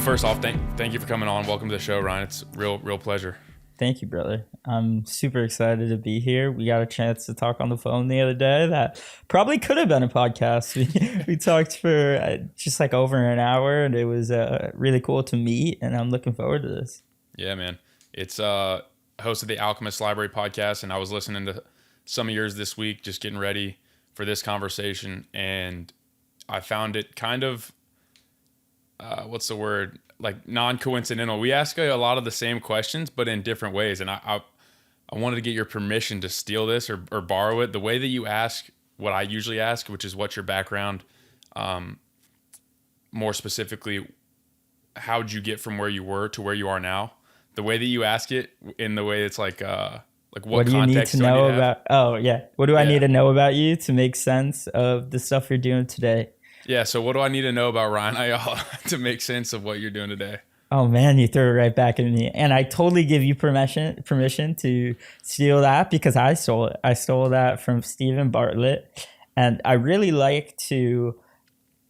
first off, thank you for coming on. Welcome to the show, Ryan. It's real pleasure. Thank you, brother. I'm super excited to be here. We got a chance to talk on the phone the other day. That probably could have been a podcast. We talked for just like over an hour, and it was really cool to meet, and I'm looking forward to this. Yeah, man. It's hosted the Alchemist Library podcast, and I was listening to some of yours this week, just getting ready for this conversation, and I found it kind of, what's the word? Like non-coincidental. We ask a lot of the same questions, but in different ways. And I wanted to get your permission to steal this or borrow it. The way that you ask what I usually ask, which is what's your background? More specifically, how'd you get from where you were to where you are now? The way that you ask it in the way it's like what do you need to know about? Oh yeah. What do I need to know about you to make sense of the stuff you're doing today? Yeah, so what do I need to know about Ryan Ayala to make sense of what you're doing today? Oh man, you threw it right back at me. And I totally give you permission to steal that because I stole it. I stole that from Stephen Bartlett. And I really like to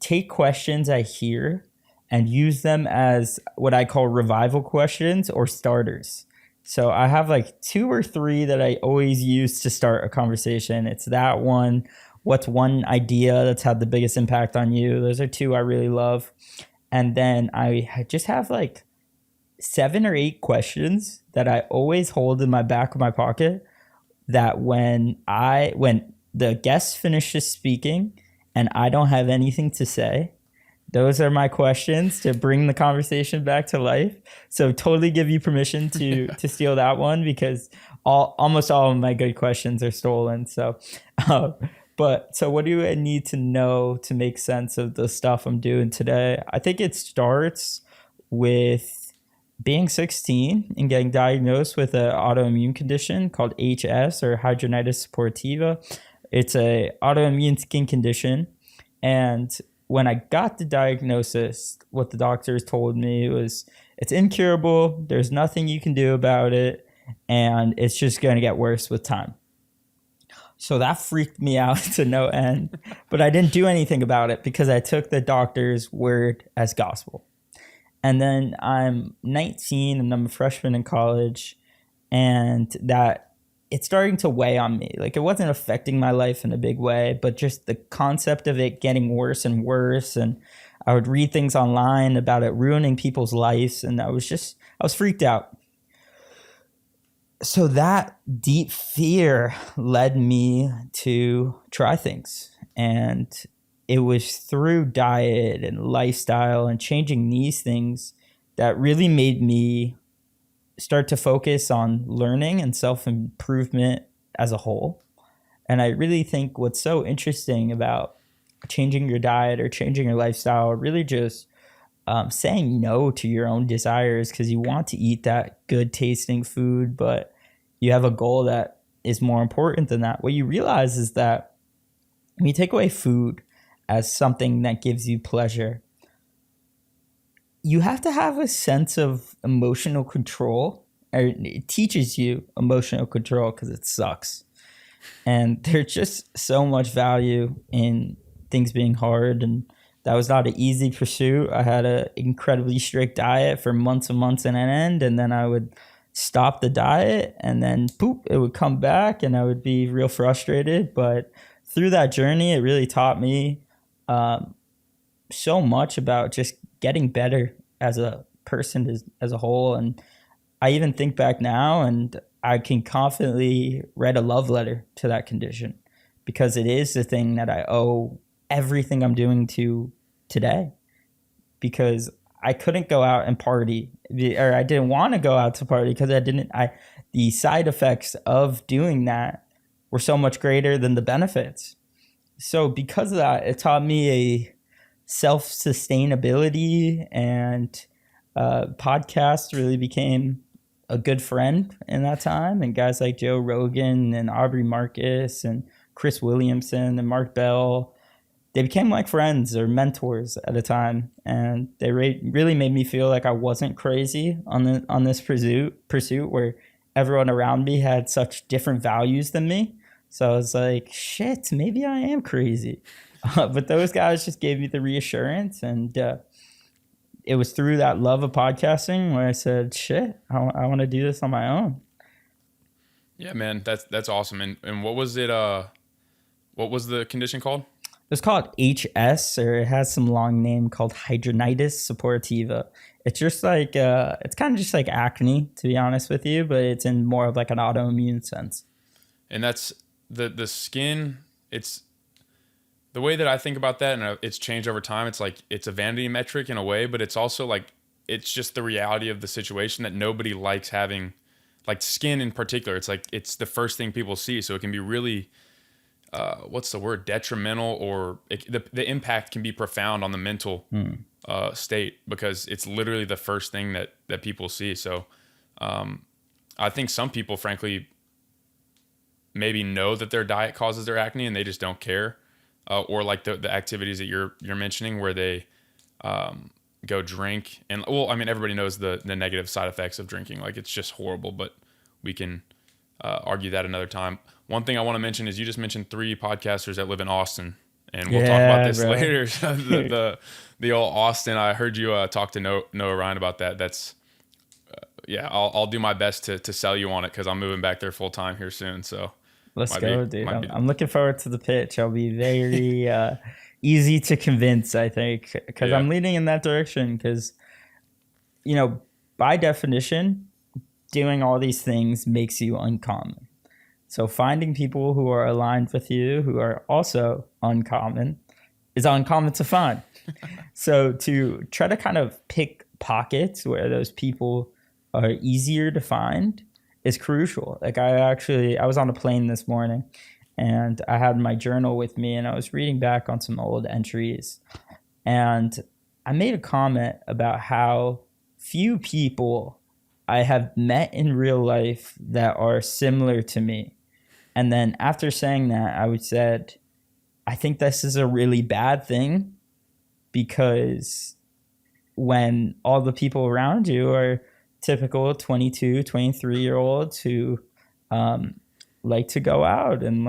take questions I hear and use them as what I call revival questions or starters. So I have like 2 or 3 that I always use to start a conversation. It's that one. What's one idea that's had the biggest impact on you? Those are 2 I really love. And then I just have like 7 or 8 questions that I always hold in my back of my pocket that when the guest finishes speaking and I don't have anything to say, those are my questions to bring the conversation back to life. So totally give you permission to steal that one because almost all of my good questions are stolen. So so what do I need to know to make sense of the stuff I'm doing today? I think it starts with being 16 and getting diagnosed with an autoimmune condition called HS or hidradenitis suppurativa. It's a autoimmune skin condition. And when I got the diagnosis, what the doctors told me was it's incurable. There's nothing you can do about it. And it's just going to get worse with time. So that freaked me out to no end, but I didn't do anything about it because I took the doctor's word as gospel. And then I'm 19 and I'm a freshman in college, and that it's starting to weigh on me. Like it wasn't affecting my life in a big way, but just the concept of it getting worse and worse. And I would read things online about it ruining people's lives. And I was freaked out. So that deep fear led me to try things. And it was through diet and lifestyle and changing these things that really made me start to focus on learning and self-improvement as a whole. And I really think what's so interesting about changing your diet or changing your lifestyle, really just saying no to your own desires because you want to eat that good tasting food, but you have a goal that is more important than that. What you realize is that when you take away food as something that gives you pleasure, you have to have a sense of emotional control. Or it teaches you emotional control because it sucks. And there's just so much value in things being hard. And that was not an easy pursuit. I had an incredibly strict diet for months and months on end. And then I would stop the diet and then it would come back and I would be real frustrated. But through that journey, it really taught me so much about just getting better as a person, as a whole. And I even think back now and I can confidently write a love letter to that condition because it is the thing that I owe everything I'm doing to today, because I couldn't go out and party, or I didn't want to go out to party because the side effects of doing that were so much greater than the benefits. So because of that, it taught me a self-sustainability, and podcast really became a good friend in that time. And guys like Joe Rogan and Aubrey Marcus and Chris Williamson and Mark Bell, they became like friends or mentors at a time. And they really made me feel like I wasn't crazy on this pursuit where everyone around me had such different values than me. So I was like, shit, maybe I am crazy. But those guys just gave me the reassurance, and it was through that love of podcasting where I said, shit, I want to do this on my own. Yeah, man, that's awesome. And what was it? What was the condition called? It's called HS, or it has some long name called hidradenitis suppurativa. It's just like it's kind of just like acne, to be honest with you, but it's in more of like an autoimmune sense. And that's the skin. It's the way that I think about that, and it's changed over time. It's like it's a vanity metric in a way, but it's also like it's just the reality of the situation that nobody likes having, like skin in particular. It's like it's the first thing people see, so it can be really what's the word, detrimental, or the impact can be profound on the mental state, because it's literally the first thing that people see. So I think some people frankly maybe know that their diet causes their acne and they just don't care, or like the activities that you're mentioning where they go drink, and well, I mean, everybody knows the negative side effects of drinking, like it's just horrible, but we can argue that another time. One thing I want to mention is you just mentioned 3 podcasters that live in Austin, and we'll talk about this later. the old Austin. I heard you talk to Noah Ryan about that. That's yeah. I'll do my best to sell you on it because I'm moving back there full time here soon. So let's go, dude. I'm looking forward to the pitch. I'll be very easy to convince, I think, because I'm leaning in that direction. Because by definition, doing all these things makes you uncommon. So finding people who are aligned with you, who are also uncommon, is uncommon to find. So to try to kind of pick pockets where those people are easier to find is crucial. Like I was on a plane this morning and I had my journal with me and I was reading back on some old entries. And I made a comment about how few people I have met in real life that are similar to me. And then after saying that, I said, I think this is a really bad thing, because when all the people around you are typical 22, 23-year-olds who like to go out and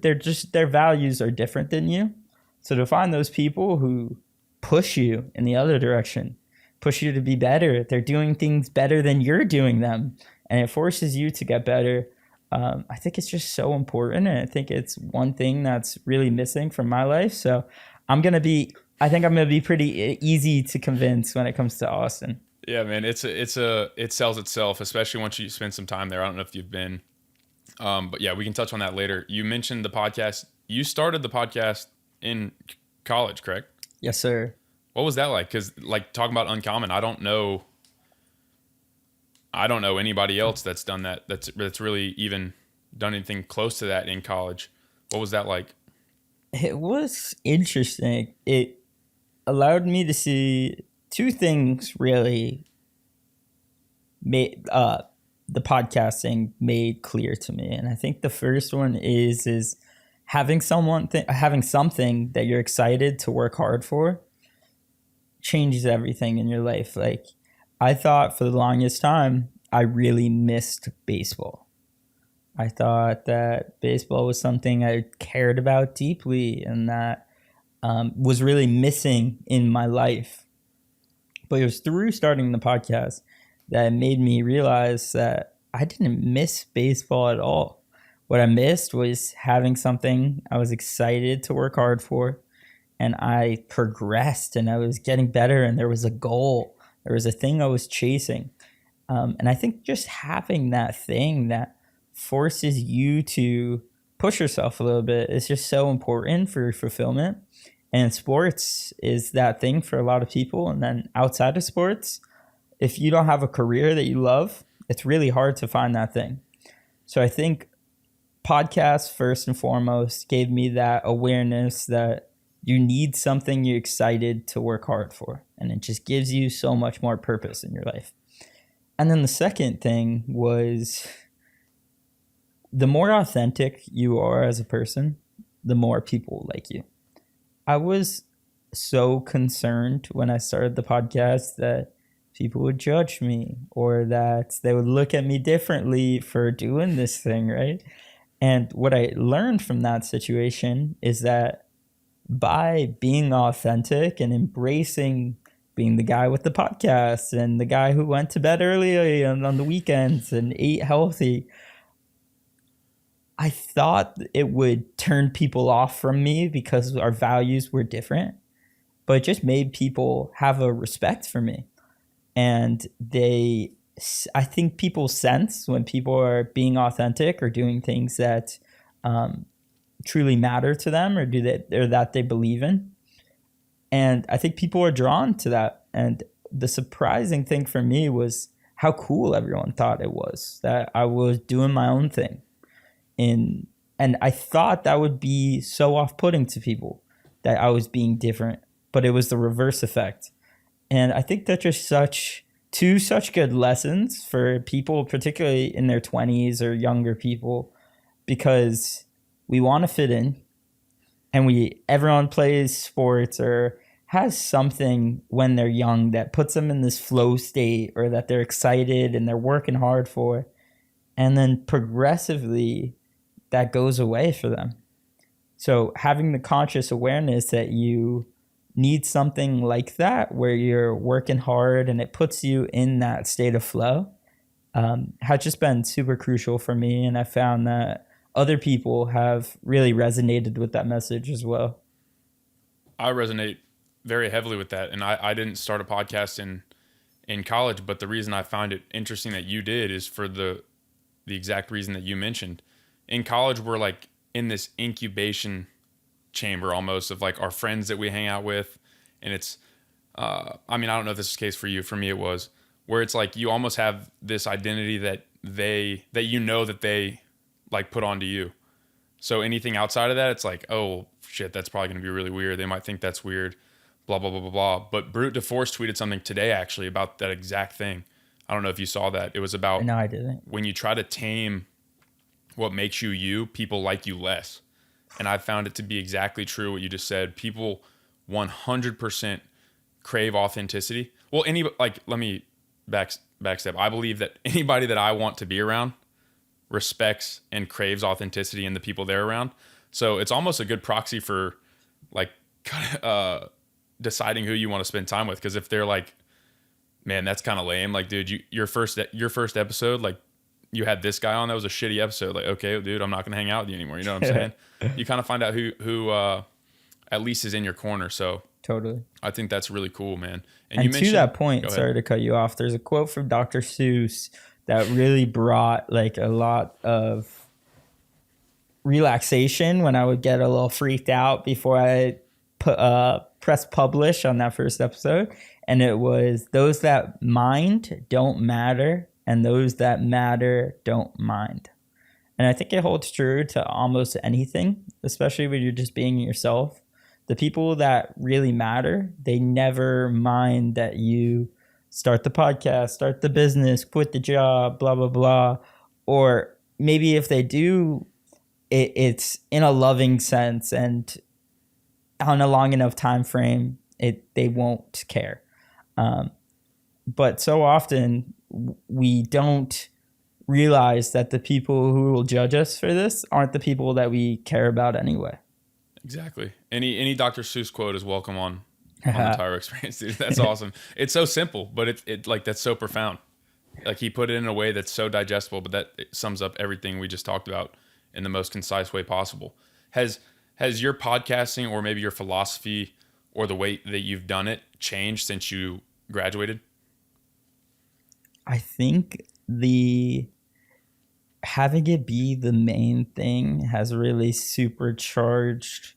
their values are different than you. So to find those people who push you in the other direction, push you to be better, they're doing things better than you're doing them, and it forces you to get better. I think it's just so important, and I think it's one thing that's really missing from my life. So I think I'm gonna be pretty easy to convince when it comes to Austin. Yeah, man, it sells itself, especially once you spend some time there. I don't know if you've been, but yeah, we can touch on that later. You mentioned the podcast. You started the podcast in college, correct? Yes, sir. What was that like? Because like talking about uncommon, I don't know anybody else that's done that. That's really even done anything close to that in college. What was that like? It was interesting. It allowed me to see 2 things really made the podcasting made clear to me. And I think the first one is having something that you're excited to work hard for changes everything in your life. Like I thought for the longest time, I really missed baseball. I thought that baseball was something I cared about deeply and that was really missing in my life. But it was through starting the podcast that made me realize that I didn't miss baseball at all. What I missed was having something I was excited to work hard for, and I progressed and I was getting better, and there was a goal. There was a thing I was chasing. And I think just having that thing that forces you to push yourself a little bit is just so important for fulfillment. And sports is that thing for a lot of people. And then outside of sports, if you don't have a career that you love, it's really hard to find that thing. So I think podcasts, first and foremost, gave me that awareness that you need something you're excited to work hard for. And it just gives you so much more purpose in your life. And then the second thing was, the more authentic you are as a person, the more people like you. I was so concerned when I started the podcast that people would judge me or that they would look at me differently for doing this thing, right? And what I learned from that situation is that by being authentic and embracing being the guy with the podcast and the guy who went to bed early on the weekends and ate healthy. I thought it would turn people off from me because our values were different, but it just made people have a respect for me. And I think people sense when people are being authentic or doing things that truly matter to them or that they believe in. And I think people are drawn to that. And the surprising thing for me was how cool everyone thought it was, that I was doing my own thing. And I thought that would be so off-putting to people, that I was being different, but it was the reverse effect. And I think that's just two such good lessons for people, particularly in their 20s or younger people, because we want to fit in, and everyone plays sports or has something when they're young that puts them in this flow state or that they're excited and they're working hard for. And then progressively that goes away for them. So having the conscious awareness that you need something like that where you're working hard and it puts you in that state of flow has just been super crucial for me. And I found that other people have really resonated with that message as well. I resonate very heavily with that. And I didn't start a podcast in college, but the reason I found it interesting that you did is for the exact reason that you mentioned. In college, we're like in this incubation chamber almost of like our friends that we hang out with. And it's, I don't know if this is the case for you. For me, it was where it's like you almost have this identity that they like put onto you. So anything outside of that, it's like, oh shit, that's probably going to be really weird. They might think that's weird, blah, blah, blah, blah, blah. But Brute de Force tweeted something today actually about that exact thing. I don't know if you saw that. It was about No, I didn't. When you try to tame what makes you, people like you less. And I found it to be exactly true what you just said. People 100% crave authenticity. Well, let me backstep. I believe that anybody that I want to be around respects and craves authenticity in the people they're around. So it's almost a good proxy for like deciding who you want to spend time with. Because if they're like, man, that's kind of lame. Like, dude, your first episode, like you had this guy on, that was a shitty episode. Like, okay, dude, I'm not going to hang out with you anymore. You know what I'm saying? You kind of find out who at least is in your corner. So totally. I think that's really cool, man. And you to that point, sorry to cut you off, there's a quote from Dr. Seuss that really brought like a lot of relaxation when I would get a little freaked out before I press publish on that first episode. And it was, those that mind don't matter, and those that matter don't mind. And I think it holds true to almost anything, especially when you're just being yourself. The people that really matter, they never mind that you start the podcast, start the business, quit the job, blah, blah, blah. Or maybe if they do, it's in a loving sense and on a long enough time frame, they won't care. But so often we don't realize that the people who will judge us for this aren't the people that we care about anyway. Exactly. Any Dr. Seuss quote is welcome on the Tyro Experience, dude. That's awesome. It's so simple, but it like that's so profound. Like he put it in a way that's so digestible, but that it sums up everything we just talked about in the most concise way possible. Has your podcasting or maybe your philosophy or the way that you've done it changed since you graduated? I think having it be the main thing has really supercharged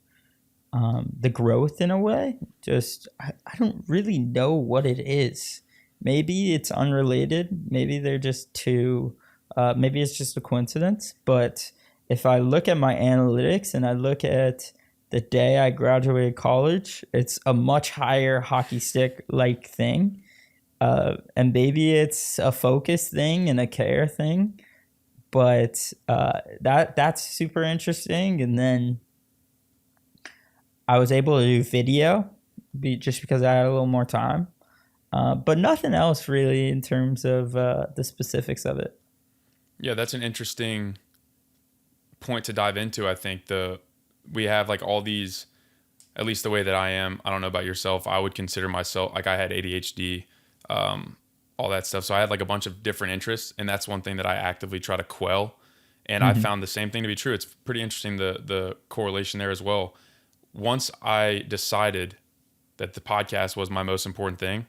the growth in a way. Just I don't really know what it is. Maybe it's unrelated. Maybe they're just maybe it's just a coincidence. But if I look at my analytics and I look at the day I graduated college, it's a much higher hockey stick like thing. And maybe it's a focus thing and a care thing. But that's super interesting. And then I was able to do video just because I had a little more time. But nothing else really in terms of the specifics of it. Yeah, that's an interesting point to dive into. I think we have like all these at least the way that I am. I don't know about yourself. I would consider myself like I had ADHD, all that stuff. So I had like a bunch of different interests, and that's one thing that I actively try to quell. And I Hmm. found the same thing to be true. It's pretty interesting the correlation there as well. Once I decided that the podcast was my most important thing,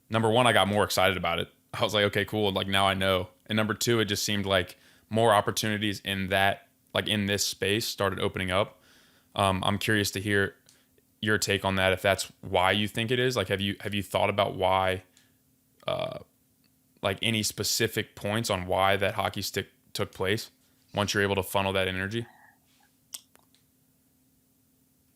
number one, I got more excited about it. I was like, okay, cool. Like now I know. And number two, it just seemed like more opportunities in that, like in this space, started opening up. I'm curious to hear your take on that. If that's why you think it is. Like, have you thought about why, like any specific points on why that hockey stick took place? Once you're able to funnel that energy.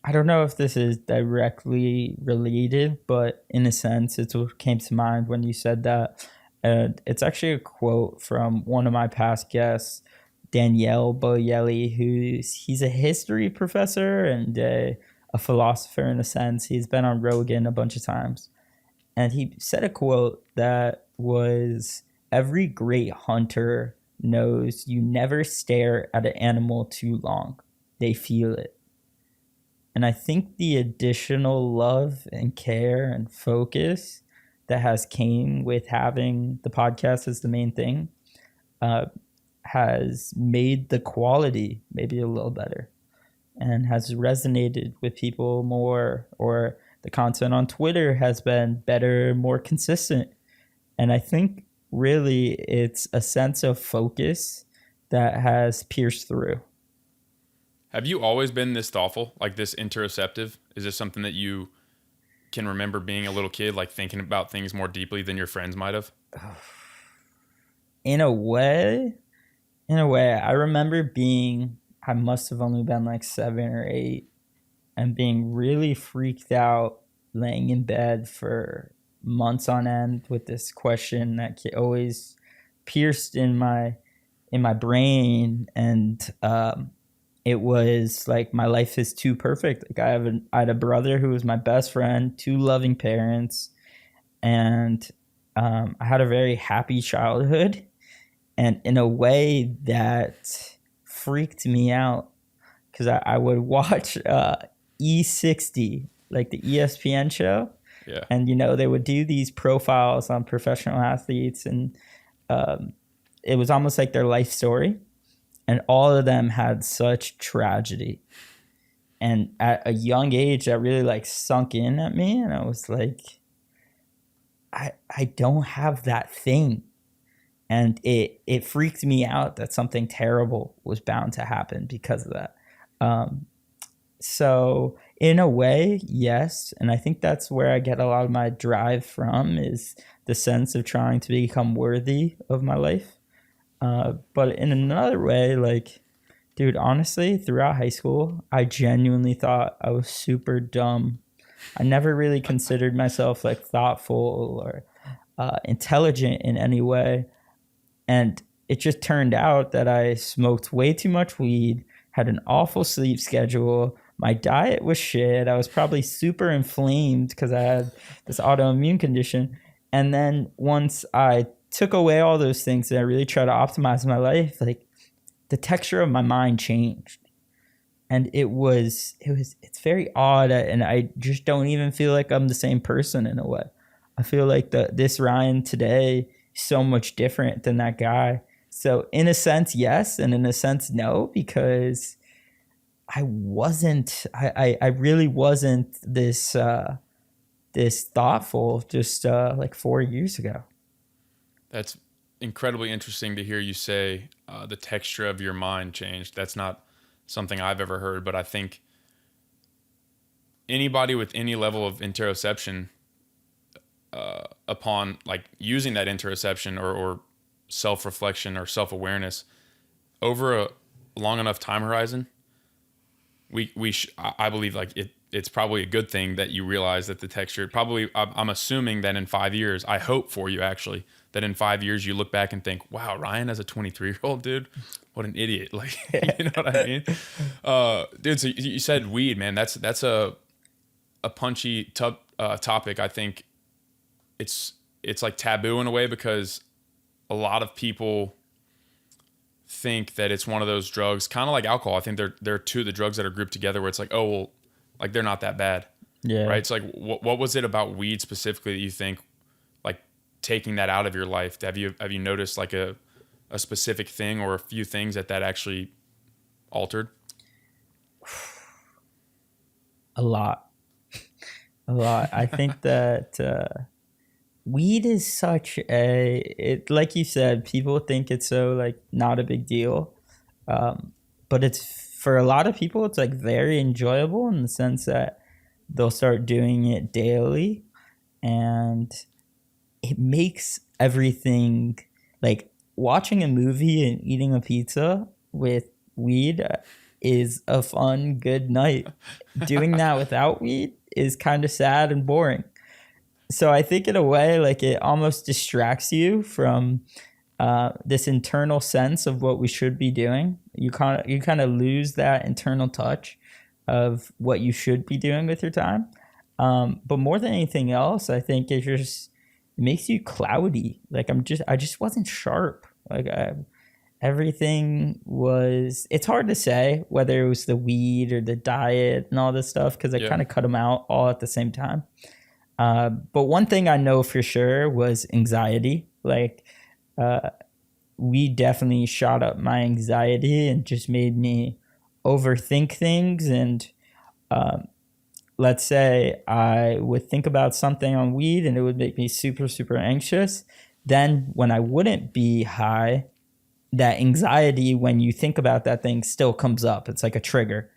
I don't know if this is directly related, but in a sense, it's what came to mind when you said that. And it's actually a quote from one of my past guests, Danielle Boyelli, he's a history professor and a philosopher in a sense. He's been on Rogan a bunch of times. And he said a quote that was, every great hunter knows you never stare at an animal too long. They feel it. And I think the additional love and care and focus that has came with having the podcast as the main thing uh, has made the quality maybe a little better and has resonated with people more, or the content on Twitter has been better, more consistent. And I think really it's a sense of focus that has pierced through. Have you always been this thoughtful, like this interoceptive? Is this something that you can remember being a little kid, like thinking about things more deeply than your friends might have? In a way, I remember being, I must have only been like 7 or 8, and being really freaked out, laying in bed for months on end with this question that always pierced in my brain. And it was like, my life is too perfect. Like I had a brother who was my best friend, two loving parents, and I had a very happy childhood. And in a way that freaked me out, because I would watch E60, like the ESPN show, Yeah. and they would do these profiles on professional athletes, and um, it was almost like their life story, and all of them had such tragedy. And at a young age, that really like sunk in at me, and I was like, I don't have that thing. And it freaked me out that something terrible was bound to happen because of that. Um, so in a way, yes, and I think that's where I get a lot of my drive from, is the sense of trying to become worthy of my life. But in another way, like, dude, honestly, throughout high school, I genuinely thought I was super dumb. I never really considered myself like thoughtful or intelligent in any way. And it just turned out that I smoked way too much weed, had an awful sleep schedule. My diet was shit. I was probably super inflamed because I had this autoimmune condition. And then once I took away all those things and I really tried to optimize my life, like, the texture of my mind changed. And it's very odd. And I just don't even feel like I'm the same person in a way. I feel like this Ryan today is so much different than that guy. So in a sense, yes, and in a sense, no, because I really wasn't this thoughtful just like 4 years ago. That's incredibly interesting to hear you say the texture of your mind changed. That's not something I've ever heard, but I think anybody with any level of interoception, upon like using that interoception or self-reflection or self-awareness over a long enough time horizon, I believe like it's probably a good thing that you realize that the texture probably, I'm assuming that in 5 years, I hope for you actually, that in 5 years you look back and think, wow, Ryan as a 23-year-old dude, what an idiot. Like, you know what I mean? Dude, so you said weed, man. That's a punchy topic. I think it's like taboo in a way because a lot of people think that it's one of those drugs, kind of like alcohol. I think they're two of the drugs that are grouped together where it's like, oh, well, like they're not that bad, Yeah. right? It's like, what was it about weed specifically that you think, like, taking that out of your life? Have you noticed like a specific thing or a few things that actually altered? A lot. A lot. I think that weed is such like you said, people think it's so like not a big deal. But it's for a lot of people, it's like very enjoyable in the sense that they'll start doing it daily, and it makes everything like watching a movie and eating a pizza with weed is a fun, good night. Doing that without weed is kind of sad and boring. So I think in a way, like it almost distracts you from this internal sense of what we should be doing. You kind of lose that internal touch of what you should be doing with your time. But more than anything else, I think it makes you cloudy. Like I just wasn't sharp. Like everything was. It's hard to say whether it was the weed or the diet and all this stuff because I Yeah. kind of cut them out all at the same time. But one thing I know for sure was anxiety. Like we definitely shot up my anxiety and just made me overthink things. And let's say I would think about something on weed and it would make me super, super anxious. Then when I wouldn't be high, that anxiety when you think about that thing still comes up. It's like a trigger.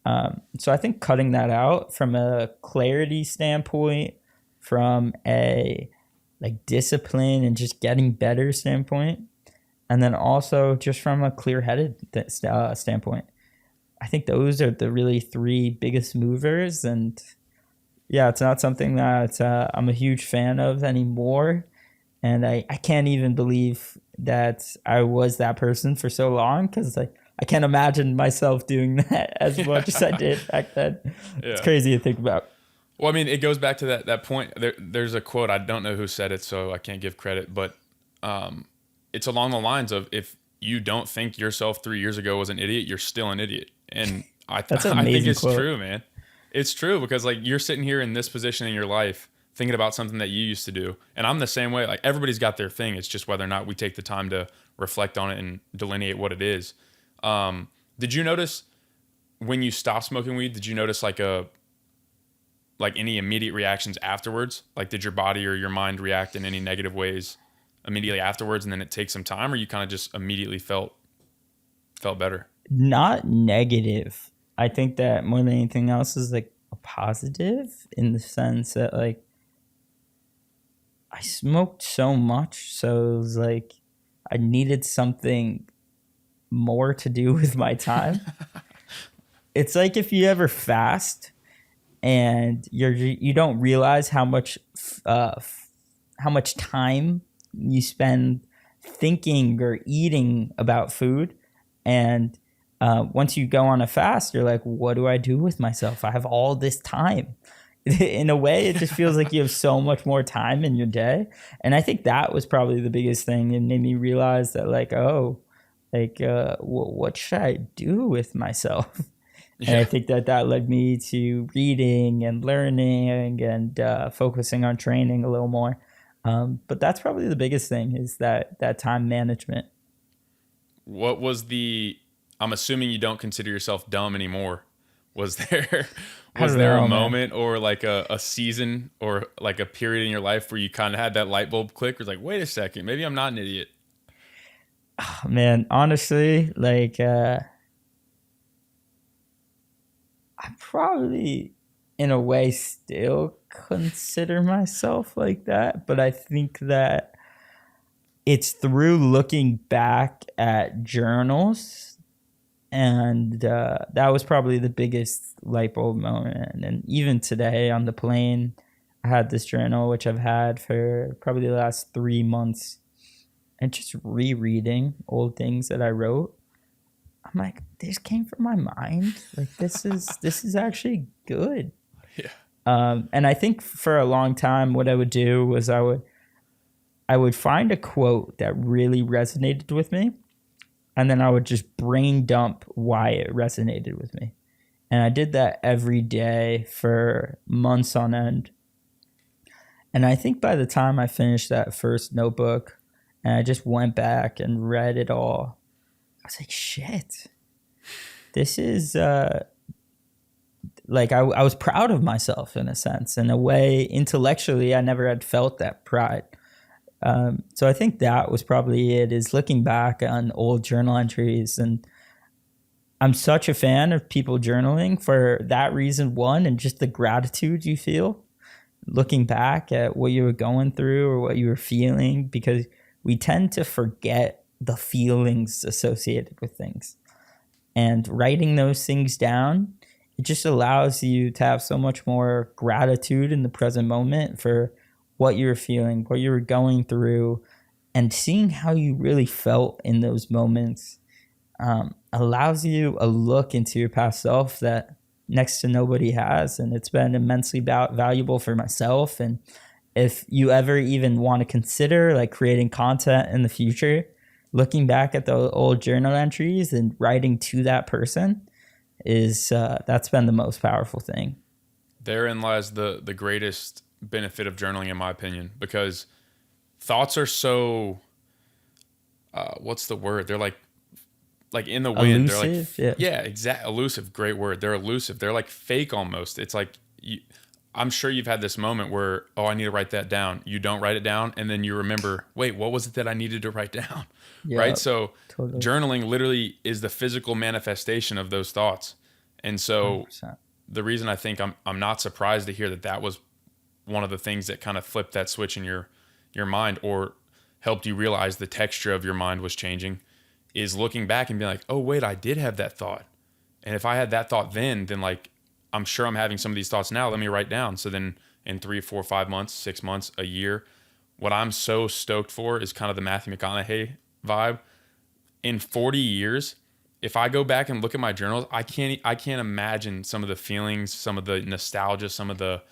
So I think cutting that out from a clarity standpoint, from a like discipline and just getting better standpoint, and then also just from a clear-headed standpoint. I think those are the really three biggest movers. And yeah, it's not something that I'm a huge fan of anymore. And I can't even believe that I was that person for so long because I can't imagine myself doing that as much as I did back then. Yeah. It's crazy to think about. Well, I mean, it goes back to that point. There's a quote. I don't know who said it, so I can't give credit, but it's along the lines of if you don't think yourself 3 years ago was an idiot, you're still an idiot. And That's an I think amazing it's quote. true, man. It's true because like you're sitting here in this position in your life thinking about something that you used to do. And I'm the same way. Like everybody's got their thing. It's just whether or not we take the time to reflect on it and delineate what it is. Did you notice when you stopped smoking weed, did you notice like any immediate reactions afterwards? Like did your body or your mind react in any negative ways immediately afterwards and then it takes some time, or you kind of just immediately felt better? Not negative. I think that more than anything else is like a positive in the sense that like I smoked so much, so it was like I needed something more to do with my time. It's like if you ever fast and you don't realize how much time you spend thinking or eating about food, and once you go on a fast, you're like, what do I do with myself? I have all this time. In a way, it just feels like you have so much more time in your day. And I think that was probably the biggest thing. It made me realize that like, what should I do with myself? Yeah. And I think that led me to reading and learning and focusing on training a little more. But that's probably the biggest thing is that time management. What was I'm assuming you don't consider yourself dumb anymore. Was there a moment or like a season or like a period in your life where you kind of had that light bulb click? Where it's like, wait a second, maybe I'm not an idiot. Oh, man, honestly, like I probably in a way still consider myself like that, but I think that it's through looking back at journals. And that was probably the biggest light bulb moment. And even today on the plane, I had this journal, which I've had for probably the last 3 months. And just rereading old things that I wrote, I'm like, this came from my mind. Like this is actually good. Yeah. And I think for a long time, what I would do was I would find a quote that really resonated with me. And then I would just brain dump why it resonated with me. And I did that every day for months on end. And I think by the time I finished that first notebook and I just went back and read it all, I was like, shit, this is like I was proud of myself in a sense. In a way, intellectually, I never had felt that pride. So I think that was probably it, is looking back on old journal entries. And I'm such a fan of people journaling for that reason, one, and just the gratitude you feel looking back at what you were going through or what you were feeling, because we tend to forget the feelings associated with things. And writing those things down, it just allows you to have so much more gratitude in the present moment for what you were feeling, what you were going through, and seeing how you really felt in those moments allows you a look into your past self that next to nobody has. And it's been immensely valuable for myself. And if you ever even want to consider like creating content in the future, looking back at the old journal entries and writing to that person is that's been the most powerful thing. Therein lies the greatest benefit of journaling, in my opinion, because thoughts are so what's the word? They're like in the wind. Elusive? They're like elusive, great word. They're elusive. They're like fake almost. It's like I'm sure you've had this moment where, oh, I need to write that down. You don't write it down, and then you remember, wait, what was it that I needed to write down? Yep, right? So totally. Journaling literally is the physical manifestation of those thoughts. And so 100%. The reason I think I'm not surprised to hear that was one of the things that kind of flipped that switch in your mind, or helped you realize the texture of your mind was changing, is looking back and being like, oh, wait, I did have that thought. And if I had that thought then like, I'm sure I'm having some of these thoughts now. Let me write down. So then in 3, 4, 5 months, 6 months, a year, what I'm so stoked for is kind of the Matthew McConaughey vibe. In 40 years, if I go back and look at my journals, I can't imagine some of the feelings, some of the nostalgia, some of the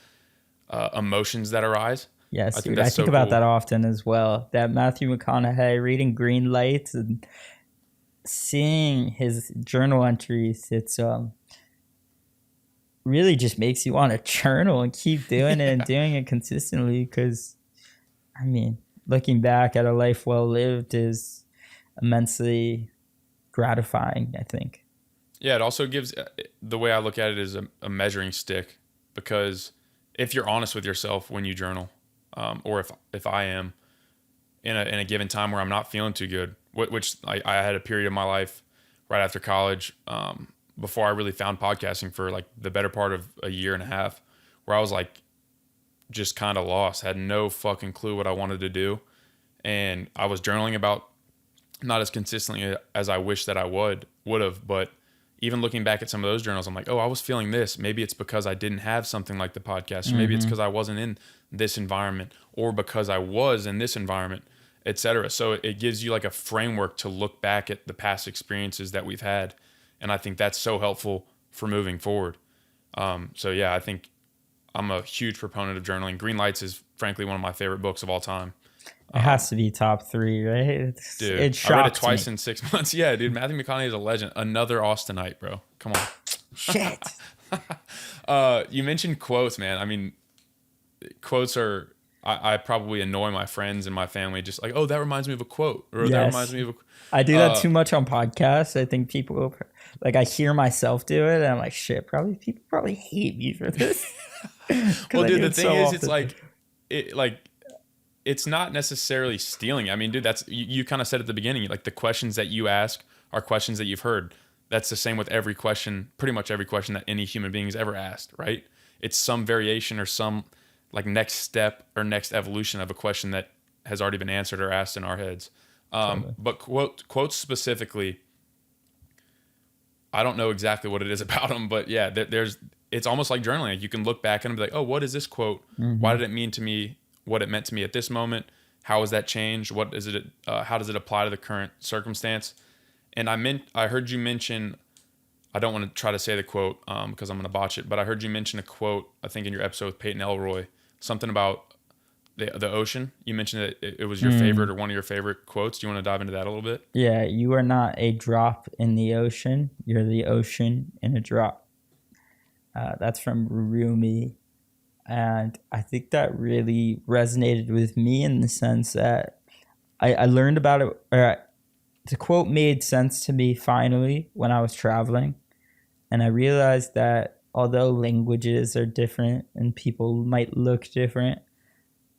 emotions that arise. Yes, dude, I think about that often as well. That Matthew McConaughey reading Green Lights and seeing his journal entries, it's really just makes you want to journal and keep doing it and doing it consistently. Because, I mean, looking back at a life well lived is immensely gratifying, I think. Yeah, it also gives, the way I look at it is a measuring stick, because if you're honest with yourself when you journal, or if I am in a given time where I'm not feeling too good, which I had a period of my life right after college, before I really found podcasting, for like the better part of a year and a half, where I was like just kind of lost, had no fucking clue what I wanted to do. And I was journaling about, not as consistently as I wish that I would have, but even looking back at some of those journals, I'm like, oh, I was feeling this. Maybe it's because I didn't have something like the podcast, or maybe it's because I wasn't in this environment, or because I was in this environment, etc. So it gives you like a framework to look back at the past experiences that we've had. And I think that's so helpful for moving forward. So yeah, I think I'm a huge proponent of journaling. Green Lights is frankly one of my favorite books of all time. It has to be top 3, right? Dude, I read it twice in 6 months. Yeah, dude, Matthew McConaughey is a legend. Another Austinite, bro. Come on. Shit. You mentioned quotes, man. I mean, quotes are, I probably annoy my friends and my family, just like, oh, that reminds me of a quote, or that reminds me of a. I do that too much on podcasts. I think people, like, I hear myself do it, and I'm like, shit, people probably hate me for this. Well, dude, the thing is, it's like, it's not necessarily stealing. I mean, dude, that's, you kind of said at the beginning, like the questions that you ask are questions that you've heard. That's the same with every question, pretty much every question that any human being has ever asked, right? It's some variation or some like next step or next evolution of a question that has already been answered or asked in our heads. Totally. But quotes specifically, I don't know exactly what it is about them, but yeah, it's almost like journaling. Like you can look back and be like, oh, what is this quote? Why did it mean to me what it meant to me at this moment? How has that changed? What is it? How does it apply to the current circumstance? And I heard you mention, I don't want to try to say the quote because I'm going to botch it, but I heard you mention a quote, I think in your episode with Peyton Elroy, something about the ocean. You mentioned that it was your favorite or one of your favorite quotes. Do you want to dive into that a little bit? Yeah, you are not a drop in the ocean. You're the ocean in a drop. That's from Rumi. And I think that really resonated with me in the sense that I learned about it, or the quote made sense to me finally when I was traveling. And I realized that although languages are different and people might look different,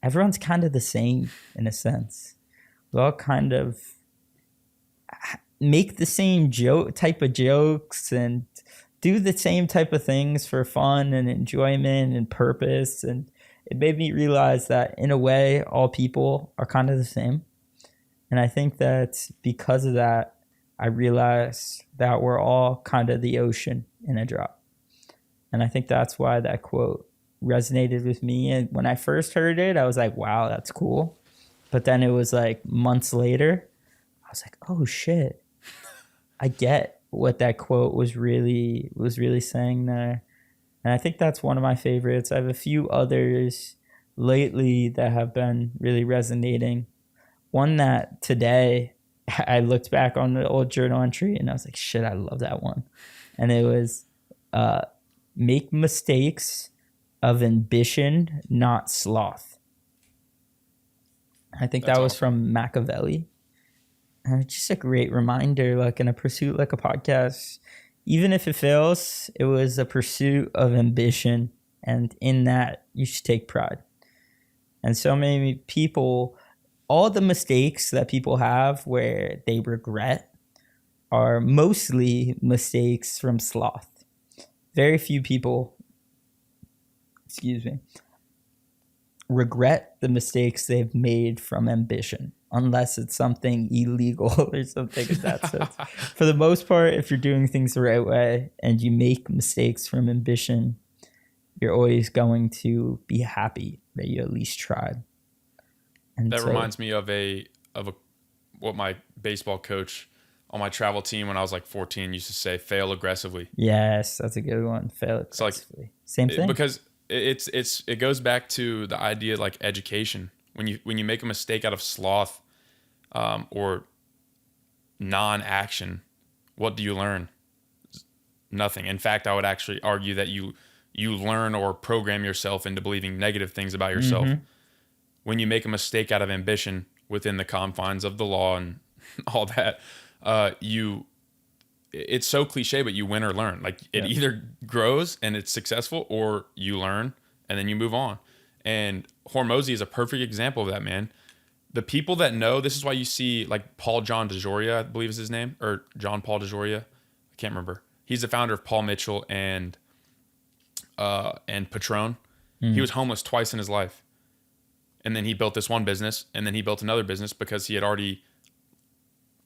everyone's kind of the same in a sense. We all kind of make the same type of jokes and do the same type of things for fun and enjoyment and purpose. And it made me realize that in a way, all people are kind of the same. And I think that because of that, I realized that we're all kind of the ocean in a drop. And I think that's why that quote resonated with me. And when I first heard it, I was like, wow, that's cool. But then it was like months later, I was like, oh shit, I get what that quote was really saying there. And I think that's one of my favorites. I have a few others lately that have been really resonating. One that today I looked back on the old journal entry and I was like, shit, I love that one. And it was make mistakes of ambition, not sloth. I think that was from Machiavelli. And it's just a great reminder, like in a pursuit like a podcast, even if it fails, it was a pursuit of ambition. And in that, you should take pride. And so many people, all the mistakes that people have where they regret are mostly mistakes from sloth. Very few people, regret the mistakes they've made from ambition, unless it's something illegal or something of that sense. For the most part, if you're doing things the right way and you make mistakes from ambition, you're always going to be happy that you at least tried. And that reminds me of what my baseball coach on my travel team when I was like 14 used to say, fail aggressively. Yes, that's a good one. Fail aggressively. Like, same thing. Because it goes back to the idea like education. When you make a mistake out of sloth or non-action, what do you learn? Nothing. In fact, I would actually argue that you learn or program yourself into believing negative things about yourself. Mm-hmm. When you make a mistake out of ambition within the confines of the law and all that, it's so cliche, but you win or learn. Like it either grows and it's successful, or you learn and then you move on. And Hormozy is a perfect example of that, man. The people that know, this is why you see like Paul John DeJoria, I believe is his name, or John Paul DeJoria. I can't remember. He's the founder of Paul Mitchell and Patron. He was homeless twice in his life. And then he built this one business, and then he built another business because he had already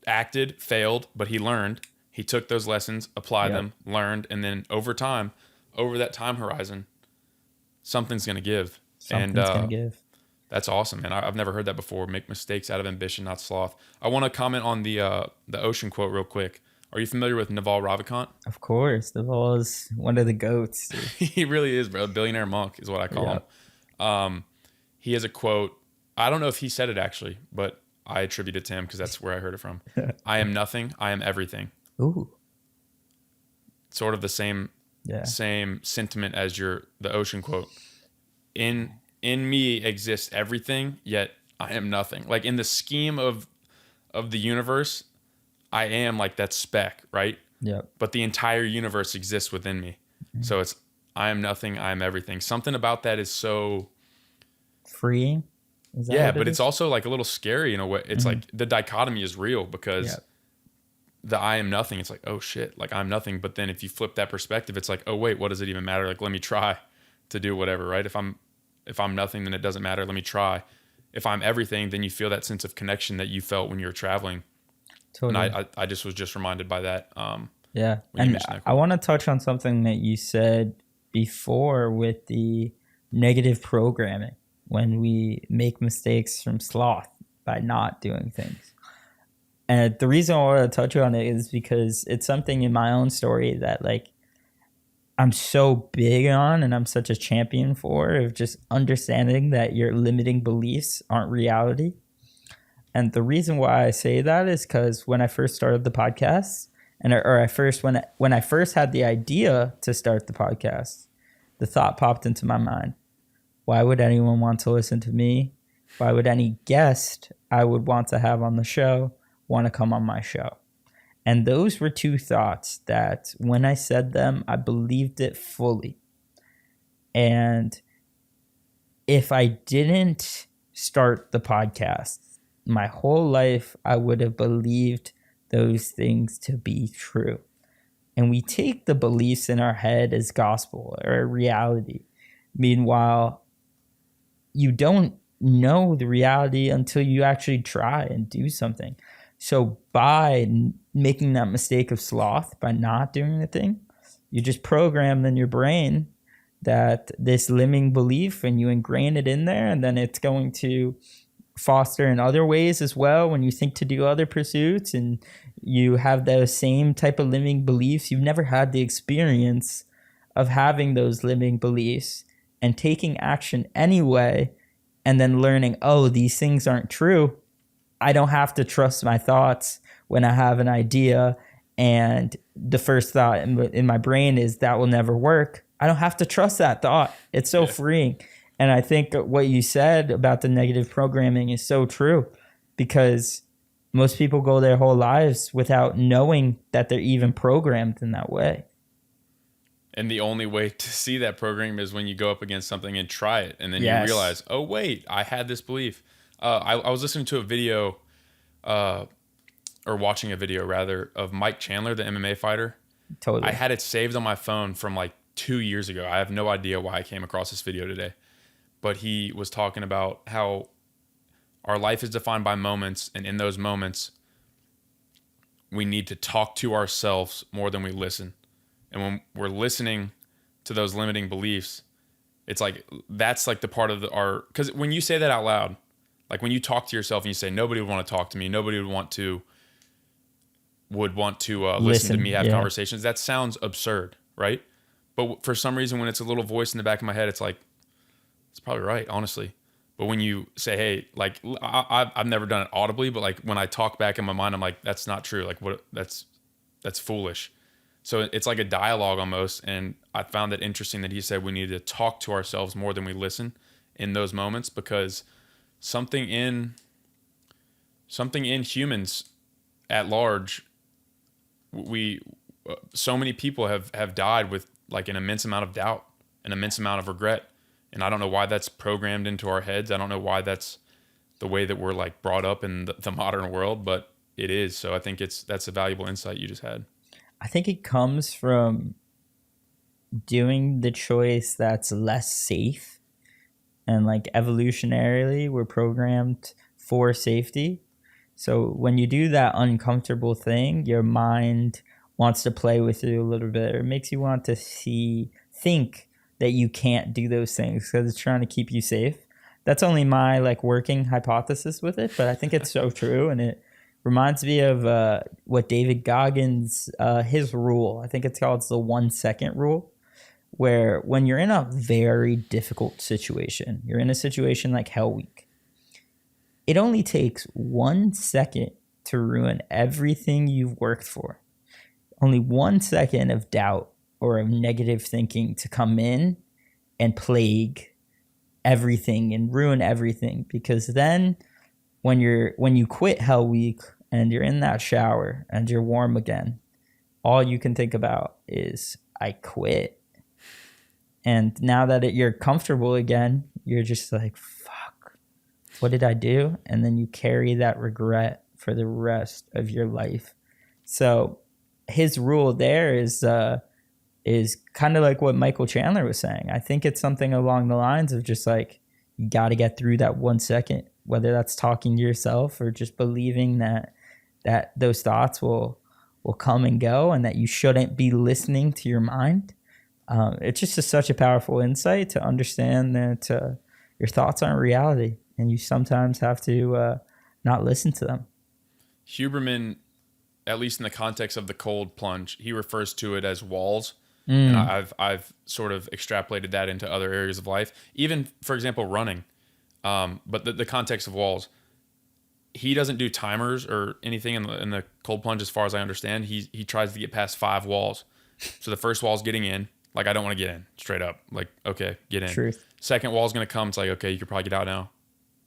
acted, failed, but he learned. He took those lessons, applied them, learned, and then over that time horizon, something's going to give. Something's going to give. That's awesome, man. I've never heard that before. Make mistakes out of ambition, not sloth. I want to comment on the ocean quote real quick. Are you familiar with Naval Ravikant? Of course. Naval is one of the GOATs. He really is, bro. A billionaire monk is what I call him. He has a quote. I don't know if he said it actually, but I attribute it to him because that's where I heard it from. I am nothing. I am everything. Ooh. Sort of the same sentiment as the ocean quote. In me exists everything, yet I am nothing. Like in the scheme of the universe, I am like that speck, right? Yeah. But the entire universe exists within me. Mm-hmm. So it's I am nothing, I am everything. Something about that is so freeing. But it's also like a little scary in a way. It's like the dichotomy is real because the I am nothing, it's like, oh shit, like I'm nothing. But then if you flip that perspective, it's like, oh wait, what does it even matter? Like, let me try to do whatever, right? If I'm nothing, then it doesn't matter. Let me try. If I'm everything, then you feel that sense of connection that you felt when you were traveling. Totally. And I just was just reminded by that. And I want to touch on something that you said before with the negative programming when we make mistakes from sloth by not doing things. And the reason I want to touch on it is because it's something in my own story that like I'm so big on and I'm such a champion for, of just understanding that your limiting beliefs aren't reality. And the reason why I say that is because when I first started the podcast And or I first when I first had the idea to start the podcast, the thought popped into my mind: why would anyone want to listen to me? Why would any guest I would want to have on the show want to come on my show? And those were two thoughts that when I said them, I believed it fully. And if I didn't start the podcast, my whole life, I would have believed those things to be true. And we take the beliefs in our head as gospel or reality. Meanwhile, you don't know the reality until you actually try and do something. So by making that mistake of sloth, by not doing the thing, you just programmed in your brain that this limiting belief, and you ingrain it in there, and then it's going to foster in other ways as well when you think to do other pursuits, and you have those same type of limiting beliefs. You've never had the experience of having those limiting beliefs and taking action anyway, and then learning, oh, these things aren't true. I don't have to trust my thoughts when I have an idea and the first thought in my brain is that will never work. I don't have to trust that thought. It's so freeing. And I think what you said about the negative programming is so true, because most people go their whole lives without knowing that they're even programmed in that way. And the only way to see that program is when you go up against something and try it. And then you realize, oh, wait, I had this belief. I was listening to a video, or watching a video rather, of Mike Chandler, the MMA fighter. Totally. I had it saved on my phone from like 2 years ago. I have no idea why I came across this video today. But he was talking about how our life is defined by moments. And in those moments, we need to talk to ourselves more than we listen. And when we're listening to those limiting beliefs, it's like, that's like the part of because when you say that out loud, like when you talk to yourself and you say, nobody would want to talk to me, nobody would want to listen to me have conversations. That sounds absurd, right? But for some reason, when it's a little voice in the back of my head, it's like, it's probably right, honestly. But when you say, hey, like I've never done it audibly, but like when I talk back in my mind, I'm like, that's not true. Like that's foolish. So it's like a dialogue almost. And I found it interesting that he said we need to talk to ourselves more than we listen in those moments, because something in humans at large, so many people have died with like an immense amount of doubt, an immense amount of regret. And I don't know why that's programmed into our heads. I don't know why that's the way that we're like brought up in the modern world, but it is. So I think that's a valuable insight you just had. I think it comes from doing the choice that's less safe. And like evolutionarily, we're programmed for safety. So when you do that uncomfortable thing, your mind wants to play with you a little bit, or it makes you want to think that you can't do those things because it's trying to keep you safe. That's only my like working hypothesis with it, but I think it's so true. And it reminds me of what David Goggins, his rule, I think it's called the 1 second rule, where when you're in a very difficult situation, you're in a situation like Hell Week, it only takes 1 second to ruin everything you've worked for. Only 1 second of doubt or of negative thinking to come in and plague everything and ruin everything. Because then when you quit Hell Week and you're in that shower and you're warm again, all you can think about is, I quit. And now that you're comfortable again, you're just like, fuck, what did I do? And then you carry that regret for the rest of your life. So his rule there is kind of like what Michael Chandler was saying. I think it's something along the lines of just like, you got to get through that 1 second, whether that's talking to yourself or just believing that those thoughts will come and go, and that you shouldn't be listening to your mind. It's just such a powerful insight to understand that your thoughts aren't reality, and you sometimes have to not listen to them. Huberman, at least in the context of the cold plunge, he refers to it as walls. And I've sort of extrapolated that into other areas of life, even, for example, running. But the context of walls, he doesn't do timers or anything in the cold plunge, as far as I understand. He tries to get past 5 walls. So the first wall is getting in. Like, I don't want to get in, straight up. Like, okay, get in. Truth. Second wall is going to come. It's like, okay, you could probably get out now.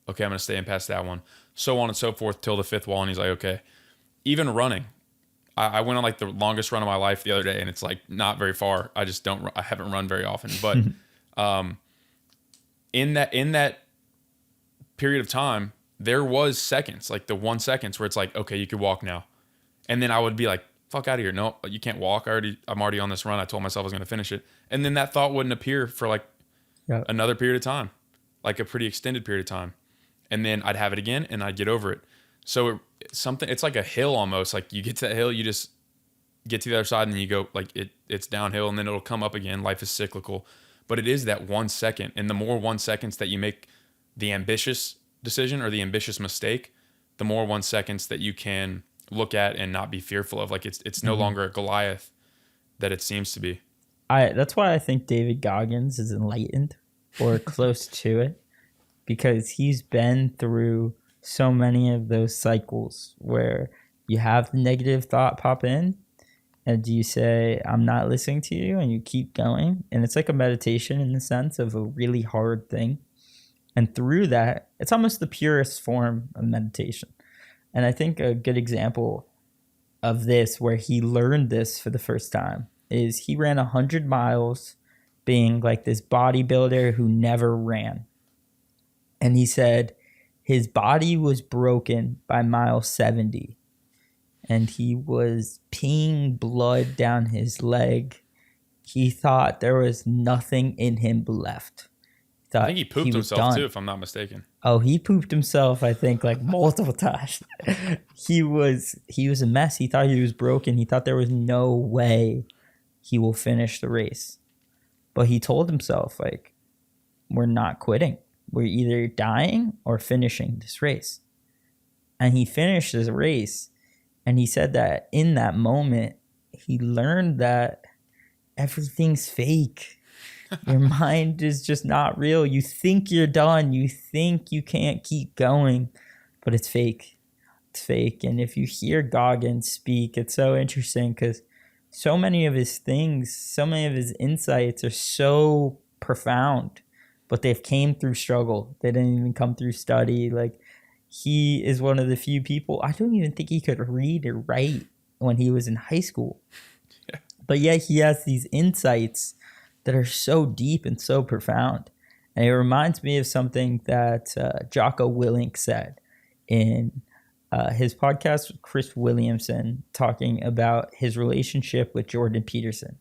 Okay, I'm going to stay in past that one. So on and so forth till the 5th wall. And he's like, okay. Even running. I went on like the longest run of my life the other day, and it's like not very far. I haven't run very often. But in that period of time, there was seconds, like the 1 seconds where it's like, okay, you could walk now. And then I would be like, fuck out of here. No, you can't walk. I'm already on this run. I told myself I was going to finish it. And then that thought wouldn't appear for like another period of time, like a pretty extended period of time. And then I'd have it again and I'd get over it. So it's like a hill almost. Like, you get to that hill, you just get to the other side, and then you go, like, it's downhill, and then it'll come up again. Life is cyclical. But it is that 1 second. And the more 1 seconds that you make the ambitious decision or the ambitious mistake, the more 1 seconds that you can look at and not be fearful of. Like, it's no longer a Goliath that it seems to be. That's why I think David Goggins is enlightened or close to it, because he's been through so many of those cycles where you have the negative thought pop in, and you say, I'm not listening to you, and you keep going. And it's like a meditation in the sense of a really hard thing. And through that, it's almost the purest form of meditation. And I think a good example of this, where he learned this for the first time, is he ran 100 miles being like this bodybuilder who never ran. And he said his body was broken by mile 70. And he was peeing blood down his leg. He thought there was nothing in him left. I think he pooped himself too, if I'm not mistaken. Oh, he pooped himself, I think, like multiple times. He was a mess. He thought he was broken. He thought there was no way he will finish the race. But he told himself, like, we're not quitting. We're either dying or finishing this race. And he finished his race. And he said that in that moment, he learned that everything's fake. Your mind is just not real. You think you're done. You think you can't keep going, but it's fake. It's fake. And if you hear Goggins speak, it's so interesting because so many of his things, so many of his insights are so profound, but they've came through struggle. They didn't even come through study. Like, he is one of the few people, I don't even think he could read or write when he was in high school. Yeah. But yet he has these insights that are so deep and so profound. And it reminds me of something that Jocko Willink said in his podcast with Chris Williamson, talking about his relationship with Jordan Peterson.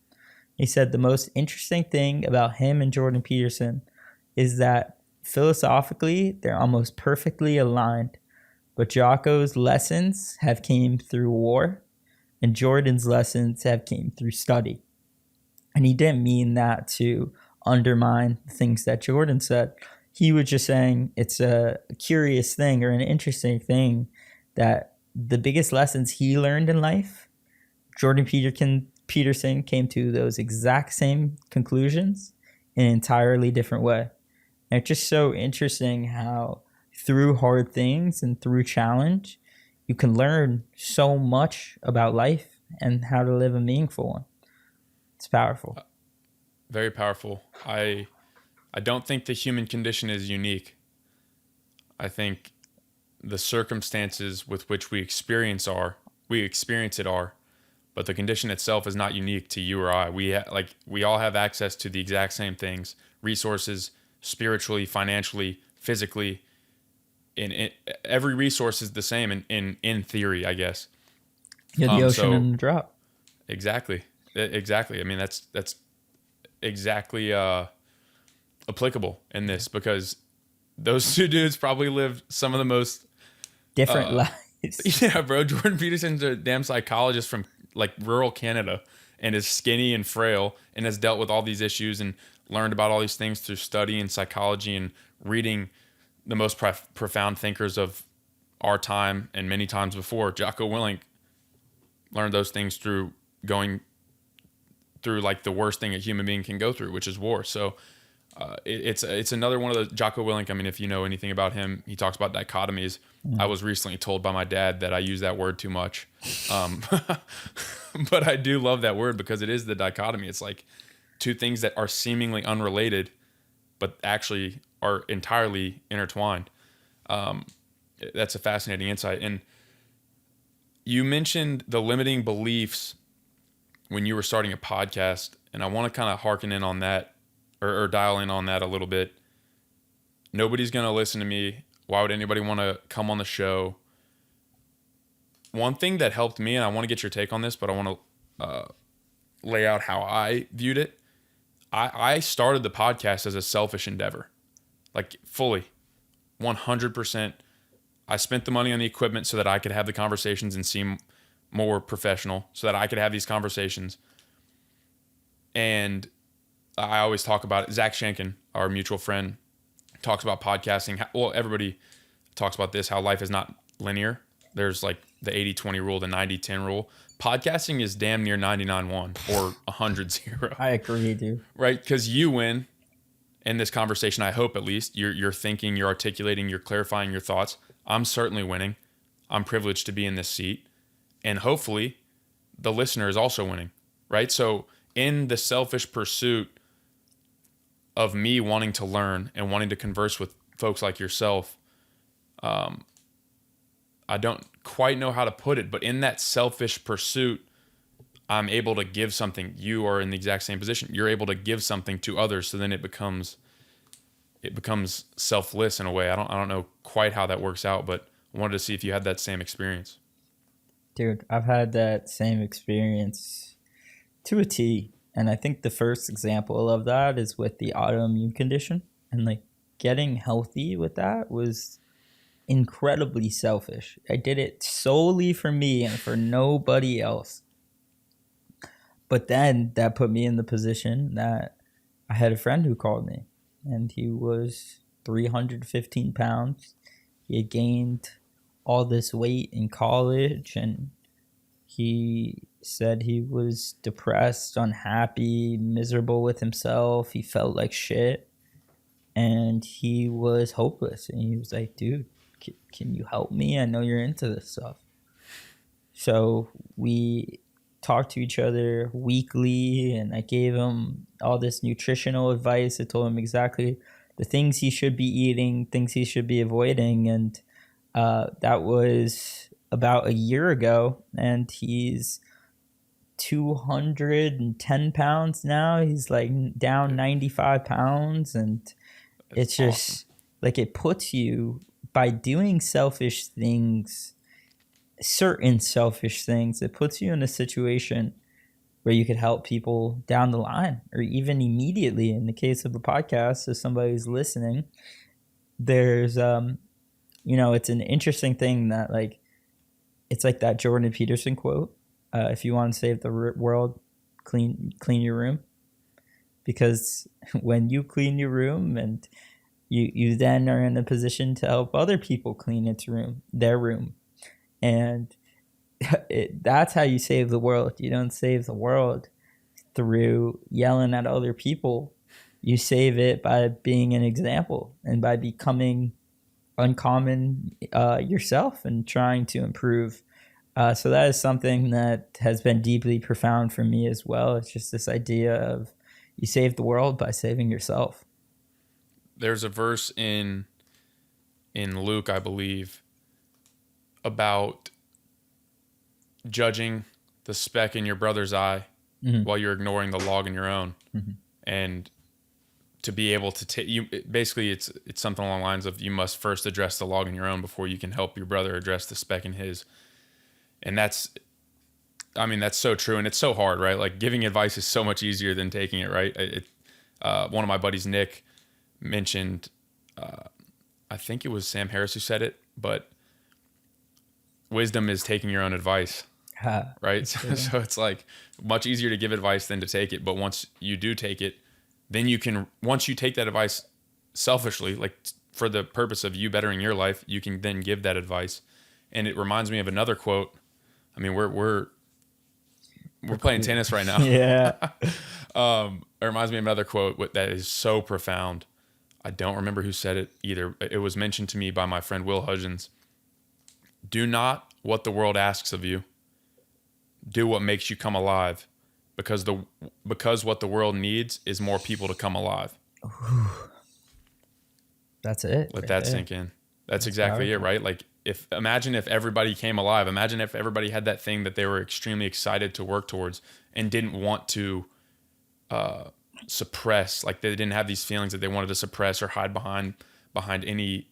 He said the most interesting thing about him and Jordan Peterson is that philosophically, they're almost perfectly aligned, but Jocko's lessons have came through war, and Jordan's lessons have came through study. And he didn't mean that to undermine the things that Jordan said. He was just saying it's a curious thing or an interesting thing that the biggest lessons he learned in life, Jordan Peterson came to those exact same conclusions in an entirely different way. And it's just so interesting how through hard things and through challenge, you can learn so much about life and how to live a meaningful one. It's powerful. Very powerful. I don't think the human condition is unique. I think the circumstances with which we experience it are, but the condition itself is not unique to you or I. We all have access to the exact same things, resources, spiritually, financially, physically. Every resource is the same in theory, I guess. Yeah, the ocean and the drop. Exactly. I mean, that's exactly applicable in this, because those two dudes probably lived some of the most different lives. Yeah, bro. Jordan Peterson's a damn psychologist from like rural Canada and is skinny and frail and has dealt with all these issues and learned about all these things through study and psychology and reading the most profound thinkers of our time and many times before. Jocko Willink learned those things through going through like the worst thing a human being can go through, which is war. So It's another one of the Jocko Willink. I mean, if you know anything about him, he talks about dichotomies. I was recently told by my dad that I use that word too much, but I do love that word because it is the dichotomy. It's like two things that are seemingly unrelated, but actually are entirely intertwined. That's a fascinating insight. And you mentioned the limiting beliefs when you were starting a podcast, and I want to kind of harken in on that or dial in on that a little bit. Nobody's going to listen to me. Why would anybody want to come on the show? One thing that helped me, and I want to get your take on this, but I want to lay out how I viewed it. I started the podcast as a selfish endeavor, like fully, 100%. I spent the money on the equipment so that I could have the conversations and seem more professional, so that I could have these conversations. And I always talk about it. Zach Schenken, our mutual friend, talks about podcasting. Well, everybody talks about this, how life is not linear. There's like the 80-20 rule, the 90-10 rule. Podcasting is damn near 99-1 or 100-0. I agree, dude. Right? Because you win in this conversation, I hope at least. You're thinking, you're articulating, you're clarifying your thoughts. I'm certainly winning. I'm privileged to be in this seat. And hopefully the listener is also winning, right? So in the selfish pursuit of me wanting to learn and wanting to converse with folks like yourself, I don't quite know how to put it, but in that selfish pursuit, I'm able to give something. You are in the exact same position. You're able to give something to others, so then it becomes selfless in a way. I don't know quite how that works out, but I wanted to see if you had that same experience. Dude, I've had that same experience to a T. And I think the first example of that is with the autoimmune condition. And like getting healthy with that was incredibly selfish. I did it solely for me and for nobody else. But then that put me in the position that I had a friend who called me, and he was 315 pounds. He had gained all this weight in college, and he said he was depressed, unhappy, miserable with himself. He felt like shit, and he was hopeless. And he was like, dude, can you help me? I know you're into this stuff. So we talked to each other weekly, and I gave him all this nutritional advice. I told him exactly the things he should be eating, things he should be avoiding. And that was about a year ago, and he's 210 pounds now. He's like down 95 pounds, and it's just awesome. Like it puts you, by doing selfish things, certain selfish things, it puts you in a situation where you could help people down the line or even immediately. In the case of a podcast, if somebody's listening, there's it's an interesting thing that like, it's like that Jordan Peterson quote, if you want to save the world, clean your room. Because when you clean your room, and you then are in a position to help other people clean their room. And that's how you save the world. You don't save the world through yelling at other people. You save it by being an example and by becoming uncommon yourself and trying to improve. So that is something that has been deeply profound for me as well. It's just this idea of you save the world by saving yourself. There's a verse in Luke, I believe, about judging the speck in your brother's eye while you're ignoring the log in your own. And to be able to take you, basically it's something along the lines of, you must first address the log in your own before you can help your brother address the speck in his. And that's so true. And it's so hard, right? Like giving advice is so much easier than taking it, right? One of my buddies, Nick, mentioned, I think it was Sam Harris who said it, but wisdom is taking your own advice, right? So it's like much easier to give advice than to take it. But once you do take it, then once you take that advice selfishly, like for the purpose of you bettering your life, you can then give that advice. And it reminds me of another quote. I mean, we're playing tennis right now. Yeah. Or reminds me of another quote that is so profound. I don't remember who said it either. It was mentioned to me by my friend Will Hudgens. Do not what the world asks of you. Do what makes you come alive, because what the world needs is more people to come alive. That's it. Let that sink in. That's exactly powerful. It, right? Like, imagine if everybody came alive. Imagine if everybody had that thing that they were extremely excited to work towards and didn't want to suppress. Like, they didn't have these feelings that they wanted to suppress or hide behind any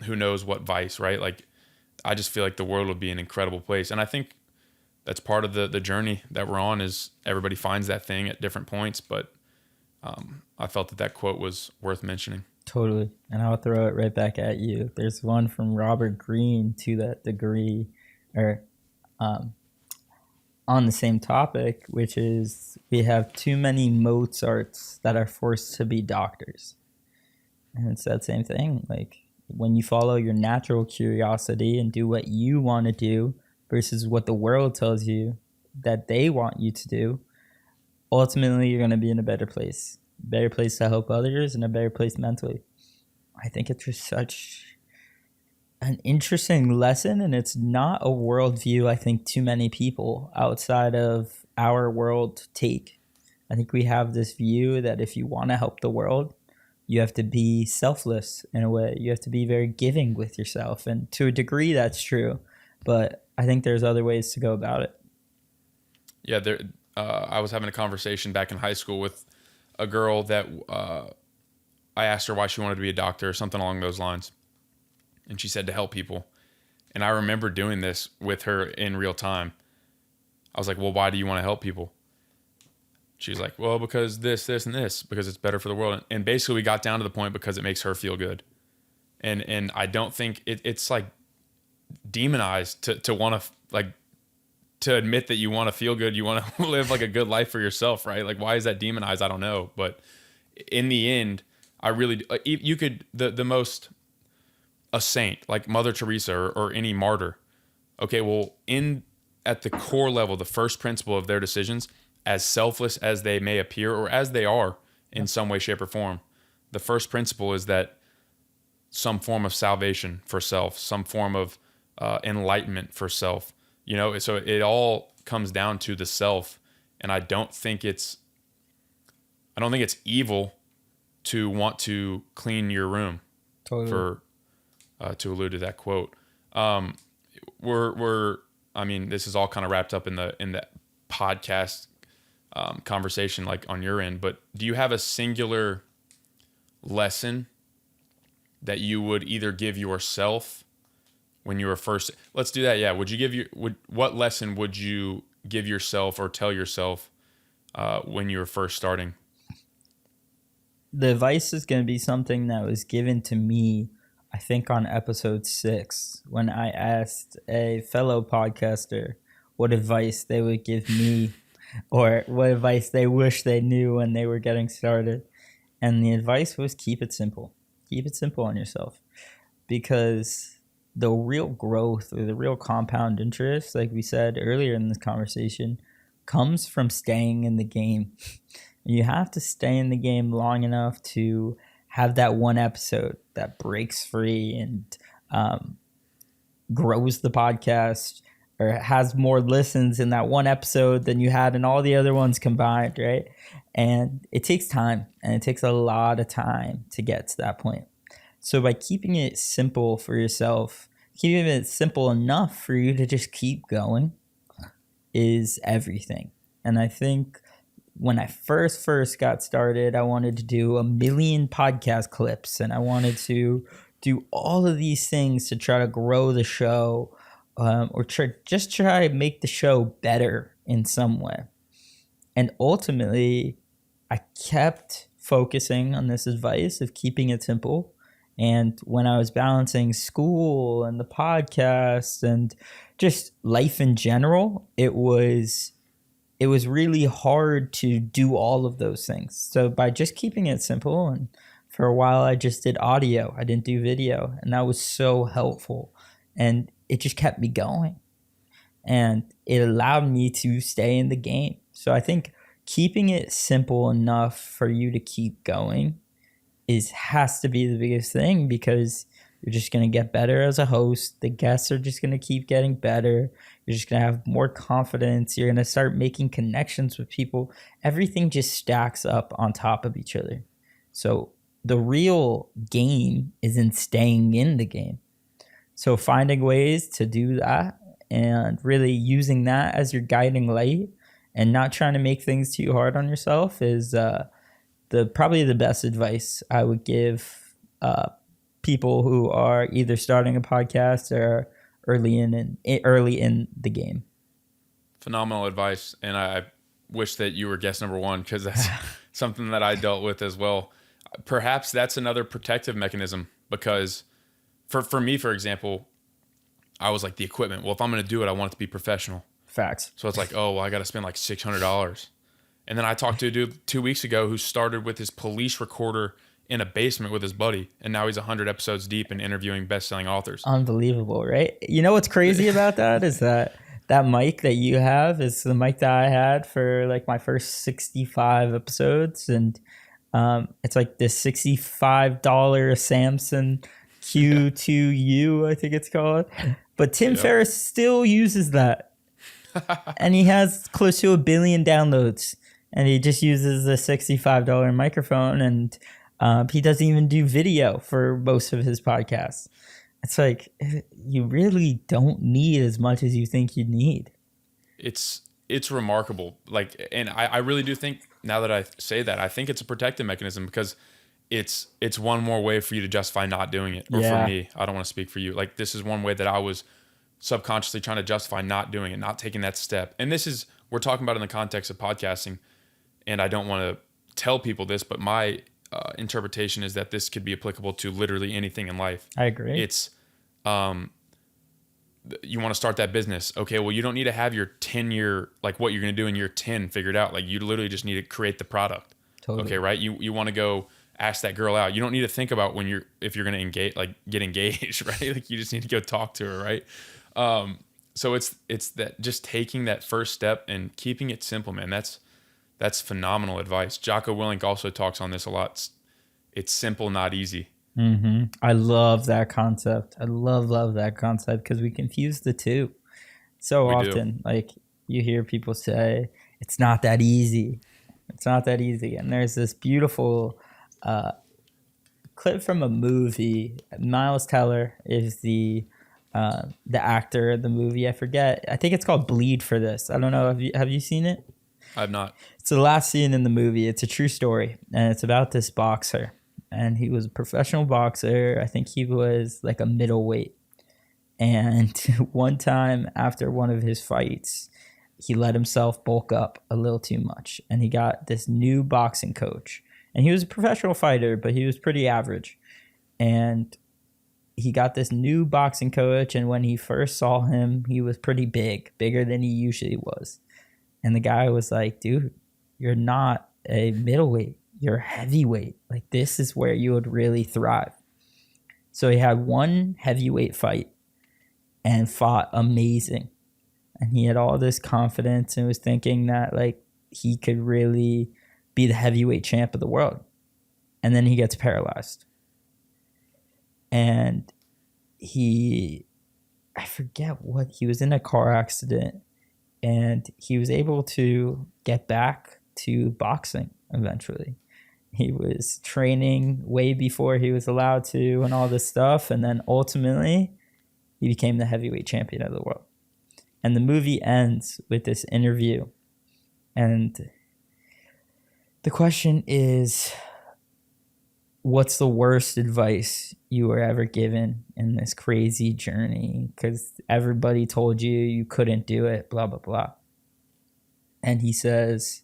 who knows what vice, right? Like, I just feel like the world would be an incredible place. And I think that's part of the journey that we're on, is everybody finds that thing at different points. But I felt that quote was worth mentioning. Totally. And I'll throw it right back at you. There's one from Robert Greene to that degree, or on the same topic, which is we have too many Mozarts that are forced to be doctors. And it's that same thing. Like, when you follow your natural curiosity and do what you want to do versus what the world tells you that they want you to do, ultimately you're going to be in a better place to help others, and a better place mentally. I think it's just such an interesting lesson, and it's not a worldview I think too many people outside of our world take. I think we have this view that if you want to help the world, you have to be selfless in a way. You have to be very giving with yourself, and to a degree that's true, but I think there's other ways to go about it. Yeah, I was having a conversation back in high school with a girl that I asked her why she wanted to be a doctor or something along those lines. And she said to help people. And I remember doing this with her in real time. I was like, well, why do you want to help people? She's like, well, because this, and this, because it's better for the world. And basically we got down to the point because it makes her feel good. And I don't think it's like demonized to want to, like, to admit that you want to feel good, you want to live like a good life for yourself, right? Like, why is that demonized? I don't know. But in the end, I really, you could, a saint like Mother Teresa or any martyr. Okay, well, at the core level, the first principle of their decisions, as selfless as they may appear, or as they are in some way, shape, or form, the first principle is that some form of salvation for self, some form of enlightenment for self. You know, so it all comes down to the self, and I don't think it's evil to want to clean your room. Totally. For to allude to that quote. I mean, this is all kind of wrapped up in the podcast conversation, like on your end. But do you have a singular lesson that you would either give yourself when you were first? Let's do that. Yeah. What lesson would you give yourself or tell yourself when you were first starting? The advice is going to be something that was given to me, I think, on episode 6, when I asked a fellow podcaster what advice they would give me or what advice they wish they knew when they were getting started. And the advice was keep it simple. Keep it simple on yourself, because the real growth or the real compound interest, like we said earlier in this conversation, comes from staying in the game. You have to stay in the game long enough to have that one episode that breaks free and grows the podcast, or has more listens in that one episode than you had in all the other ones combined, right? And it takes time, and it takes a lot of time to get to that point. So by keeping it simple for yourself, keeping it simple enough for you to just keep going is everything. And I think when I first got started, I wanted to do 1 million podcast clips, and I wanted to do all of these things to try to grow the show, or try to make the show better in some way. And ultimately, I kept focusing on this advice of keeping it simple. And when I was balancing school and the podcast and just life in general, it was really hard to do all of those things. So by just keeping it simple, and for a while I just did audio, I didn't do video, and that was so helpful. And it just kept me going, and it allowed me to stay in the game. So I think keeping it simple enough for you to keep going has to be the biggest thing, because you're just going to get better as a host. The guests are just going to keep getting better. You're just going to have more confidence. You're going to start making connections with people. Everything just stacks up on top of each other. So the real game is in staying in the game. So finding ways to do that and really using that as your guiding light and not trying to make things too hard on yourself is probably the best advice I would give people who are either starting a podcast or early in the game. Phenomenal advice, and I wish that you were guest number one, because that's something that I dealt with as well. Perhaps that's another protective mechanism, because for me, for example, I was like, the equipment. Well, if I'm going to do it, I want it to be professional. Facts. So it's like, oh, well, I got to spend like $600. And then I talked to a dude 2 weeks ago who started with his police recorder in a basement with his buddy, and now he's 100 episodes deep and interviewing best-selling authors. Unbelievable, right? You know what's crazy about that is that mic that you have is the mic that I had for like my first 65 episodes, and it's like this $65 Samsung Q2U, I think it's called. But Tim Ferriss still uses that, and he has close to 1 billion downloads, and he just uses a $65 microphone, and he doesn't even do video for most of his podcasts. It's like, you really don't need as much as you think you need. It's remarkable. Like, and I really do think, now that I say that, I think it's a protective mechanism, because it's one more way for you to justify not doing it. Or for me, I don't want to speak for you. Like, this is one way that I was subconsciously trying to justify not doing it, not taking that step. And we're talking about in the context of podcasting, and I don't want to tell people this, but my interpretation is that this could be applicable to literally anything in life. I agree. It's you want to start that business. Okay, well, you don't need to have your 10-year, like what you're going to do in year 10 figured out. Like, you literally just need to create the product. Totally. Okay, right? You want to go ask that girl out. You don't need to think about if you're going to get engaged, right? Like, you just need to go talk to her, right? So it's that, just taking that first step and keeping it simple, man. That's phenomenal advice. Jocko Willink also talks on this a lot. It's simple, not easy. Mm-hmm. I love that concept. I love that concept, because we confuse the two so often. Like, you hear people say, it's not that easy. It's not that easy. And there's this beautiful clip from a movie. Miles Teller is the actor of the movie. I forget. I think it's called Bleed for this. I don't know. Have you seen it? I've not. It's the last scene in the movie. It's a true story, and it's about this boxer. And he was a professional boxer. I think he was like a middleweight. And one time after one of his fights, he let himself bulk up a little too much. And he got this new boxing coach. And he was a professional fighter, but he was pretty average. And he got this new boxing coach. And when he first saw him, he was pretty big, bigger than he usually was. And the guy was like, dude, you're not a middleweight. You're heavyweight. Like, this is where you would really thrive. So he had one heavyweight fight and fought amazing. And he had all this confidence and was thinking that, like, he could really be the heavyweight champ of the world. And then he gets paralyzed. And I forget what, he was in a car accident, and he was able to get back to boxing eventually. He was training way before he was allowed to and all this stuff. And then ultimately, he became the heavyweight champion of the world. And the movie ends with this interview. And the question is, what's the worst advice you were ever given in this crazy journey? Because everybody told you couldn't do it, blah, blah, blah. And he says,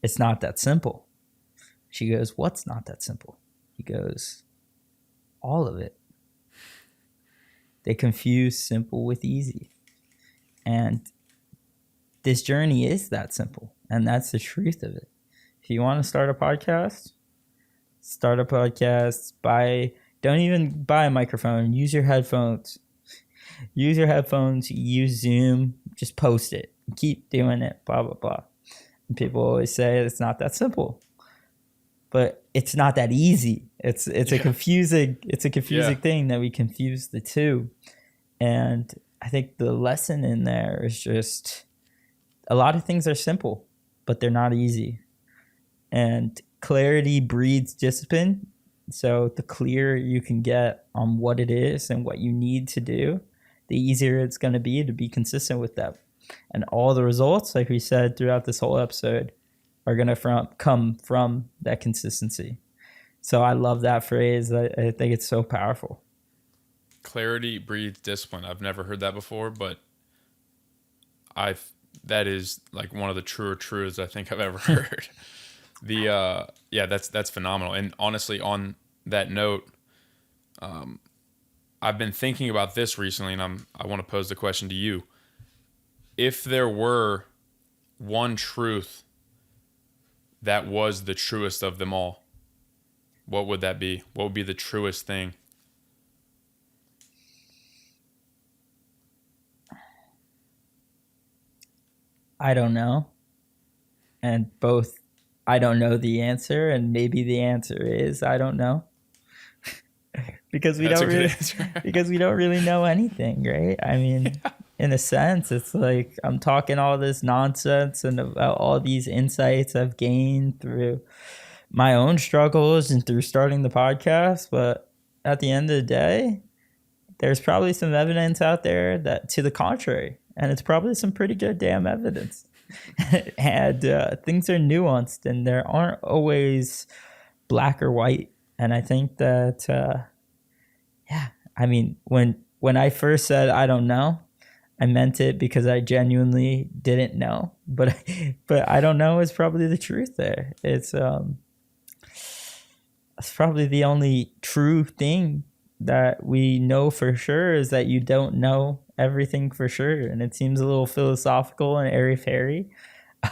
it's not that simple. She goes, what's not that simple? He goes, all of it. They confuse simple with easy. And this journey is that simple. And that's the truth of it. If you want to start a podcast, don't even buy a microphone. Use your headphones. Use Zoom. Just post it. Keep doing it, blah, blah, blah. People always say it's not that simple, but it's not that easy. It's a confusing thing that we confuse the two. And I think the lesson in there is just a lot of things are simple, but they're not easy. And clarity breeds discipline. So the clearer you can get on what it is and what you need to do, the easier it's going to be consistent with that. And all the results, like we said throughout this whole episode, are going to come from that consistency. So I love that phrase. I think it's so powerful. Clarity breeds discipline. I've never heard that before, but that is like one of the truer truths I think I've ever heard. That's phenomenal. And honestly, on that note, I've been thinking about this recently, and I want to pose the question to you. If there were one truth that was the truest of them all, what would that be? What would be the truest thing? I don't know. And both, I don't know the answer, and maybe the answer is I don't know. because we don't really know anything, right? I mean, in a sense, it's like I'm talking all this nonsense and about all these insights I've gained through my own struggles and through starting the podcast, but at the end of the day, there's probably some evidence out there that to the contrary, and it's probably some pretty good damn evidence. And things are nuanced, and there aren't always black or white. And I think that, I mean, when I first said I don't know, I meant it because I genuinely didn't know. But I don't know is probably the truth there. It's probably the only true thing that we know for sure is that you don't know everything for sure. And it seems a little philosophical and airy-fairy,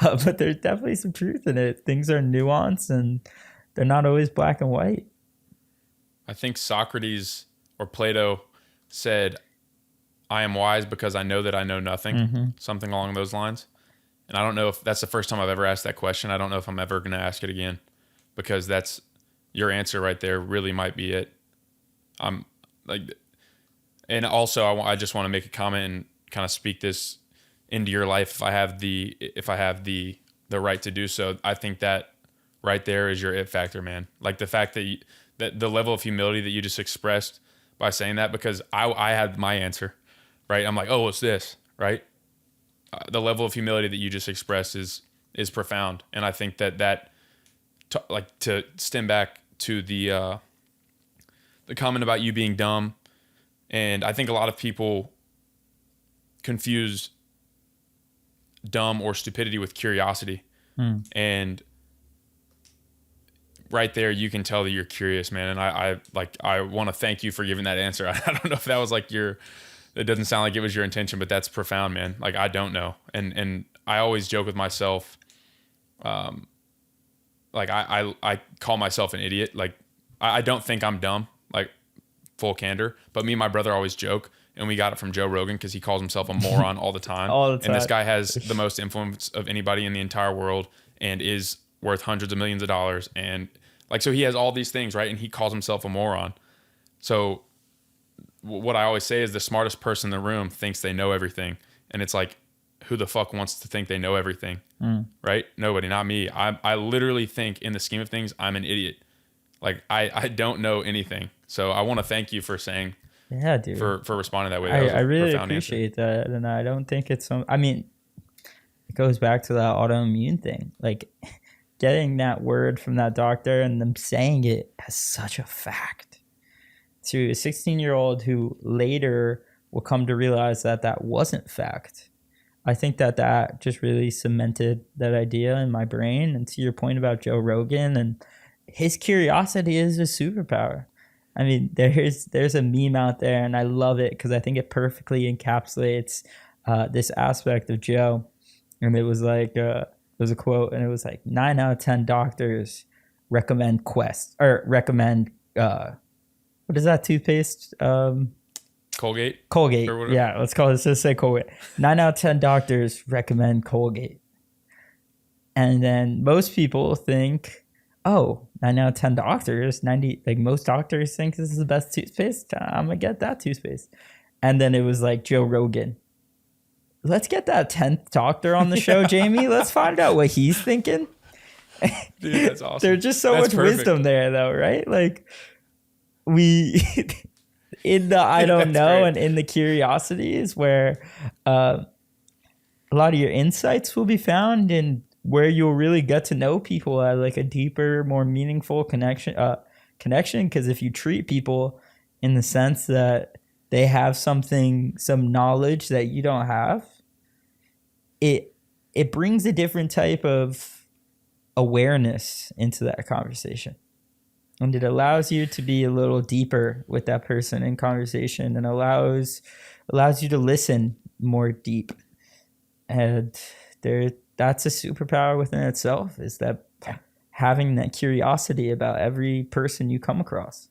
but there's definitely some truth in it. Things are nuanced and they're not always black and white. I think Socrates or Plato said, I am wise because I know that I know nothing, something along those lines. And I don't know if that's the first time I've ever asked that question. I don't know if I'm ever going to ask it again, because that's your answer right there really might be it. I'm like, and also I just want to make a comment and kind of speak this into your life if I have the right to do so. I think that right there is your it factor, man. Like the fact that that the level of humility that you just expressed by saying that, because I had my answer, right? I'm like, oh, it's this, right? The level of humility that you just expressed is profound, and I think that to stem back to the comment about you being dumb, and I think a lot of people confuse dumb or stupidity with curiosity, and right there you can tell that you're curious, man. And I want to thank you for giving that answer. I don't know if that was like it doesn't sound like it was your intention, but that's profound, man. Like, I don't know, and I always joke with myself, like I call myself an idiot. Like, I don't think I'm dumb, like, full candor, but me and my brother always joke, and we got it from Joe Rogan because he calls himself a moron all the time. All the time. And this guy has the most influence of anybody in the entire world and is worth hundreds of millions of dollars. And like, so he has all these things, right? And he calls himself a moron. So what I always say is the smartest person in the room thinks they know everything. And it's like, who the fuck wants to think they know everything? Right? Nobody, not me. I literally think in the scheme of things, I'm an idiot. Like, I don't know anything. So I want to thank you for saying, yeah, dude, for responding that way. I really appreciate that. And I don't think it's I mean, it goes back to that autoimmune thing. Like, getting that word from that doctor and them saying it as such a fact to a 16-year-old who later will come to realize that that wasn't fact. I think that just really cemented that idea in my brain. And to your point about Joe Rogan, and his curiosity is a superpower. I mean, there's a meme out there, and I love it because I think it perfectly encapsulates this aspect of Joe. And it was like, there's a quote, and it was like 9 out of 10 doctors recommend Quest, or recommend, what is that toothpaste? Colgate. Yeah, let's say Colgate. 9 out of 10 doctors recommend Colgate. And then most people think, oh, 9 out of 10 doctors, 90, like most doctors think this is the best toothpaste. I'm going to get that toothpaste. And then it was like Joe Rogan. Let's get that 10th doctor on the show, Jamie. Let's find out what he's thinking. Dude, that's awesome. There's just so much wisdom there, though, right? Like, we, in the I don't know and in the curiosity is where a lot of your insights will be found, and where you'll really get to know people at like a deeper, more meaningful connection. Because if you treat people in the sense that they have some knowledge that you don't have, it brings a different type of awareness into that conversation. And it allows you to be a little deeper with that person in conversation, and allows you to listen more deep. And that's a superpower within itself, is that having that curiosity about every person you come across.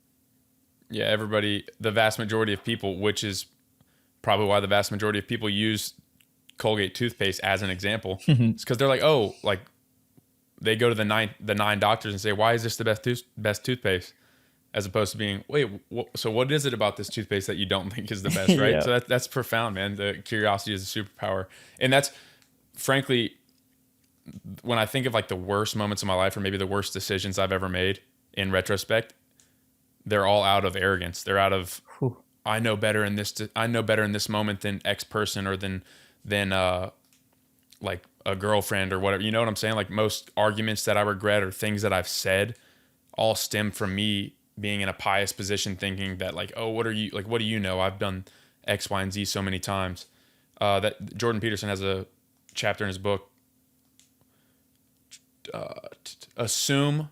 Yeah, everybody, the vast majority of people, which is probably why the vast majority of people use Colgate toothpaste as an example. It's because they're like, oh, like they go to the nine doctors and say, why is this the best toothpaste? As opposed to being, wait, so what is it about this toothpaste that you don't think is the best, right? Yeah. So that's profound, man. The curiosity is a superpower. And that's, frankly, when I think of like the worst moments of my life, or maybe the worst decisions I've ever made in retrospect, they're all out of arrogance. They're out of, I know better in this moment than X person, or than like a girlfriend or whatever. You know what I'm saying? Like most arguments that I regret or things that I've said all stem from me being in a pious position, thinking that like, oh, what do you know? I've done X, Y, and Z so many times. That Jordan Peterson has a chapter in his book, assume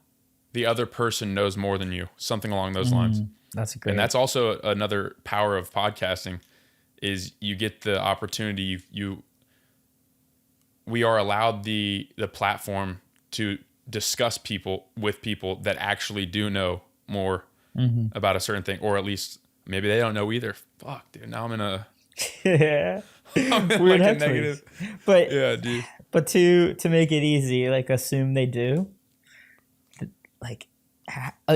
the other person knows more than you, something along those lines. That's great. And that's also another power of podcasting, is you get the opportunity, we are allowed the platform to discuss with people that actually do know more about a certain thing, or at least maybe they don't know either. Fuck, dude. Now I'm in a weird like negative. But yeah, dude. But to make it easy, like assume they do. Like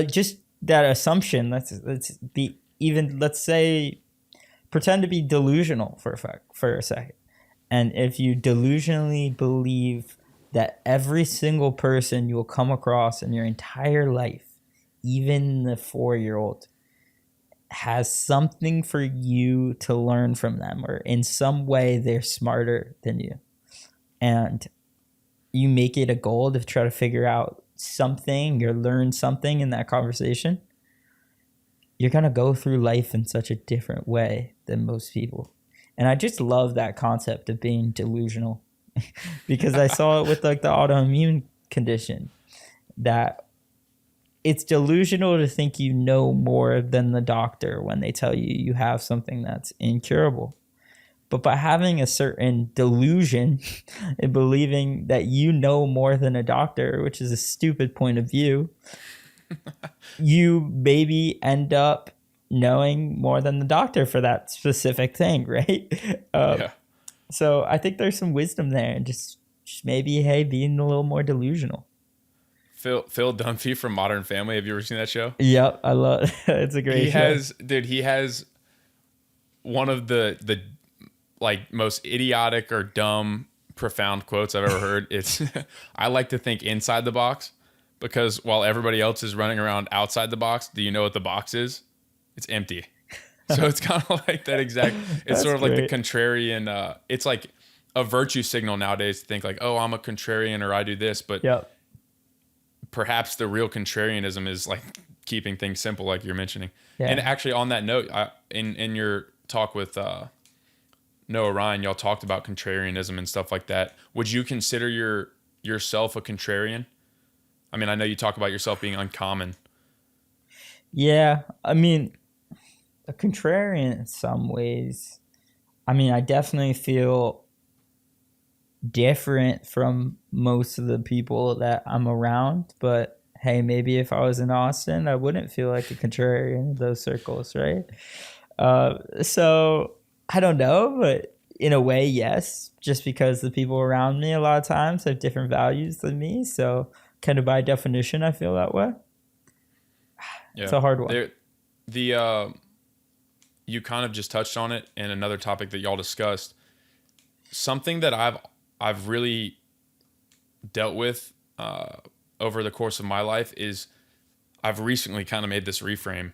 just that assumption. Let's say pretend to be delusional for a second. And if you delusionally believe that every single person you will come across in your entire life, even the 4-year-old, has something for you to learn from them, or in some way they're smarter than you, and you make it a goal to try to figure out something or learn something in that conversation, you're going to go through life in such a different way than most people. And I just love that concept of being delusional because I saw it with like the autoimmune condition, that it's delusional to think you know more than the doctor when they tell you you have something that's incurable. But by having a certain delusion and believing that you know more than a doctor, which is a stupid point of view, you maybe end up knowing more than the doctor for that specific thing, right? Yeah. So I think there's some wisdom there, and just maybe, hey, being a little more delusional. Phil Dunphy from Modern Family. Have you ever seen that show? Yep, I love it. It's a great show. He has one of the like most idiotic or dumb, profound quotes I've ever heard. It's I like to think inside the box, because while everybody else is running around outside the box, do you know what the box is? It's empty. So it's kind of like that exact. It's sort of like the contrarian. It's like a virtue signal nowadays to think like, oh, I'm a contrarian, or I do this, but perhaps the real contrarianism is like keeping things simple, like you're mentioning. Yeah. And actually, on that note, in your talk with Noah Ryan, y'all talked about contrarianism and stuff like that. Would you consider yourself a contrarian? I mean, I know you talk about yourself being uncommon. Yeah, I mean, a contrarian in some ways. I mean, I definitely feel different from most of the people that I'm around, but hey, maybe if I was in Austin, I wouldn't feel like a contrarian in those circles, right? So I don't know, but in a way, yes, just because the people around me a lot of times have different values than me. So kind of by definition, I feel that way. It's Yeah. a hard one. The you kind of just touched on it in another topic that y'all discussed. Something that I've really dealt with over the course of my life is I've recently kind of made this reframe.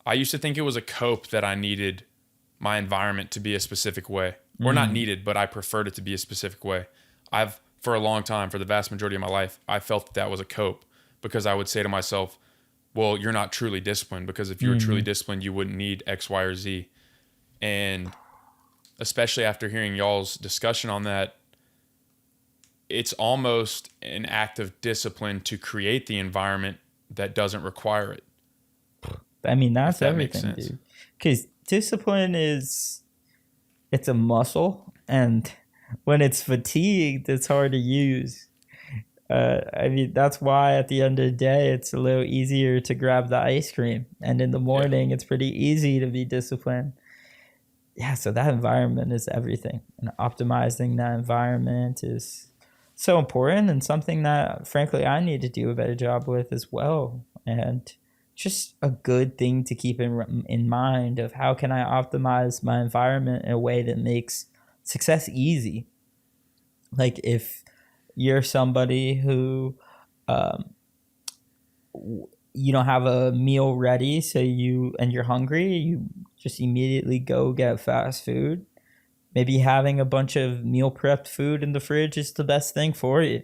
I used to think it was a cope that I needed my environment to be a specific way, or not needed, but I preferred it to be a specific way. For a long time, for the vast majority of my life, I felt that was a cope because I would say to myself, well, you're not truly disciplined, because if you were truly disciplined, you wouldn't need X, Y, or Z. And especially after hearing y'all's discussion on that, it's almost an act of discipline to create the environment that doesn't require it. I mean, that's that makes everything, sense. dude. Because discipline it's a muscle, and when it's fatigued, it's hard to use. I mean, that's why at the end of the day, it's a little easier to grab the ice cream, and in the morning, it's pretty easy to be disciplined. Yeah, so that environment is everything, and optimizing that environment is so important, and something that, frankly, I need to do a better job with as well. And just a good thing to keep in mind of how can I optimize my environment in a way that makes success easy. Like if you're somebody who you don't have a meal ready, so you're hungry, you just immediately go get fast food. Maybe having a bunch of meal prepped food in the fridge is the best thing for you,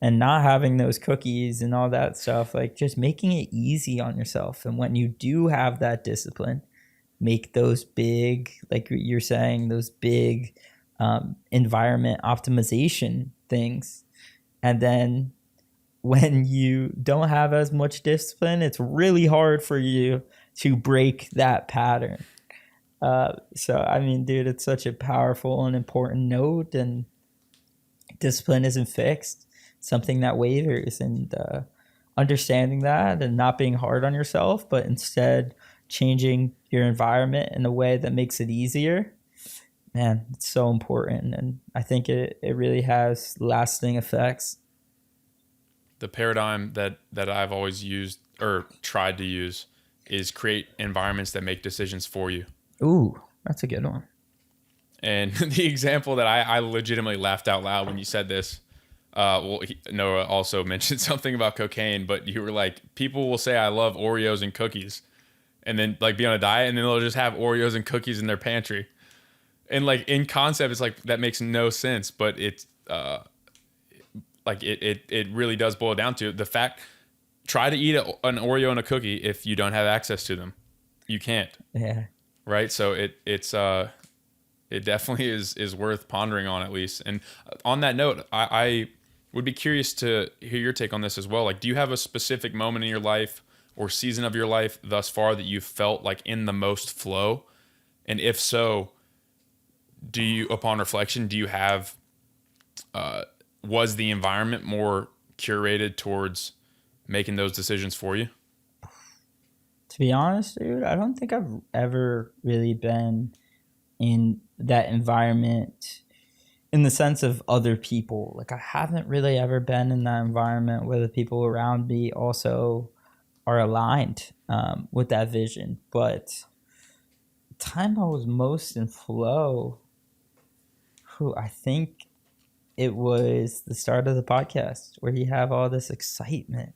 and not having those cookies and all that stuff, like just making it easy on yourself. And when you do have that discipline, make those big, like you're saying, those big environment optimization things. And then when you don't have as much discipline, it's really hard for you to break that pattern. So, I mean, dude, it's such a powerful and important note, and discipline isn't fixed, something that wavers, and understanding that and not being hard on yourself, but instead changing your environment in a way that makes it easier. Man, it's so important. And I think it really has lasting effects. The paradigm that I've always used or tried to use is create environments that make decisions for you. Ooh, that's a good one. And the example that I legitimately laughed out loud when you said this, Noah also mentioned something about cocaine, but you were like, people will say I love Oreos and cookies, and then like be on a diet, and then they'll just have Oreos and cookies in their pantry. And like in concept, it's like that makes no sense, but it's like it really does boil down to the fact. Try to eat an Oreo and a cookie if you don't have access to them. You can't. Yeah. Right. So it definitely is worth pondering on, at least. And on that note, I would be curious to hear your take on this as well. Like, do you have a specific moment in your life or season of your life thus far that you felt like in the most flow? And if so, do you, upon reflection, do you have, was the environment more curated towards making those decisions for you? To be honest, dude, I don't think I've ever really been in that environment in the sense of other people. Like, I haven't really ever been in that environment where the people around me also are aligned with that vision. But the time I was most in flow, I think it was the start of the podcast, where you have all this excitement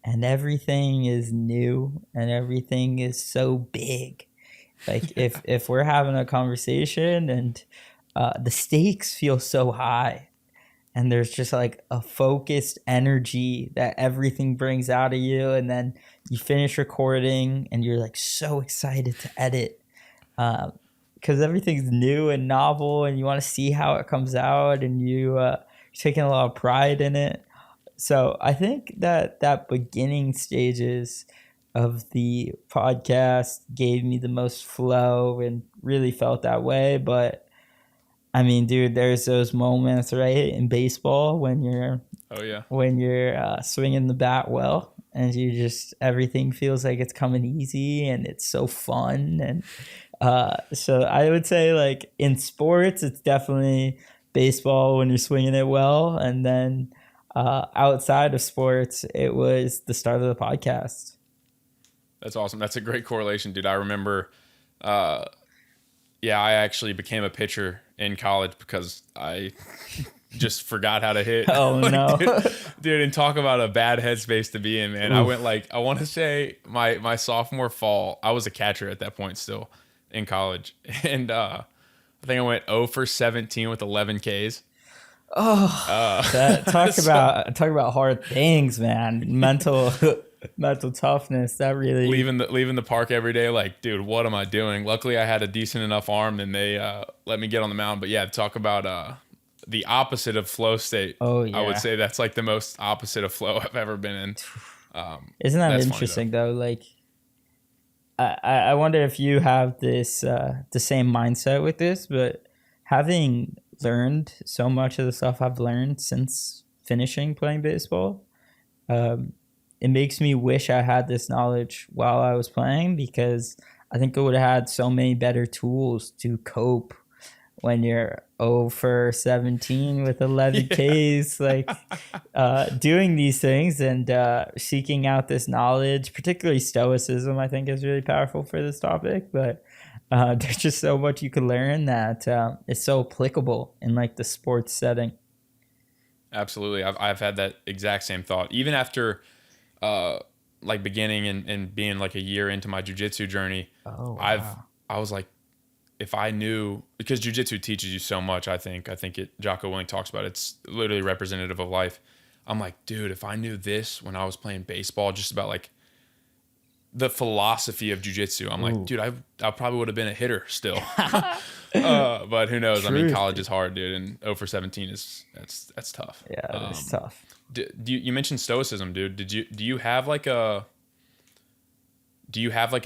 and everything is new and everything is so big. Like if we're having a conversation and the stakes feel so high, and there's just like a focused energy that everything brings out of you, and then you finish recording and you're like so excited to edit because everything's new and novel, and you want to see how it comes out, and you're taking a lot of pride in it. So I think that beginning stages of the podcast gave me the most flow and really felt that way. But I mean, dude, there's those moments, right, in baseball when you're Oh yeah. swinging the bat well, and you just everything feels like it's coming easy and it's so fun. And so I would say, like, in sports, it's definitely baseball when you're swinging it well, and then outside of sports, it was the start of the podcast. That's awesome. That's a great correlation, dude. I remember, uh, yeah, I actually became a pitcher in college because I just forgot how to hit. Oh no. Dude, and talk about a bad headspace to be in, man. I went, like, I want to say my sophomore fall. I was a catcher at that point still in college, and I think I went 0 for 17 with 11 Ks. Talk about hard things, man. Mental toughness. That really Leaving the park every day, like, dude, what am I doing? Luckily, I had a decent enough arm, and they let me get on the mound. But yeah, talk about the opposite of flow state. Oh yeah. I would say that's like the most opposite of flow I've ever been in. Isn't that interesting though? Like, I wonder if you have this the same mindset with this, but having learned so much of the stuff I've learned since finishing playing baseball, it makes me wish I had this knowledge while I was playing, because I think I would have had so many better tools to cope when you're 0 for 17 with 11 Ks, like doing these things and seeking out this knowledge, particularly stoicism, I think is really powerful for this topic. But there's just so much you can learn that is so applicable in like the sports setting. Absolutely. I've had that exact same thought. Even after like beginning and being like a year into my jiu-jitsu journey, I was like, if I knew, because jiu-jitsu teaches you so much, I think Jocko Willink talks about it, it's literally representative of life. I'm like, dude, if I knew this when I was playing baseball, just about like the philosophy of jiu-jitsu, I'm like, dude, I probably would have been a hitter still. But who knows? Truth. I mean, college is hard, dude, and 0 for 17 that's tough. Yeah, it's tough. You mentioned stoicism, dude. Do you have like a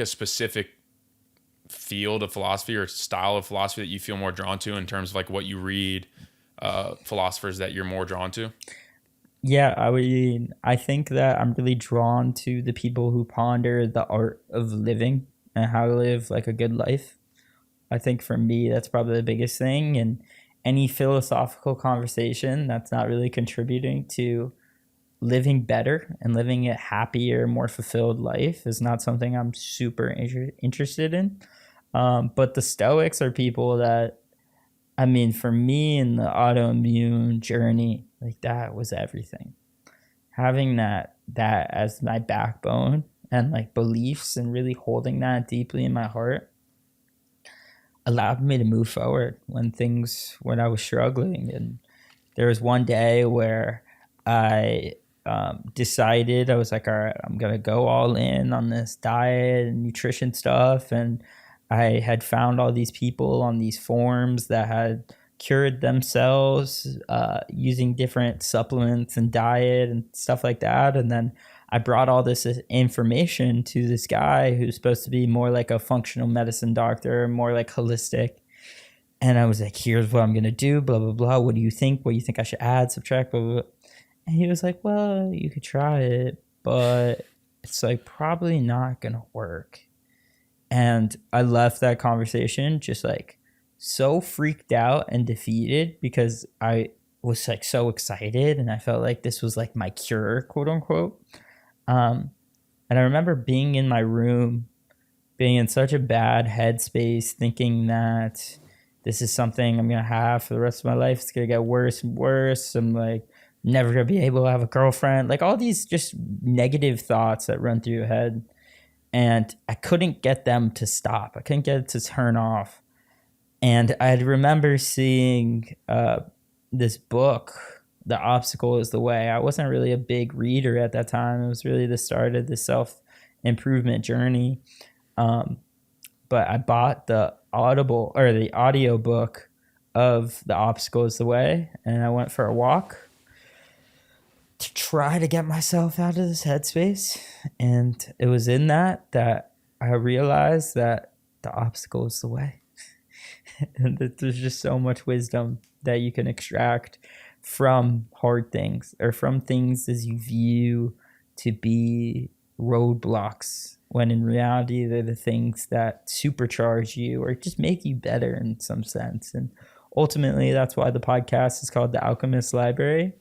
specific field of philosophy or style of philosophy that you feel more drawn to in terms of like what you read, philosophers that you're more drawn to? Yeah, I think that I'm really drawn to the people who ponder the art of living and how to live like a good life. I think for me, that's probably the biggest thing. And any philosophical conversation that's not really contributing to living better and living a happier, more fulfilled life is not something I'm super interested in. But the Stoics are people that, I mean, for me in the autoimmune journey, like that was everything. Having that as my backbone and like beliefs and really holding that deeply in my heart allowed me to move forward when I was struggling. And there was one day where I decided, I was like, all right, I'm going to go all in on this diet and nutrition stuff. And I had found all these people on these forums that had cured themselves using different supplements and diet and stuff like that. And then I brought all this information to this guy who's supposed to be more like a functional medicine doctor, more like holistic. And I was like, here's what I'm going to do, blah, blah, blah. What do you think? What do you think I should add, subtract, blah, blah, blah. And he was like, well, you could try it, but it's like probably not going to work. And I left that conversation just like so freaked out and defeated, because I was like so excited and I felt like this was like my cure, quote unquote. And I remember being in my room, being in such a bad headspace, thinking that this is something I'm going to have for the rest of my life. It's going to get worse and worse. I'm like, never going to be able to have a girlfriend. Like all these just negative thoughts that run through your head. And I couldn't get them to stop. I couldn't get it to turn off. And I remember seeing this book, The Obstacle is the Way. I wasn't really a big reader at that time. It was really the start of the self-improvement journey. But I bought the audio book of The Obstacle is the Way, and I went for a walk to try to get myself out of this headspace. And it was in that I realized that the obstacle is the way. And that there's just so much wisdom that you can extract from hard things, or from things as you view to be roadblocks when in reality they're the things that supercharge you or just make you better in some sense. And ultimately, that's why the podcast is called the Alchemist Library,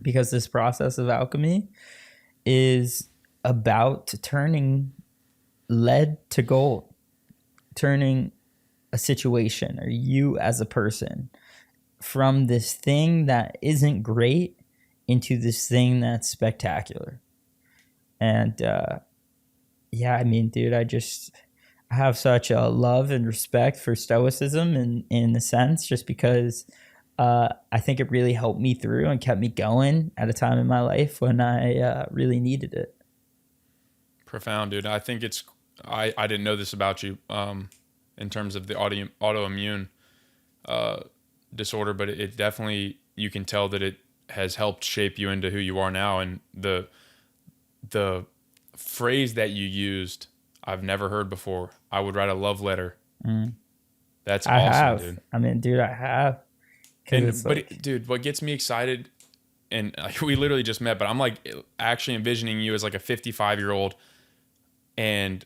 because this process of alchemy is about turning lead to gold, turning a situation or you as a person from this thing that isn't great into this thing that's spectacular. And yeah, I mean, dude, I have such a love and respect for stoicism in a sense, just because I think it really helped me through and kept me going at a time in my life when I really needed it. Profound, dude. I think I didn't know this about you in terms of the autoimmune disorder, but it definitely, you can tell that it has helped shape you into who you are now. And the phrase that you used, I've never heard before. I would write a love letter. That's I awesome, have. dude. I mean, dude, I have. Dude, what gets me excited, and we literally just met, but I'm like actually envisioning you as like a 55-year-old and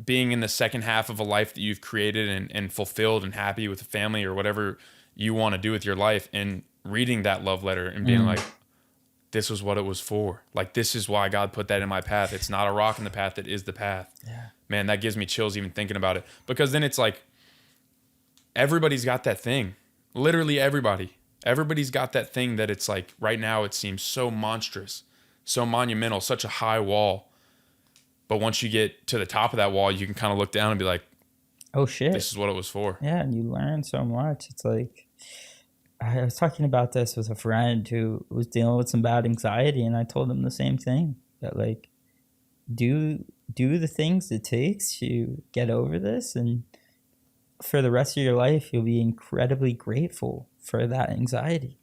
being in the second half of a life that you've created and fulfilled and happy with a family or whatever you want to do with your life, and reading that love letter and being like, this was what it was for. Like, this is why God put that in my path. It's not a rock in the path. It is the path. Yeah. Man, that gives me chills even thinking about it, because then it's like, everybody's got that thing. Literally everybody's got that thing that it's like right now it seems so monstrous, so monumental, such a high wall. But once you get to the top of that wall, you can kind of look down and be like, oh shit, this is what it was for. Yeah, and you learn so much. It's like, I was talking about this with a friend who was dealing with some bad anxiety, and I told him the same thing, that like, do the things it takes to get over this, and for the rest of your life, you'll be incredibly grateful for that anxiety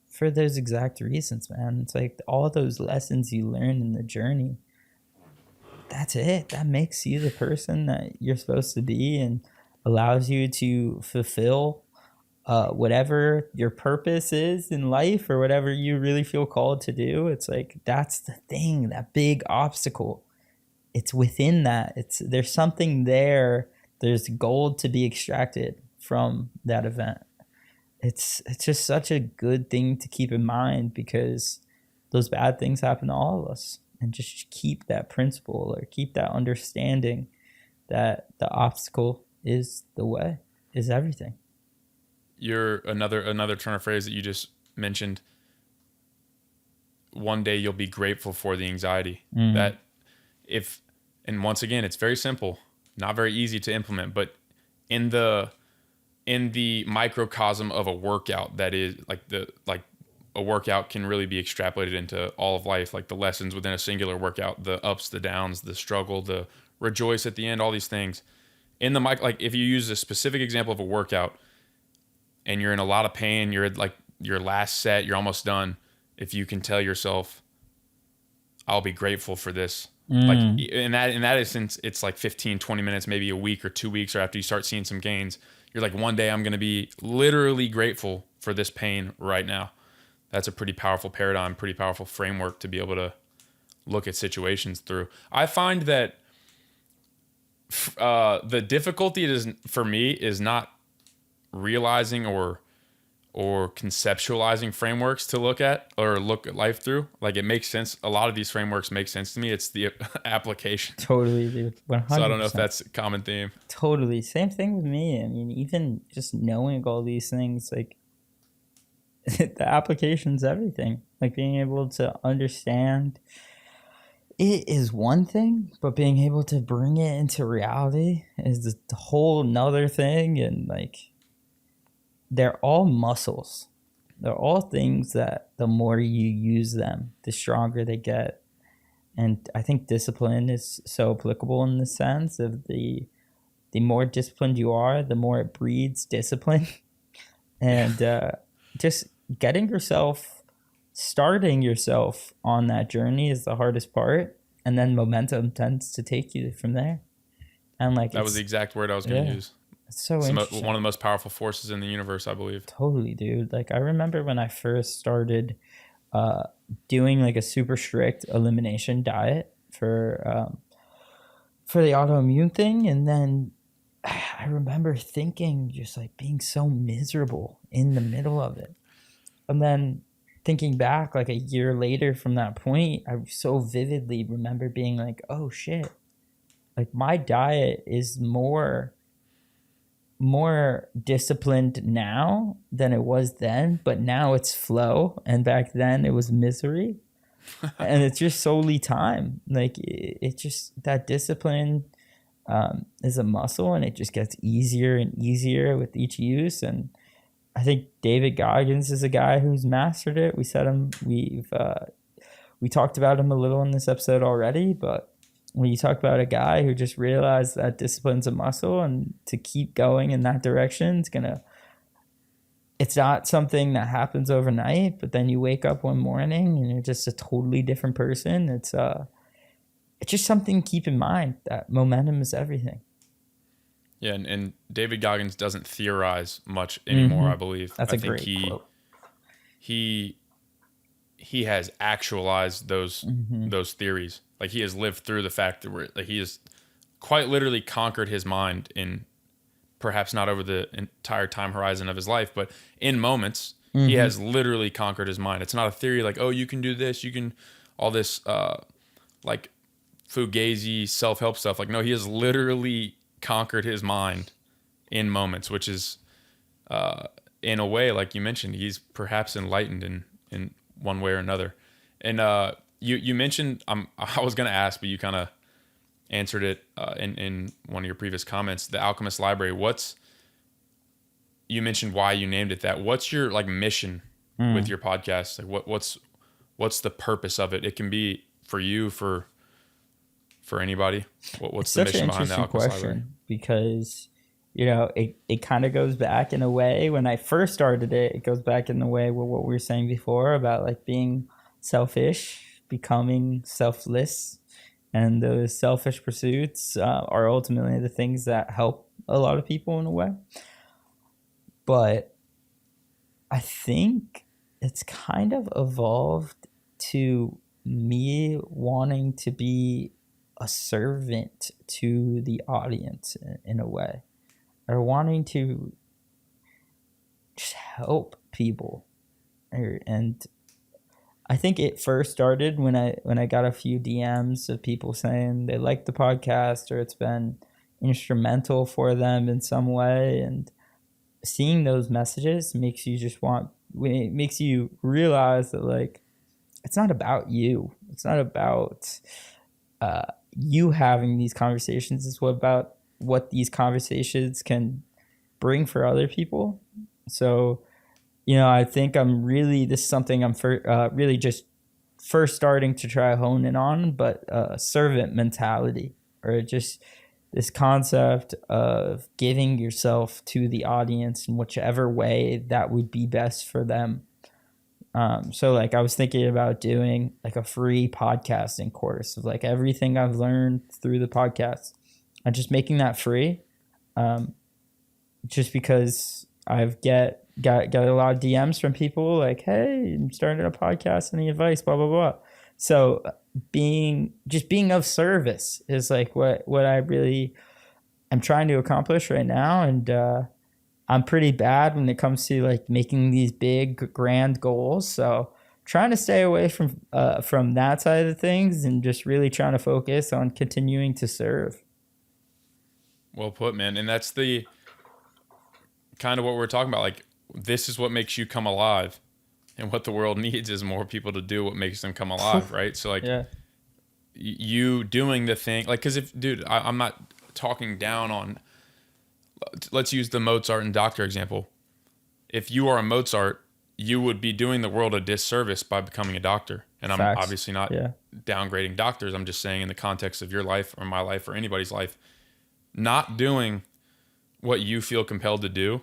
for those exact reasons, man. It's like all those lessons you learn in the journey, that's it. That makes you the person that you're supposed to be and allows you to fulfill whatever your purpose is in life or whatever you really feel called to do. It's like, that's the thing, that big obstacle. It's within that. There's something there. There's gold to be extracted from that event. It's just such a good thing to keep in mind, because those bad things happen to all of us. And just keep that principle or keep that understanding that the obstacle is the way, is everything. You're another turn of phrase that you just mentioned. One day you'll be grateful for the anxiety. That and once again, it's very simple. Not very easy to implement, but in the microcosm of a workout, that is like a workout can really be extrapolated into all of life, like the lessons within a singular workout, the ups, the downs, the struggle, the rejoice at the end, all these things. In the like if you use a specific example of a workout and you're in a lot of pain, you're at like your last set, you're almost done. If you can tell yourself, I'll be grateful for this. Like in that instance, it's like 15, 20 minutes, maybe a week or 2 weeks, or after you start seeing some gains, you're like, one day I'm going to be literally grateful for this pain right now. That's a pretty powerful paradigm, pretty powerful framework to be able to look at situations through. I find that the difficulty for me is not realizing or conceptualizing frameworks to look at or look at life through. Like, it makes sense. A lot of these frameworks make sense to me. It's the application. Totally, dude. 100%. So I don't know if that's a common theme. Totally. Same thing with me. I mean, even just knowing all these things, like the application's everything. Like, being able to understand it is one thing, but being able to bring it into reality is the whole nother thing. And like, they're all muscles. They're all things that the more you use them, the stronger they get. And I think discipline is so applicable in the sense of the more disciplined you are, the more it breeds discipline. And just starting yourself on that journey is the hardest part. And then momentum tends to take you from there. And like, that was the exact word I was going to use. It's so interesting. One of the most powerful forces in the universe, I believe. Totally, dude. Like, I remember when I first started doing like a super strict elimination diet for the autoimmune thing, and then I remember thinking just like being so miserable in the middle of it. And then thinking back like a year later from that point, I so vividly remember being like, oh shit, like my diet is more disciplined now than it was then, but now it's flow, and back then it was misery. And it's just solely time. Like it just, that discipline is a muscle, and it just gets easier and easier with each use. And I think David Goggins is a guy who's mastered it. We talked about him a little in this episode already, but when you talk about a guy who just realized that discipline's a muscle, and to keep going in that direction, it's not something that happens overnight, but then you wake up one morning and you're just a totally different person. It's just something to keep in mind, that momentum is everything. Yeah, and David Goggins doesn't theorize much anymore, I believe. That's I a think great quote. He has actualized those theories. Like, he has lived through the fact that he has quite literally conquered his mind in, perhaps not over the entire time horizon of his life, but in moments, he has literally conquered his mind. It's not a theory like, oh, you can do this, you can, all this like fugazi self-help stuff. Like, no, he has literally conquered his mind in moments, which is in a way, like you mentioned, he's perhaps enlightened in one way or another. And you mentioned, I was going to ask, but you kind of answered it in one of your previous comments, the Alchemist library. You mentioned why you named it that. What's your like mission with your podcast? Like what's the purpose of it? It can be for you, for anybody. What's the mission behind the Alchemist library? Because it kind of goes back in a way, when I first started it goes back in the way with what we were saying before about like being selfish, becoming selfless, and those selfish pursuits are ultimately the things that help a lot of people in a way. But I think it's kind of evolved to me wanting to be a servant to the audience in a way, or wanting to just help people. And I think it first started when I got a few DMs of people saying they like the podcast, or it's been instrumental for them in some way. And seeing those messages makes you realize that like, it's not about you. It's not about you having these conversations. It's about what these conversations can bring for other people. So, I think this is something I'm really just first starting to try hone in on, but servant mentality, or just this concept of giving yourself to the audience in whichever way that would be best for them. So like I was thinking about doing like a free podcasting course of like everything I've learned through the podcast, and just making that free. Just because I've got a lot of DMs from people like, hey, I'm starting a podcast, any advice, blah, blah, blah. So being of service is like what I really am trying to accomplish right now. And I'm pretty bad when it comes to like making these big grand goals. So trying to stay away from that side of things, and just really trying to focus on continuing to serve. Well put, man. And that's the kind of what we're talking about. Like, this is what makes you come alive, and what the world needs is more people to do what makes them come alive. Right. So like, Yeah. You doing the thing, like, cause I'm not talking down on, let's use the Mozart and doctor example. If you are a Mozart, you would be doing the world a disservice by becoming a doctor. And I'm obviously not downgrading doctors. I'm just saying, in the context of your life or my life or anybody's life, not doing what you feel compelled to do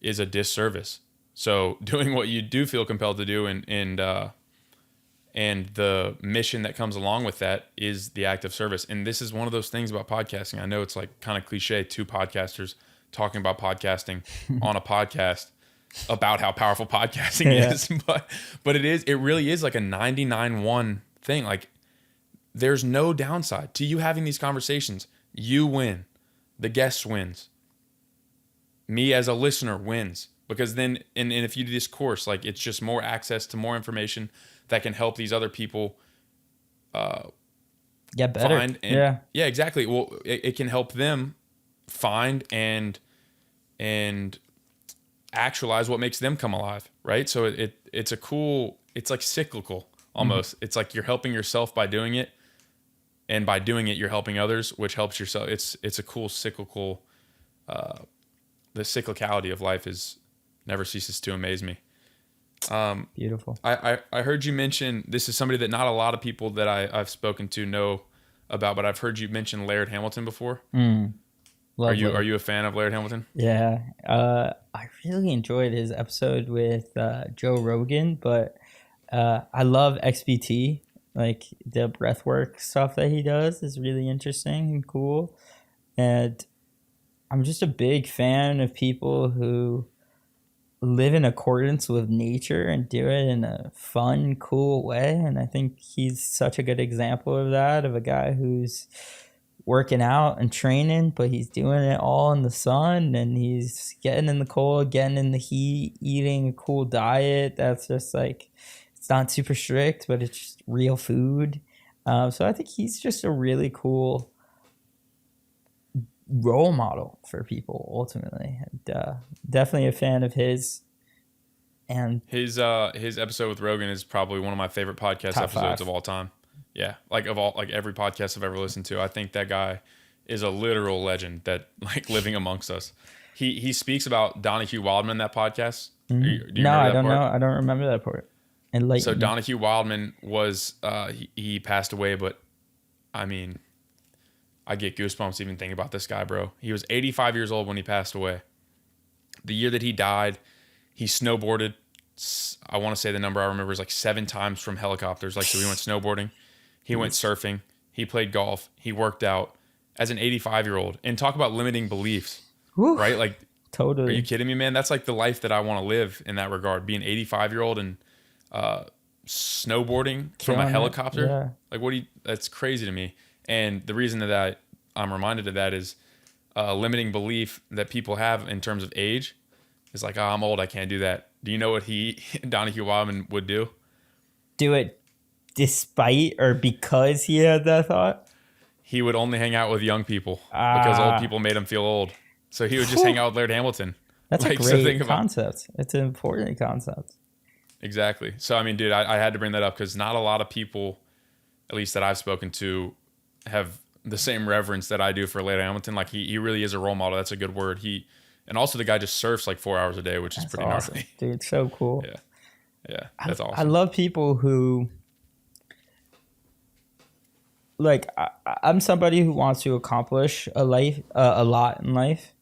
is a disservice. So doing what you do feel compelled to do, and the mission that comes along with that is the act of service. And this is one of those things about podcasting. I know it's like kind of cliche, two podcasters talking about podcasting on a podcast. about how powerful podcasting is, but it really is like a 99-1 thing. Like there's no downside to you having these conversations. You win. The guest wins. Me as a listener wins, because then and if you do this course, like it's just more access to more information that can help these other people get better. Find and, yeah, exactly. Well, it can help them find and actualize what makes them come alive, right? So it's a cool, it's like cyclical almost. It's like you're helping yourself by doing it, and by doing it you're helping others, which helps yourself. It's a cool cyclical, the cyclicality of life is never ceases to amaze me. Beautiful. I heard you mention, this is somebody that not a lot of people that I've spoken to know about, but I've heard you mention Laird Hamilton before. Are you a fan of Laird Hamilton? Yeah. I really enjoyed his episode with Joe Rogan, but I love XBT. Like the breathwork stuff that he does is really interesting and cool. And I'm just a big fan of people who live in accordance with nature and do it in a fun, cool way. And I think he's such a good example of that, of a guy who's working out and training, but he's doing it all in the sun, and he's getting in the cold, getting in the heat, eating a cool diet that's just like, it's not super strict, but it's just real food. So I think he's just a really cool role model for people ultimately, and definitely a fan of his. And his episode with Rogan is probably one of my favorite podcast episodes 5 of all time. Yeah, like every podcast I've ever listened to, I think that guy is a literal legend that like living amongst us. He speaks about Donahue Wildman in that podcast. Do you no, I don't part? know. I don't remember that part. So Donahue Wildman was he passed away, but I mean, I get goosebumps even thinking about this guy, bro. He was 85 years old when he passed away. The year that he died, he snowboarded. I want to say the number I remember is like 7 times from helicopters. Like, so he went snowboarding, he went surfing, he played golf, he worked out as an 85-year-old. And talk about limiting beliefs, right? Like, totally. Are you kidding me, man? That's like the life that I want to live in that regard. Be an 85-year-old and snowboarding from a helicopter. Yeah. Like, that's crazy to me. And the reason that I'm reminded of that is limiting belief that people have in terms of age. It's like, oh, I'm old, I can't do that. Do you know what Donahue Wildman would do? Do it despite or because he had that thought? He would only hang out with young people because old people made him feel old. So he would just hang out with Laird Hamilton. That's a great concept. It's an important concept. Exactly. So, I mean, dude, I had to bring that up because not a lot of people, at least that I've spoken to, have the same reverence that I do for Laird Hamilton. Like, he really is a role model. That's a good word. And also the guy just surfs like 4 hours a day, which is pretty awesome. gnarly. Dude, so cool. Yeah, that's awesome. I love people who, like, I'm somebody who wants to accomplish a lot in life,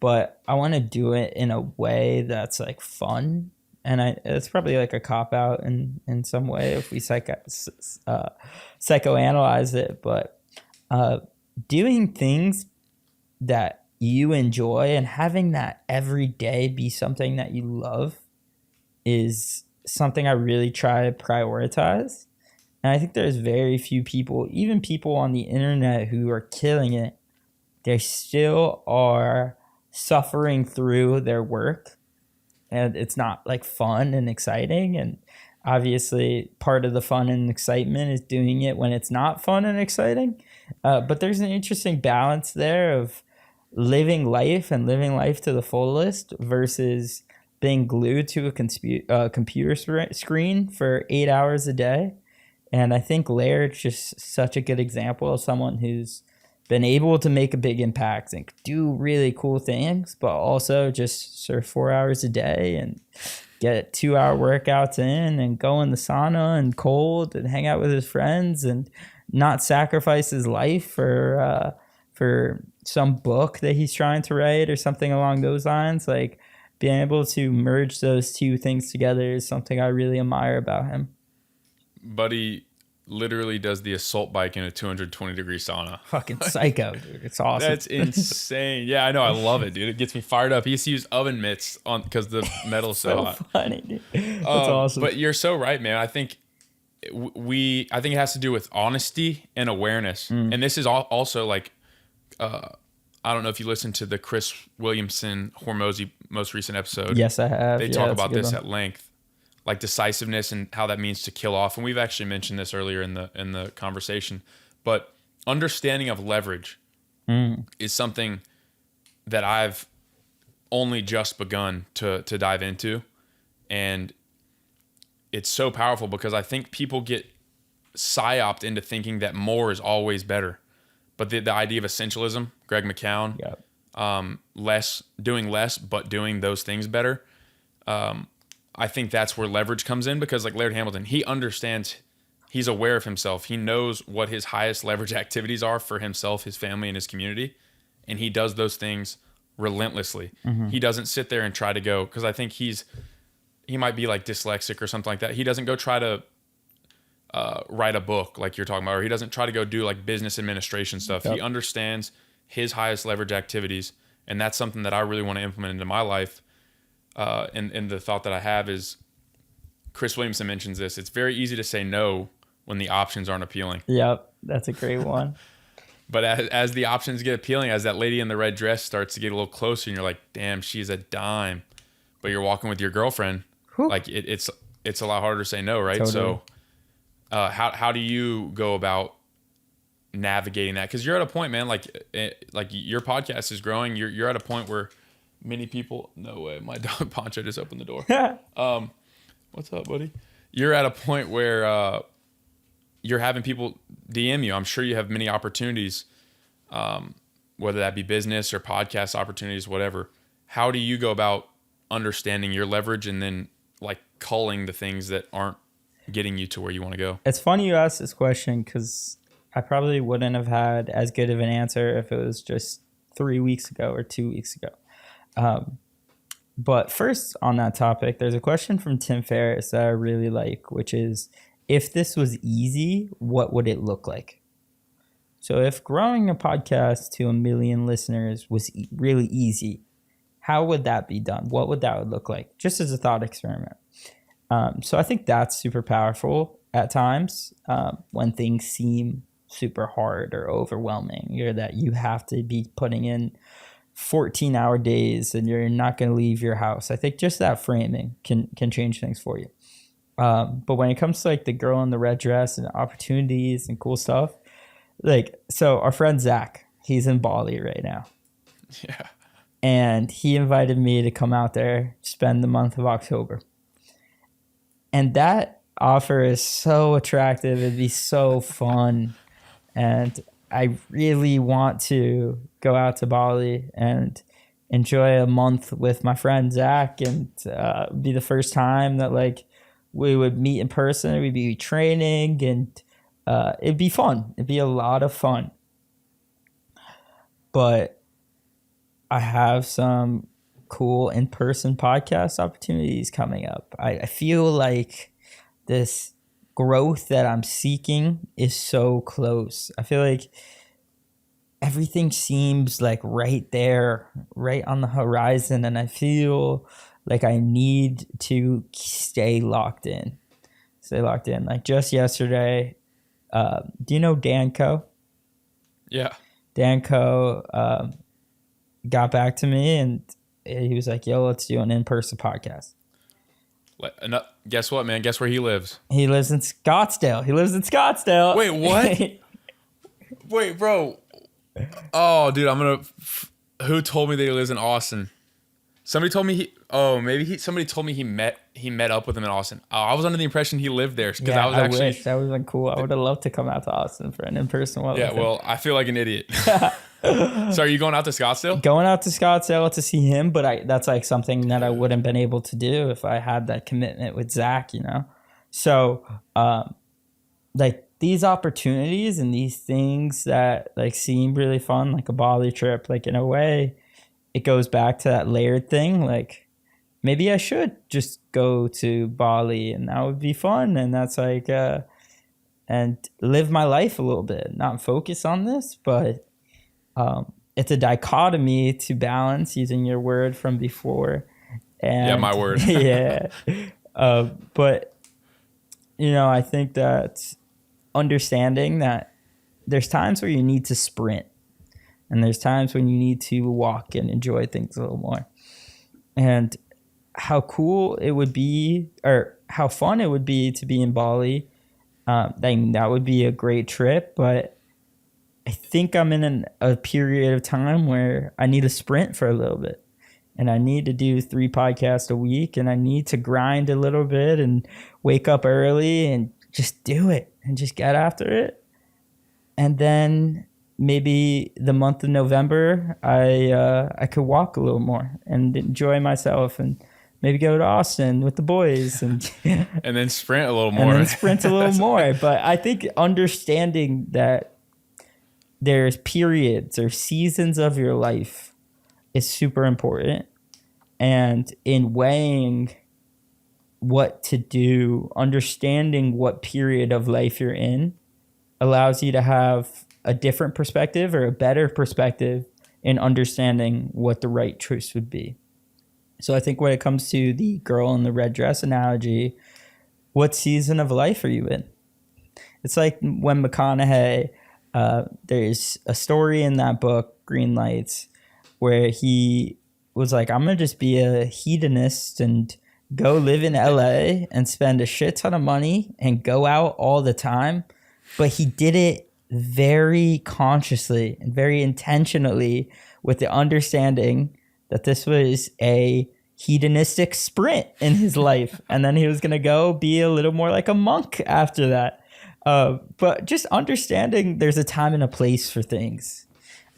but I want to do it in a way that's like fun. And it's probably like a cop out in some way if we psychoanalyze it, but doing things that you enjoy and having that every day be something that you love is something I really try to prioritize. And I think there's very few people, even people on the internet who are killing it, they still are suffering through their work, and it's not like fun and exciting. And obviously part of the fun and excitement is doing it when it's not fun and exciting. But there's an interesting balance there of living life to the fullest versus being glued to a computer screen for 8 hours a day. And I think Laird's just such a good example of someone who's been able to make a big impact and do really cool things, but also just surf 4 hours a day and get 2-hour workouts in and go in the sauna and cold and hang out with his friends and not sacrifice his life for some book that he's trying to write or something along those lines. Like, being able to merge those two things together is something I really admire about him. Buddy, literally does the assault bike in a 220-degree sauna. Fucking psycho, dude. It's awesome. That's insane. Yeah, I know. I love it, dude. It gets me fired up. He used to use oven mitts on because the metal's so hot. Funny, dude. That's awesome. But you're so right, man. I think I think it has to do with honesty and awareness. And this is also like, I don't know if you listened to the Chris Williamson Hormozy most recent episode. Yes, I have. They talk about this at length, like decisiveness and how that means to kill off. And we've actually mentioned this earlier in the conversation. But understanding of leverage is something that I've only just begun to dive into. And it's so powerful because I think people get psyoped into thinking that more is always better. But the idea of essentialism, Greg McKeown, doing less, but doing those things better. I think that's where leverage comes in because like Laird Hamilton, he understands, he's aware of himself. He knows what his highest leverage activities are for himself, his family, and his community. And he does those things relentlessly. He doesn't sit there and try to go, because I think he might be like dyslexic or something like that. He doesn't go try to write a book like you're talking about, or he doesn't try to go do like business administration stuff. He understands his highest leverage activities, and that's something that I really want to implement into my life. And the thought that I have is, Chris Williamson mentions this, it's very easy to say no when the options aren't appealing. Yep, that's a great one. But as the options get appealing, as that lady in the red dress starts to get a little closer, and you're like, damn, she's a dime, but you're walking with your girlfriend, like it's a lot harder to say no, right? Totally. So how do you go about navigating that? Because you're at a point, man, like your podcast is growing. You're at a point where many people, no way, my dog Poncho just opened the door. What's up, buddy? You're at a point where you're having people DM you. I'm sure you have many opportunities, whether that be business or podcast opportunities, whatever. How do you go about understanding your leverage and then like culling the things that aren't getting you to where you want to go? It's funny you asked this question because I probably wouldn't have had as good of an answer if it was just 3 weeks ago or 2 weeks ago. But first on that topic, there's a question from Tim Ferriss that I really like, which is, if this was easy, what would it look like? So if growing a podcast to 1 million listeners was really easy, how would that be done? What would that look like? Just as a thought experiment. So I think that's super powerful at times when things seem super hard or overwhelming, or that you have to be putting in 14-hour days and you're not going to leave your house. I think just that framing can change things for you. But when it comes to like the girl in the red dress and opportunities and cool stuff, like, so our friend Zach, he's in Bali right now. Yeah. And he invited me to come out there, spend the month of October. And that offer is so attractive. It'd be so fun. And I really want to go out to Bali and enjoy a month with my friend Zach, and be the first time that like we would meet in person. We'd be training, and it'd be fun. It'd be a lot of fun. But I have some cool in-person podcast opportunities coming up. I feel like this growth that I'm seeking is so close. I feel like everything seems like right there, right on the horizon, and I feel like I need to stay locked in. Like just yesterday, do you know Danco? Yeah. Danco got back to me and he was like, yo, let's do an in-person podcast. Guess what, man? Guess where he lives? He lives in Scottsdale. Wait, what? Wait, bro. Oh, dude, who told me that he lives in Austin? Somebody told me somebody told me he met up with him in Austin. I was under the impression he lived there because I wish that would have been cool. I would have loved to come out to Austin for an in-person one. Yeah, well, I feel like an idiot. So are you going out to Scottsdale? Going out to Scottsdale to see him, but that's like something that I wouldn't have been able to do if I had that commitment with Zach, you know? So, like these opportunities and these things that like seem really fun, like a Bali trip, like in a way, it goes back to that layered thing. Like maybe I should just go to Bali and that would be fun. And that's like, and live my life a little bit, not focus on this, but it's a dichotomy to balance, using your word from before. Yeah, And my word. yeah, but I think that understanding that there's times where you need to sprint, and there's times when you need to walk and enjoy things a little more. And how cool it would be, or how fun it would be to be in Bali. That would be a great trip, but I think I'm in a period of time where I need to sprint for a little bit, and I need to do 3 podcasts a week, and I need to grind a little bit and wake up early and just do it and just get after it. And then maybe the month of November, I could walk a little more and enjoy myself, and maybe go to Austin with the boys, and And then sprint a little more. and then sprint a little more. But I think understanding that there's periods or seasons of your life is super important. And in weighing what to do, understanding what period of life you're in allows you to have a different perspective, or a better perspective, in understanding what the right choice would be. So I think when it comes to the girl in the red dress analogy, what season of life are you in? It's like when McConaughey, there's a story in that book, Green Lights, where he was like, I'm going to just be a hedonist and go live in LA and spend a shit ton of money and go out all the time. But he did it very consciously and very intentionally, with the understanding that this was a hedonistic sprint in his life. And then he was going to go be a little more like a monk after that. But just understanding there's a time and a place for things,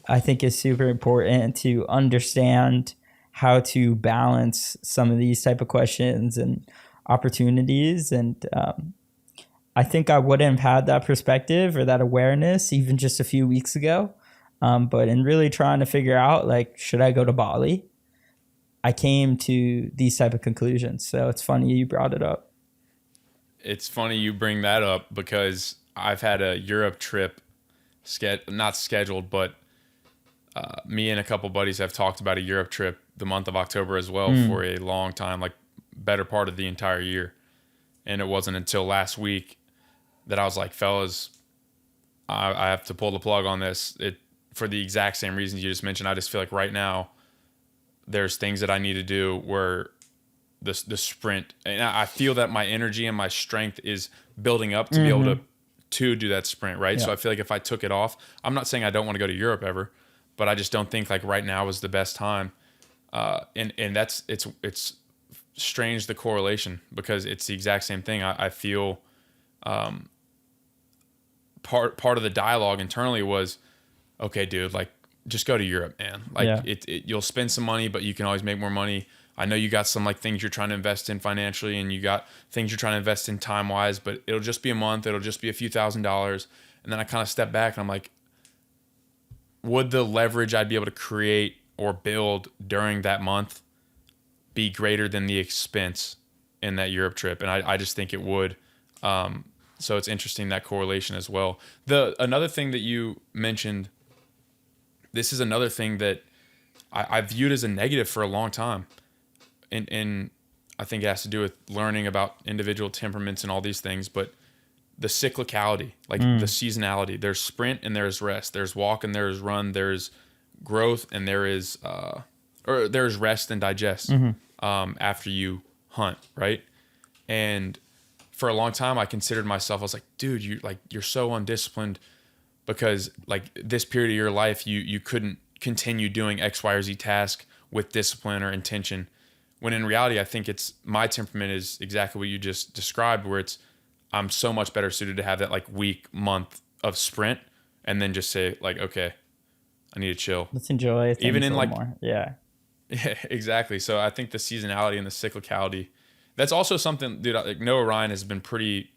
I think, is super important to understand how to balance some of these type of questions and opportunities. And I think I wouldn't have had that perspective or that awareness even just a few weeks ago. But in really trying to figure out, like, should I go to Bali? I came to these type of conclusions. So it's funny you brought it up. It's funny you bring that up, because I've had a Europe trip not scheduled, but me and a couple buddies have talked about a Europe trip the month of October as well for a long time, like better part of the entire year. And it wasn't until last week that I was like, fellas, I have to pull the plug on this. For the exact same reasons you just mentioned. I just feel like right now there's things that I need to do where the sprint, and I feel that my energy and my strength is building up to be able to do that sprint, right? Yeah. So I feel like if I took it off, I'm not saying I don't want to go to Europe ever, but I just don't think like right now is the best time. And it's strange, the correlation, because it's the exact same thing. I feel part of the dialogue internally was, okay, dude, like, just go to Europe, man. Like, you'll spend some money, but you can always make more money. I know you got some like things you're trying to invest in financially, and you got things you're trying to invest in time wise, but it'll just be a month. It'll just be a few $1,000s. And then I kind of step back and I'm like, would the leverage I'd be able to create or build during that month be greater than the expense in that Europe trip? And I just think it would. So it's interesting, that correlation as well. Another thing that you mentioned, this is another thing that I viewed as a negative for a long time. And I think it has to do with learning about individual temperaments and all these things, but the cyclicality, like the seasonality. There's sprint and there's rest. There's walk and there's run. There's growth and there's rest and digest after you hunt, right? And for a long time, I considered myself, I was like, dude, you're so undisciplined, because like this period of your life, you couldn't continue doing X, Y, or Z task with discipline or intention. When in reality, I think my temperament is exactly what you just described, where I'm so much better suited to have that like month of sprint, and then just say like, okay, I need to chill. Let's enjoy things even in like more. Yeah, exactly. So I think the seasonality and the cyclicality, that's also something, dude. Like Noah Ryan has been pretty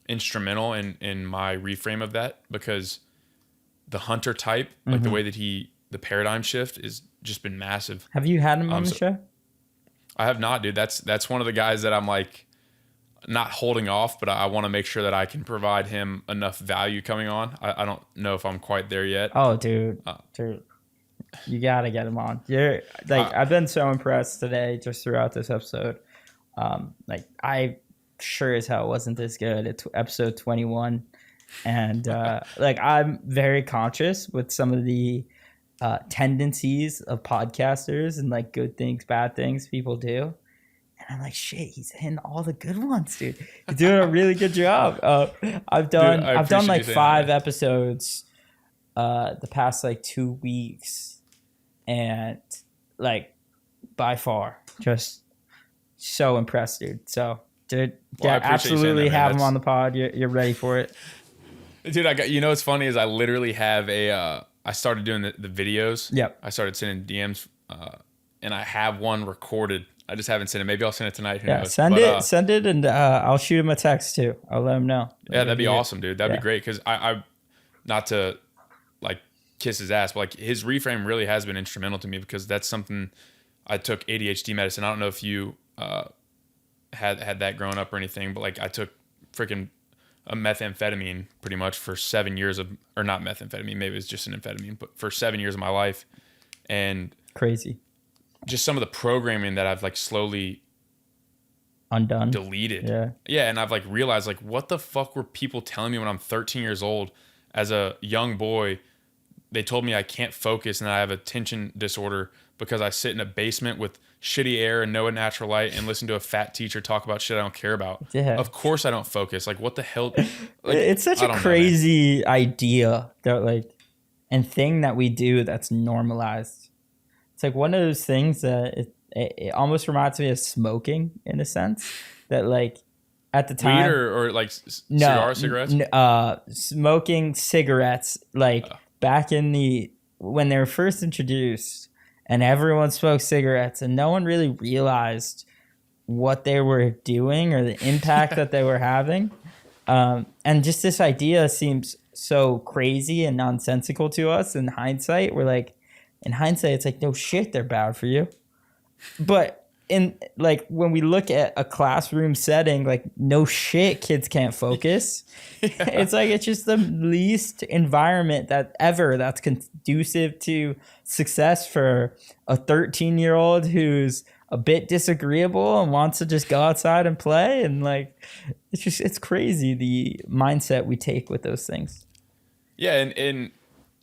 instrumental in my reframe of that, because the hunter type, like the way that the paradigm shift is just been massive. Have you had him on the show? I have not, dude. That's one of the guys that I'm like, not holding off, but I want to make sure that I can provide him enough value coming on. I don't know if I'm quite there yet. Oh, dude, you gotta get him on. You're like, I've been so impressed today just throughout this episode. Like, I sure as hell wasn't this good. It's episode 21, and like, I'm very conscious with some of the tendencies of podcasters and like good things, bad things people do. And I'm like, shit, he's hitting all the good ones, dude. He's doing a really good job. I've done like 5 episodes the past like 2 weeks, and like by far just so impressed, dude. So dude, Well, absolutely that, have him on the pod. You're ready for it. Dude, what's funny is I literally have I started doing the videos. Yep. I started sending DMs, and I have one recorded. I just haven't sent it. Maybe I'll send it tonight. Who knows? Send it, and I'll shoot him a text too. I'll let him know. Yeah, that'd be awesome, dude. That'd be great, because I not to like kiss his ass, but like his reframe really has been instrumental to me, because that's something. I took ADHD medicine. I don't know if you had that growing up or anything, but like I took freaking a methamphetamine pretty much for 7 years or not methamphetamine, maybe it was just an amphetamine, but for 7 years of my life. And crazy. Just some of the programming that I've like slowly undone, deleted. Yeah. And I've like realized, like, what the fuck were people telling me when I'm 13 years old as a young boy? They told me I can't focus and I have a attention disorder because I sit in a basement with shitty air and no natural light and listen to a fat teacher talk about shit I don't care about. Yeah. Of course I don't focus. Like, what the hell? Like, it's such a crazy idea that like, and thing that we do that's normalized. It's like one of those things that it almost reminds me of smoking in a sense, that like at the time, weed or like cigarettes? Smoking cigarettes, like back in when they were first introduced, and everyone smoked cigarettes and no one really realized what they were doing or the impact that they were having. And just this idea seems so crazy and nonsensical to us in hindsight. We're like, in hindsight, it's like, no shit, they're bad for you. But in like when we look at a classroom setting, like, no shit, kids can't focus. It's like, it's just the least environment that's conducive to success for a 13-year-old who's a bit disagreeable and wants to just go outside and play. And like, it's crazy the mindset we take with those things. Yeah, and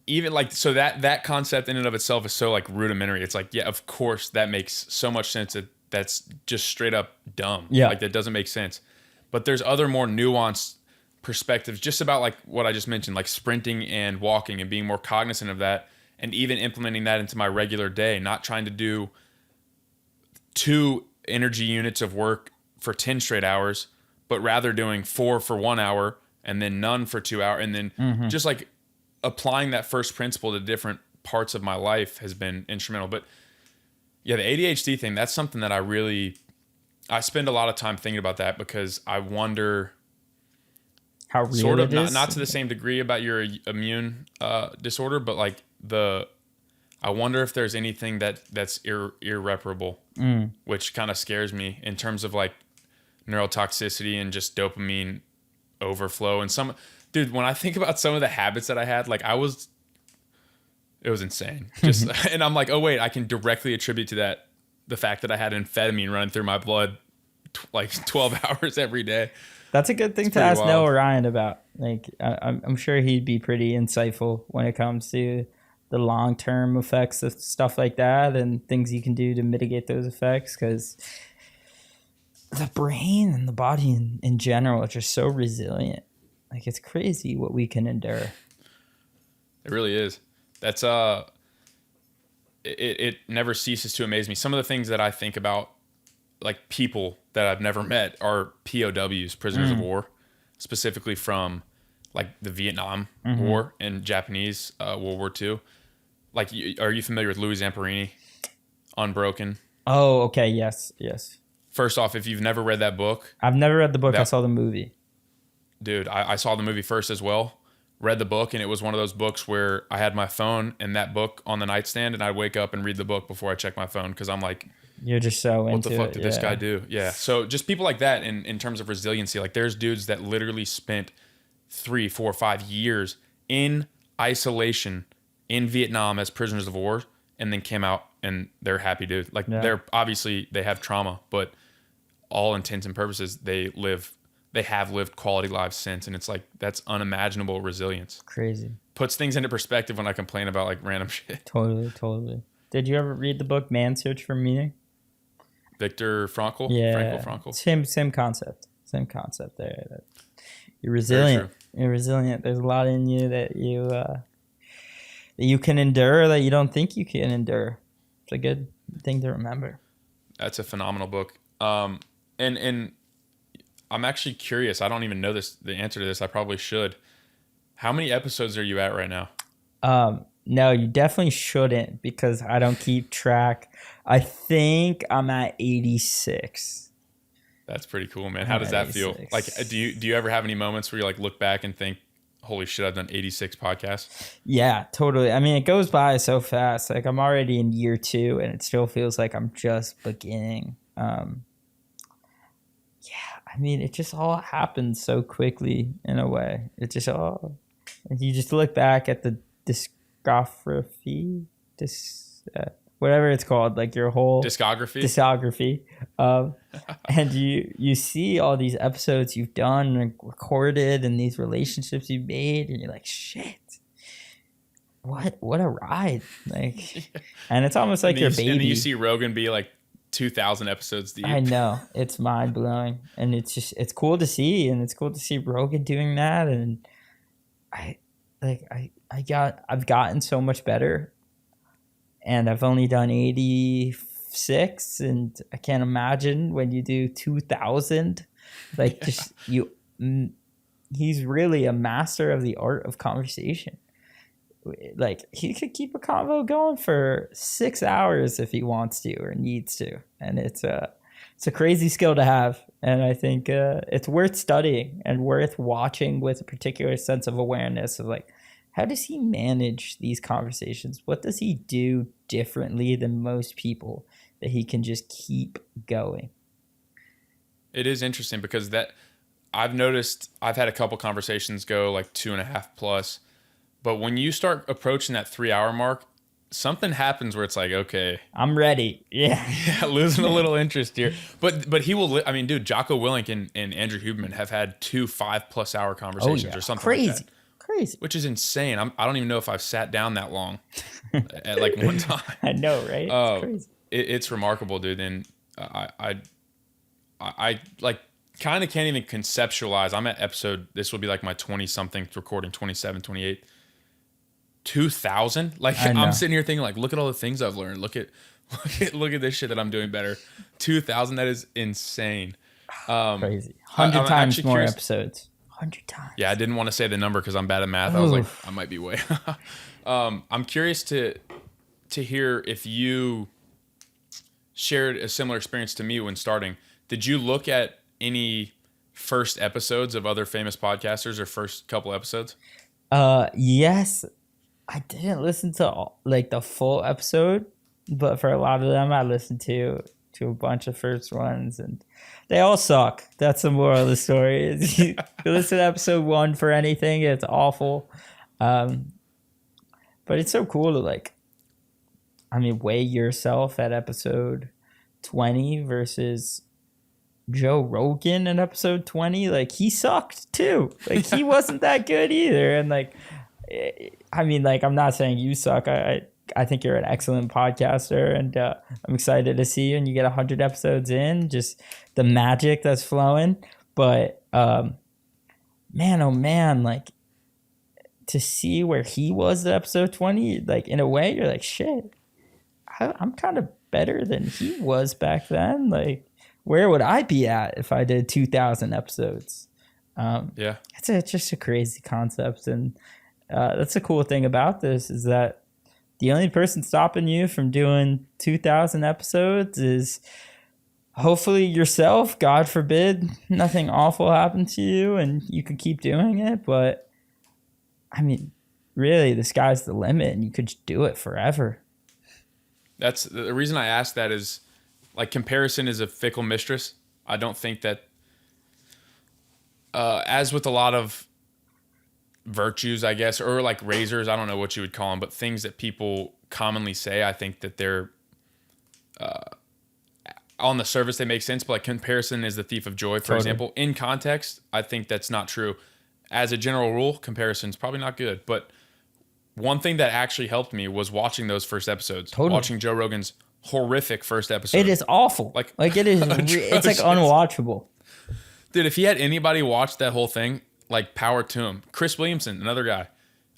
even like, so that concept in and of itself is so like rudimentary. It's like, yeah, of course that makes so much sense. That's just straight up dumb. Yeah. Like, that doesn't make sense. But there's other more nuanced perspectives just about like what I just mentioned, like sprinting and walking and being more cognizant of that, and even implementing that into my regular day, not trying to do 2 energy units of work for 10 straight hours, but rather doing 4 for 1 hour and then none for 2 hours. And then just like applying that first principle to different parts of my life has been instrumental. But yeah, the ADHD thing, that's something that I spend a lot of time thinking about that, because I wonder how real sort of it is. Not to the same degree about your immune disorder, but like I wonder if there's anything that's irreparable, which kind of scares me in terms of like neurotoxicity and just dopamine overflow. And dude, when I think about some of the habits that I had, like it was insane. Just and I'm like, oh wait, I can directly attribute to that the fact that I had amphetamine running through my blood like 12 hours every day. That's a good thing to ask Noah Ryan about. Like, I'm sure he'd be pretty insightful when it comes to the long-term effects of stuff like that and things you can do to mitigate those effects, because the brain and the body in general are just so resilient. Like, it's crazy what we can endure. It really is. That's it never ceases to amaze me. Some of the things that I think about, like people that I've never met, are POWs, prisoners of war, specifically from like the Vietnam War and Japanese World War II. Like, are you familiar with Louis Zamperini, Unbroken? Oh, okay. Yes. First off, if you've never read that book. I've never read the book. I saw the movie. Dude, I saw the movie first as well. read the book, and it was one of those books where I had my phone and that book on the nightstand, and I'd wake up and read the book before I check my phone because I'm like, You're just so what into the fuck it. did this guy do? Yeah. So just people like that in terms of resiliency. Like there's dudes that literally spent 3, 4, 5 years in isolation in Vietnam as prisoners of war and then came out and they're happy dude. Like they're obviously they have trauma, but all intents and purposes they have lived quality lives since, and it's like that's unimaginable resilience. Crazy. Puts things into perspective when I complain about like random shit. Totally. Did you ever read the book Man's Search for Meaning? Viktor Frankl? Yeah. Frankl. Same concept. Same concept there. You're resilient. You're resilient. There's a lot in you that you can endure that you don't think you can endure. It's a good thing to remember. That's a phenomenal book. And I'm actually curious. I don't even know the answer to this. I probably should. How many episodes are you at right now? No, you definitely shouldn't because I don't keep track. I think I'm at 86. That's pretty cool, man. How does that feel? Like, do you ever have any moments where you like look back and think, holy shit, I've done 86 podcasts? Yeah, totally. I mean, it goes by so fast. Like I'm already in year 2 and it still feels like I'm just beginning. I mean, it just all happens so quickly in a way. It just all, you just look back at the discography, whatever it's called, like your whole discography, and you see all these episodes you've done and recorded and these relationships you've made, and you're like, shit, what a ride! Like, and it's almost like your baby. And then you see Rogan be like 2,000 episodes deep. I know, it's mind blowing, and it's cool to see, and it's cool to see Rogan doing that, and I've gotten so much better, and I've only done 86, and I can't imagine when you do 2,000. Like just he's really a master of the art of conversation. Like he could keep a convo going for 6 hours if he wants to or needs to, and it's a crazy skill to have, and I think it's worth studying and worth watching with a particular sense of awareness of like, how does he manage these conversations? What does he do differently than most people that he can just keep going? It is interesting because that I've noticed I've had a couple conversations go like 2.5 plus. But when you start approaching that 3 hour mark, something happens where it's like, okay, I'm ready. Yeah. Yeah, losing a little interest here. But he will, I mean, dude, Jocko Willink and Andrew Huberman have had 2 5+ hour conversations or something like that. Crazy. Which is insane. I don't even know if I've sat down that long at like one time. I know, right? It's crazy. It's remarkable, dude. And I like kind of can't even conceptualize. I'm at episode, this will be like my 20 something recording, 27, 28. 2,000. Like I'm sitting here thinking like, look at all the things I've learned. Look at this shit that I'm doing better. 2,000. That is insane. Crazy. 100 times more episodes. 100 times. Yeah, I didn't want to say the number because I'm bad at math. I was like, I might be way. I'm curious to hear if you shared a similar experience to me when starting. Did you look at any first episodes of other famous podcasters or first couple episodes? Yes. I didn't listen to like the full episode, but for a lot of them, I listened to a bunch of first ones, and they all suck. That's the moral of the story. You listen to episode 1 for anything, it's awful. But it's so cool to like, I mean, weigh yourself at episode 20 versus Joe Rogan in episode 20. Like he sucked too. Like he wasn't that good either, and like. I mean, like, I'm not saying you suck. I think you're an excellent podcaster, and I'm excited to see you. And you get 100 episodes in, just the magic that's flowing. But man, oh man, like to see where he was at episode 20, like in a way, you're like, shit, I'm kind of better than he was back then. Like, where would I be at if I did 2,000 episodes? Yeah, it's just a crazy concept, and. That's the cool thing about this is that the only person stopping you from doing 2,000 episodes is hopefully yourself. God forbid nothing awful happened to you and you can keep doing it. But I mean, really, the sky's the limit, and you could just do it forever. That's the reason I ask that is like comparison is a fickle mistress. I don't think that, as with a lot of virtues, I guess, or like razors, I don't know what you would call them, but things that people commonly say, I think that they're on the surface they make sense, but like comparison is the thief of joy, for example. In context, I think that's not true. As a general rule, comparison's probably not good. But one thing that actually helped me was watching those first episodes. Watching Joe Rogan's horrific first episode. It is awful. Like it is. It's like unwatchable. Dude, if he had anybody watch that whole thing, like power to him. Chris Williamson, another guy,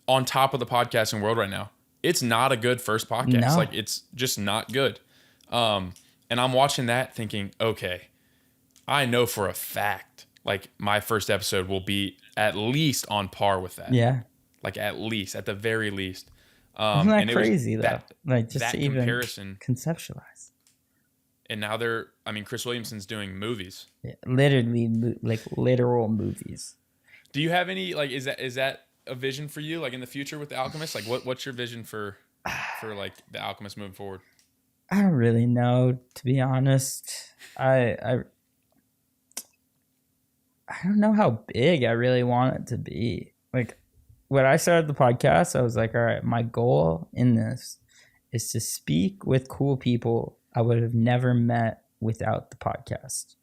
on top of the podcasting world right now. It's not a good first podcast. No. Like it's just not good. And I'm watching that thinking, okay, I know for a fact, like my first episode will be at least on par with that. Yeah. Like at least, at the very least. Isn't that crazy though? Like just that to even comparison. Conceptualize. And now Chris Williamson's doing movies. Yeah, literally, like literal movies. Do you have any, like, is that a vision for you, like in the future with The Alchemist? Like what's your vision for like The Alchemist moving forward? I don't really know, to be honest. I don't know how big I really want it to be. Like when I started the podcast, I was like, all right, my goal in this is to speak with cool people I would have never met without the podcast.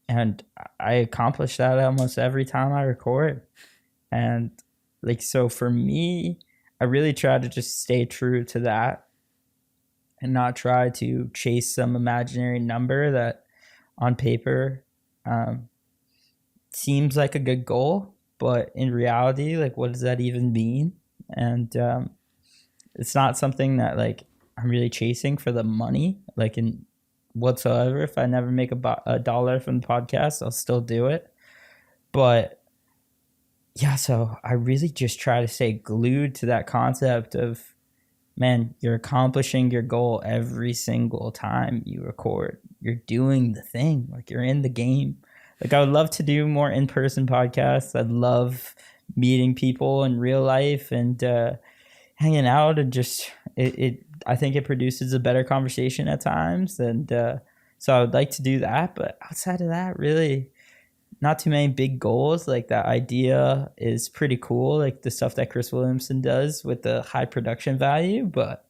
And I accomplish that almost every time I record. And like, so for me, I really try to just stay true to that and not try to chase some imaginary number that on paper seems like a good goal, but in reality, like, what does that even mean? And it's not something that like I'm really chasing for the money, like in whatsoever. If I never make a dollar from the podcast, I'll still do it. But yeah, so I really just try to stay glued to that concept of, man, you're accomplishing your goal every single time you record. You're doing the thing. Like you're in the game. Like I would love to do more in-person podcasts. I'd love meeting people in real life and hanging out, and just I think it produces a better conversation at times. And so I would like to do that. But outside of that, really not too many big goals. Like that idea is pretty cool, like the stuff that Chris Williamson does with the high production value, but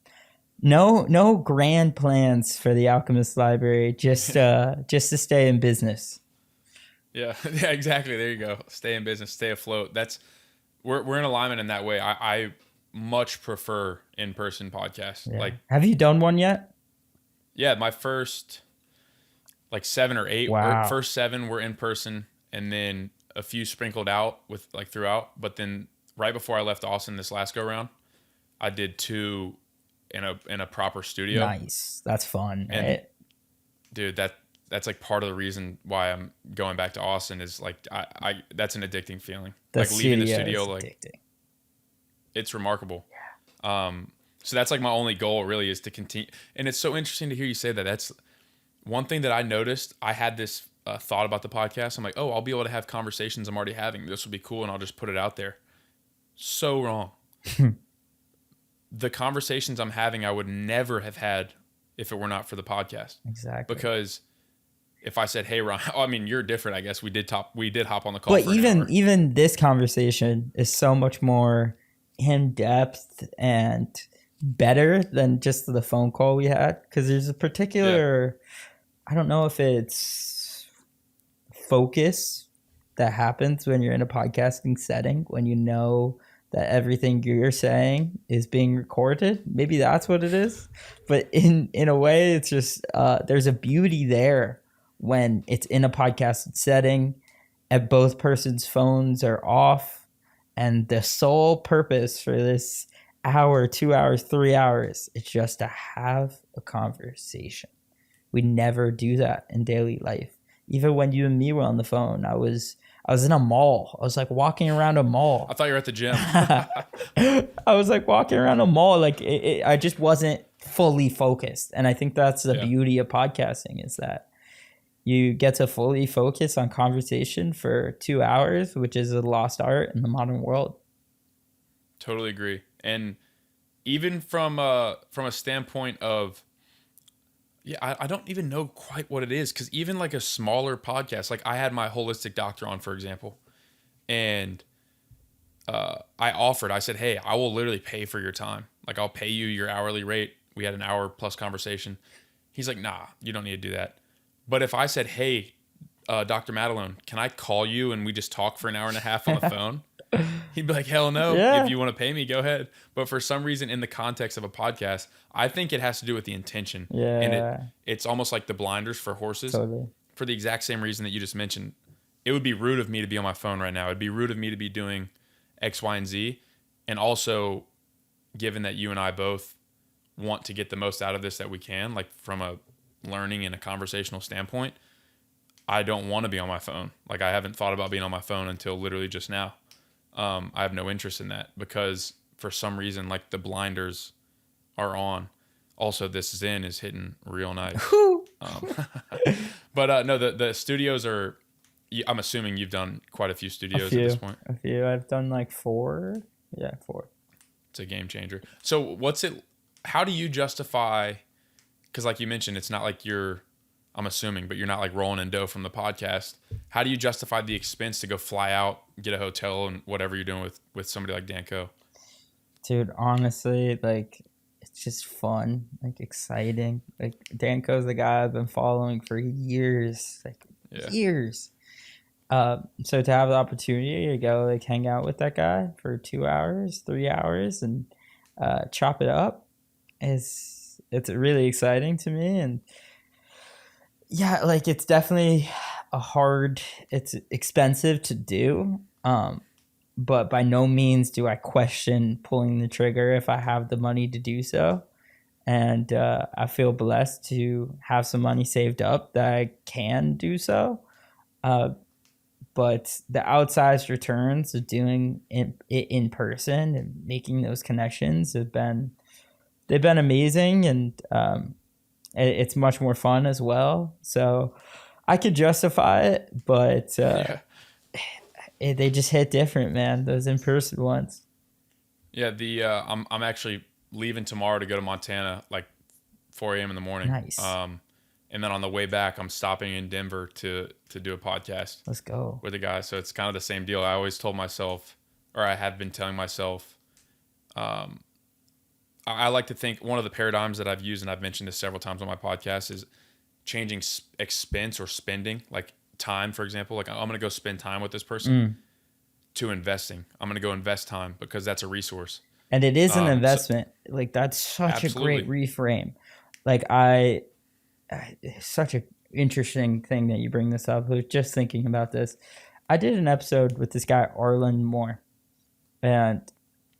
no grand plans for the Alchemist library, just to stay in business. Yeah, exactly. There you go. Stay in business, stay afloat. We're in alignment in that way. I much prefer in-person podcasts. Yeah. Like, have you done one yet? Yeah, my first like 7 or 8. Wow. First 7 were in person, and then a few sprinkled out with like throughout. But then right before I left Austin this last go round, I did 2 in a proper studio. Nice. That's fun. And right? Dude, that's like part of the reason why I'm going back to Austin is like I that's an addicting feeling. Like leaving the studio, like addicting. It's remarkable. Yeah. So that's like my only goal really is to continue. And it's so interesting to hear you say that. That's one thing that I noticed. I had this thought about the podcast. I'm like, oh, I'll be able to have conversations I'm already having. This will be cool, and I'll just put it out there. So wrong. The conversations I'm having, I would never have had if it were not for the podcast. Exactly. Because if I said, "Hey, Ron," I mean, you're different. I guess we did hop on the call. But for an hour. even this conversation is so much more in depth and better than just the phone call we had, because there's a particular, I don't know if it's focus that happens when you're in a podcasting setting, when you know that everything you're saying is being recorded. Maybe that's what it is. But in a way, it's just there's a beauty there when it's in a podcast setting and both persons' phones are off, and the sole purpose for this hour, 2 hours, 3 hours, it's just to have a conversation. We never do that in daily life. Even when you and me were on the phone, I was in a mall. I was like walking around a mall. I thought you were at the gym. I was like walking around a mall. Like I just wasn't fully focused. And I think that's the beauty of podcasting, is that you get to fully focus on conversation for 2 hours, which is a lost art in the modern world. Totally agree. And even from a standpoint of, yeah, I don't even know quite what it is, because even like a smaller podcast, like I had my holistic doctor on, for example, and I said, hey, I will literally pay for your time. Like, I'll pay you your hourly rate. We had an hour plus conversation. He's like, nah, you don't need to do that. But if I said, hey, Dr. Madelone, can I call you and we just talk for an hour and a half on the phone? He'd be like, hell no. If Yeah, you want to pay me, go ahead. But for some reason, in the context of a podcast, I think it has to do with the intention. And yeah, it's almost like the blinders for horses, totally. for the exact same reason that you just mentioned. It would be rude of me to be on my phone right now. It'd be rude of me to be doing X, Y, and Z. And also, given that you and I both want to get the most out of this that we can, like from a learning and a conversational standpoint, I don't want to be on my phone. Like, I haven't thought about being on my phone until literally just now. I have no interest in that because for some reason, like, the blinders are on. Also, this Zen is hitting real nice. Um, but no, the studios are. I'm assuming you've done quite a few A studios at few, this point. a few. I've done like 4. Yeah, 4. It's a game changer. So, what's it? How do you justify? Because, like you mentioned, it's not like you're. I'm assuming, but you're not like rolling in dough from the podcast. How do you justify the expense to go fly out, get a hotel, and whatever you're doing with somebody like Danco? Dude, honestly, like, it's just fun, like, exciting. Like, Danko's the guy I've been following for years, like, Yeah. years. So to have the opportunity to go, like, hang out with that guy for 2 hours, 3 hours, and chop it up it's really exciting to me. And yeah, like, it's definitely it's expensive to do. But by no means do I question pulling the trigger if I have the money to do so. And I feel blessed to have some money saved up that I can do so. But the outsized returns of doing it in person and making those connections they've been amazing. And it's much more fun as well. So I could justify it, but Yeah. they just hit different, man. Those in-person ones. Yeah. I'm actually leaving tomorrow to go to Montana, like 4 a.m. in the morning. Nice. And then on the way back, I'm stopping in Denver to do a podcast Let's go. with a guy. So it's kind of the same deal. I always told myself, or I have been telling myself, I like to think one of the paradigms that I've used, and I've mentioned this several times on my podcast, is changing expense or spending, like time, for example. Like, I'm going to go spend time with this person, to investing. I'm going to go invest time because that's a resource. And it is an investment. Like, that's such Absolutely. a great reframe. Like, it's such an interesting thing that you bring this up. I was just thinking about this. I did an episode with this guy, Arlen Moore. And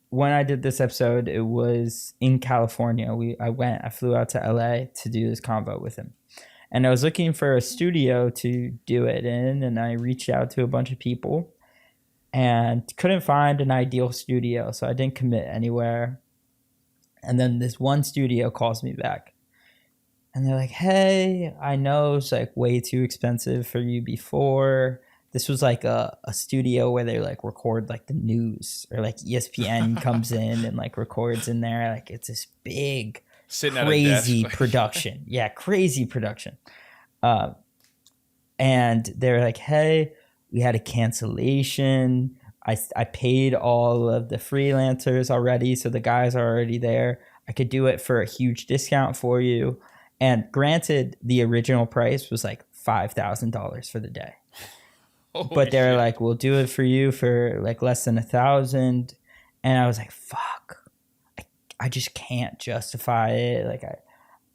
when I did this episode, it was in California. I flew out to LA to do this convo with him. And I was looking for a studio to do it in, and I reached out to a bunch of people and couldn't find an ideal studio, so I didn't commit anywhere. And then this one studio calls me back. And they're like, hey, I know it's like way too expensive for you before. This was like a studio where they like record like the news, or like ESPN comes in and like records in there. Like, it's this big, Sitting crazy at a desk. production. Yeah, crazy production. And they're like, hey, we had a cancellation. I paid all of the freelancers already, so the guys are already there. I could do it for a huge discount for you. And granted, the original price was like $5,000 for the day. But they're like, we'll do it for you for like less than $1,000. And I was like, fuck, I just can't justify it. Like,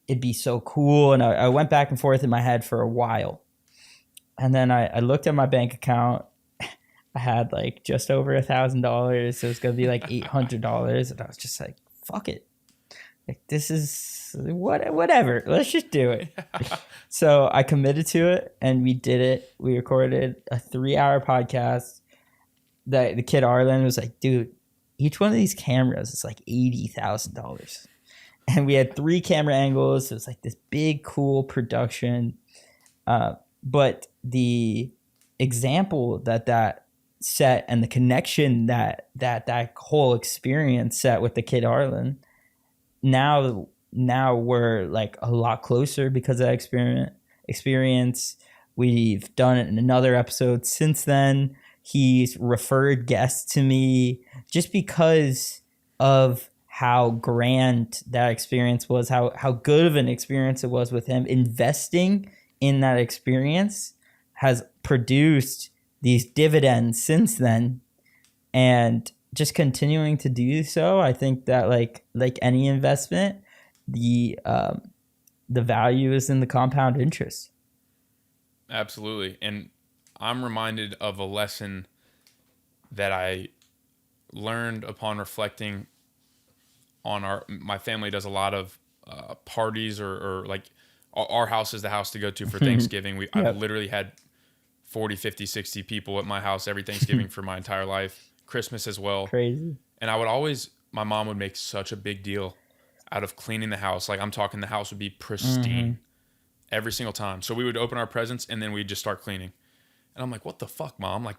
it'd be so cool. And I went back and forth in my head for a while. And then I looked at my bank account. I had like just over $1,000. So it's going to be like $800. And I was just like, fuck it. Like, this is whatever. Let's just do it. So I committed to it, and we did it. We recorded a 3-hour podcast. The kid Arlen was like, dude, each one of these cameras is like $80,000. And we had 3 camera angles. So it was like this big, cool production. But the example that set and the connection that whole experience set with the kid Arlen. Now we're like a lot closer because of that experience. We've done it in another episode since then. He's referred guests to me just because of how grand that experience was, how good of an experience it was with him. Investing in that experience has produced these dividends since then, and just continuing to do so. I think that like any investment, the value is in the compound interest. Absolutely. And I'm reminded of a lesson that I learned upon reflecting on my family does a lot of parties or like our house is the house to go to for Thanksgiving. I've literally had 40, 50, 60 people at my house every Thanksgiving for my entire life. Christmas as well. Crazy. And my mom would make such a big deal out of cleaning the house. Like I'm talking, the house would be pristine every single time. So we would open our presents and then we'd just start cleaning. And I'm like, what the fuck, Mom? Like,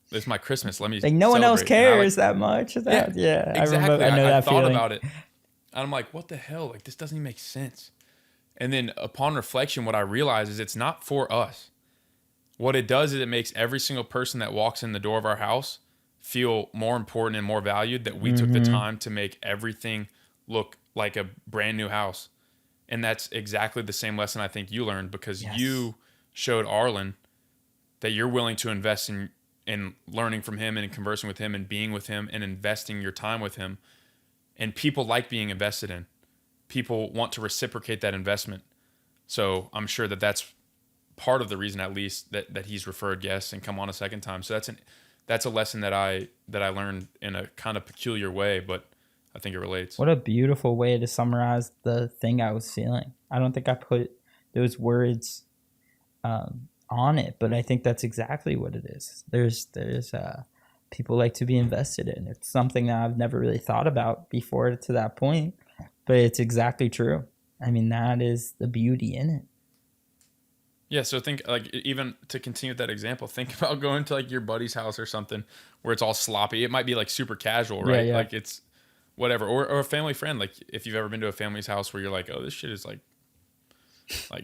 this is my Christmas. Let me like no one else cares that much. Yeah, exactly. I know that thought feeling. about it. And I'm like, what the hell? Like, this doesn't even make sense. And then upon reflection, what I realize is it's not for us. What it does is it makes every single person that walks in the door of our house feel more important and more valued, that we took the time to make everything look like a brand new house. And that's exactly the same lesson I think you learned, because you showed Arlen that you're willing to invest in learning from him and in conversing with him and being with him and investing your time with him. And people like being invested in. People want to reciprocate that investment. So I'm sure that that's part of the reason, at least, that he's referred guests and come on a second time. So that's a lesson that I learned in a kind of peculiar way, but I think it relates. What a beautiful way to summarize the thing I was feeling. I don't think I put those words on it, but I think that's exactly what it is. There's people like to be invested in. It's something that I've never really thought about before to that point, but it's exactly true. I mean, that is the beauty in it. Yeah, so think, like, even to continue with that example, think about going to like your buddy's house or something where it's all sloppy. It might be like super casual, right? Yeah. Like it's whatever, or a family friend. Like if you've ever been to a family's house where you're like, oh, this shit is like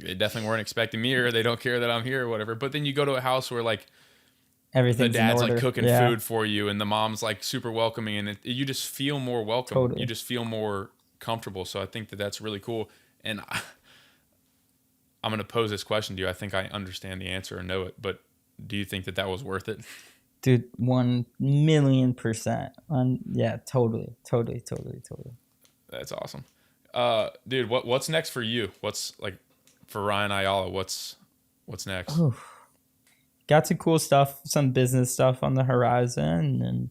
they definitely weren't expecting me, or they don't care that I'm here or whatever. But then you go to a house where like everything's the dad's in order. like cooking food for you, and the mom's like super welcoming, and you just feel more welcome. Totally. You just feel more comfortable. So I think that that's really cool. And I'm going to pose this question to you. I think I understand the answer and know it, but do you think that was worth it? Dude, 1,000,000%. Yeah, totally. That's awesome. Dude, what's next for you? What's like for Ryan Ayala? What's next? Oh, got some cool stuff, some business stuff on the horizon, and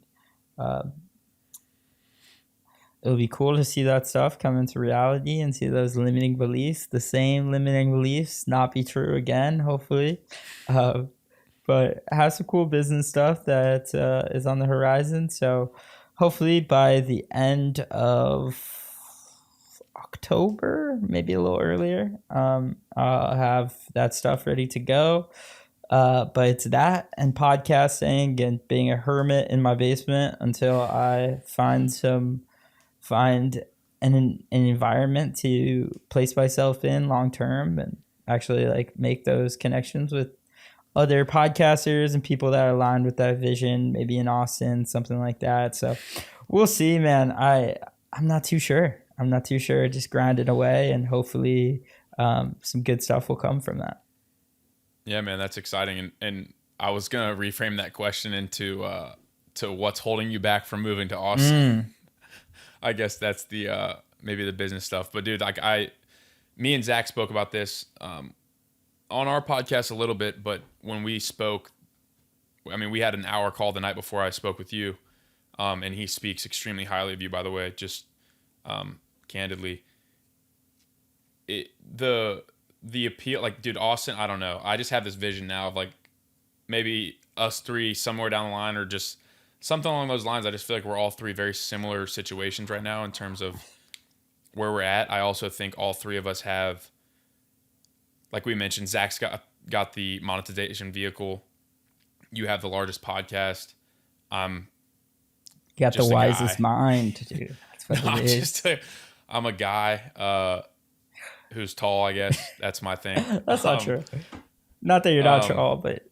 it'll be cool to see that stuff come into reality and see those limiting beliefs, the same limiting beliefs, not be true again, hopefully. But have some cool business stuff that is on the horizon. So hopefully by the end of October, maybe a little earlier, I'll have that stuff ready to go. But it's that and podcasting and being a hermit in my basement until I find an environment to place myself in long term and actually like make those connections with other podcasters and people that are aligned with that vision, maybe in Austin, something like that. So we'll see, man. I'm not too sure. Just grinding away, and hopefully some good stuff will come from that. Yeah, man, that's exciting. And I was gonna reframe that question into to what's holding you back from moving to Austin. I guess that's the maybe the business stuff. But dude, like me and Zach spoke about this on our podcast a little bit, but when we spoke, I mean, we had an hour call the night before I spoke with you, and he speaks extremely highly of you, by the way, just candidly. The appeal, like, dude, Austin, I don't know. I just have this vision now of like maybe us three somewhere down the line, or just something along those lines. I just feel like we're all three very similar situations right now in terms of where we're at. I also think all three of us have, like we mentioned, Zach's got the monetization vehicle. You have the largest podcast. I'm You got the just a wisest guy. mind, dude. That's what I'm it is. I'm a guy who's tall, I guess. That's my thing. That's not true. Not that you're not Um, tall, but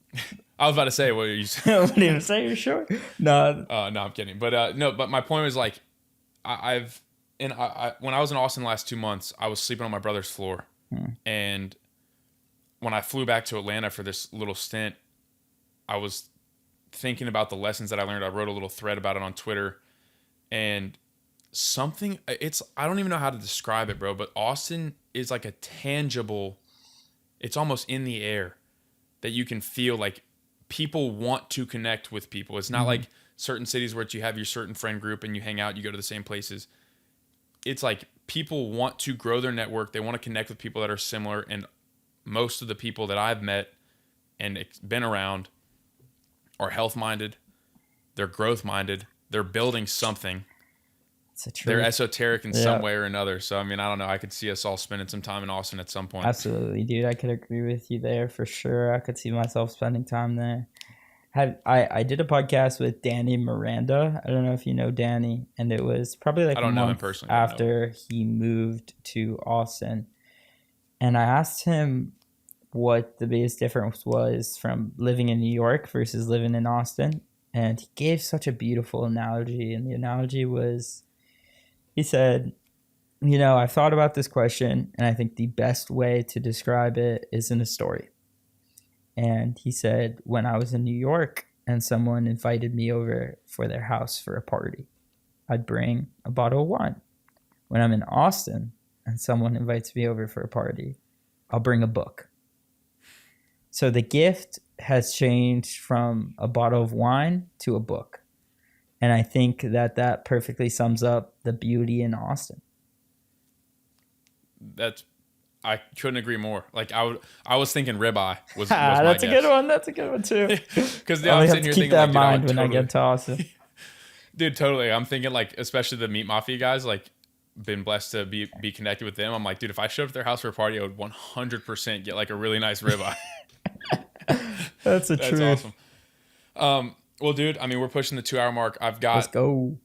I was about to say, what are you saying? what do you say? You're sure? No. No, I'm kidding. But no, but my point was like, I've when I was in Austin the last 2 months, I was sleeping on my brother's floor, and when I flew back to Atlanta for this little stint, I was thinking about the lessons that I learned. I wrote a little thread about it on Twitter, and I don't even know how to describe it, bro, but Austin is like a tangible, it's almost in the air that you can feel like people want to connect with people. It's not like certain cities where you have your certain friend group and you hang out, you go to the same places. It's like people want to grow their network. They want to connect with people that are similar. And most of the people that I've met and been around are health minded. They're growth minded. They're building something. They're esoteric in some way or another. So, I mean, I don't know. I could see us all spending some time in Austin at some point. Absolutely, dude. I could agree with you there for sure. I could see myself spending time there. I did a podcast with Danny Miranda. I don't know if you know Danny, and it was probably like I don't a know him month personally, after he moved to Austin. And I asked him what the biggest difference was from living in New York versus living in Austin. And he gave such a beautiful analogy. And the analogy was, he said, you know, I've thought about this question, and I think the best way to describe it is in a story. And he said, when I was in New York and someone invited me over for their house for a party, I'd bring a bottle of wine. When I'm in Austin and someone invites me over for a party, I'll bring a book. So the gift has changed from a bottle of wine to a book. And I think that perfectly sums up the beauty in Austin. I couldn't agree more. Like I was thinking ribeye was That's my a guess. good one. That's a good one too. Because I I'm have sitting to here keep thinking that like, in dude, mind when I get to Austin. Dude, totally. I'm thinking like, especially the Meat Mafia guys, like been blessed to be connected with them. I'm like, dude, if I showed up at their house for a party, I would 100% get like a really nice ribeye. That's That's truth. awesome. Well, dude, I mean, we're pushing the 2 hour mark. Let's go.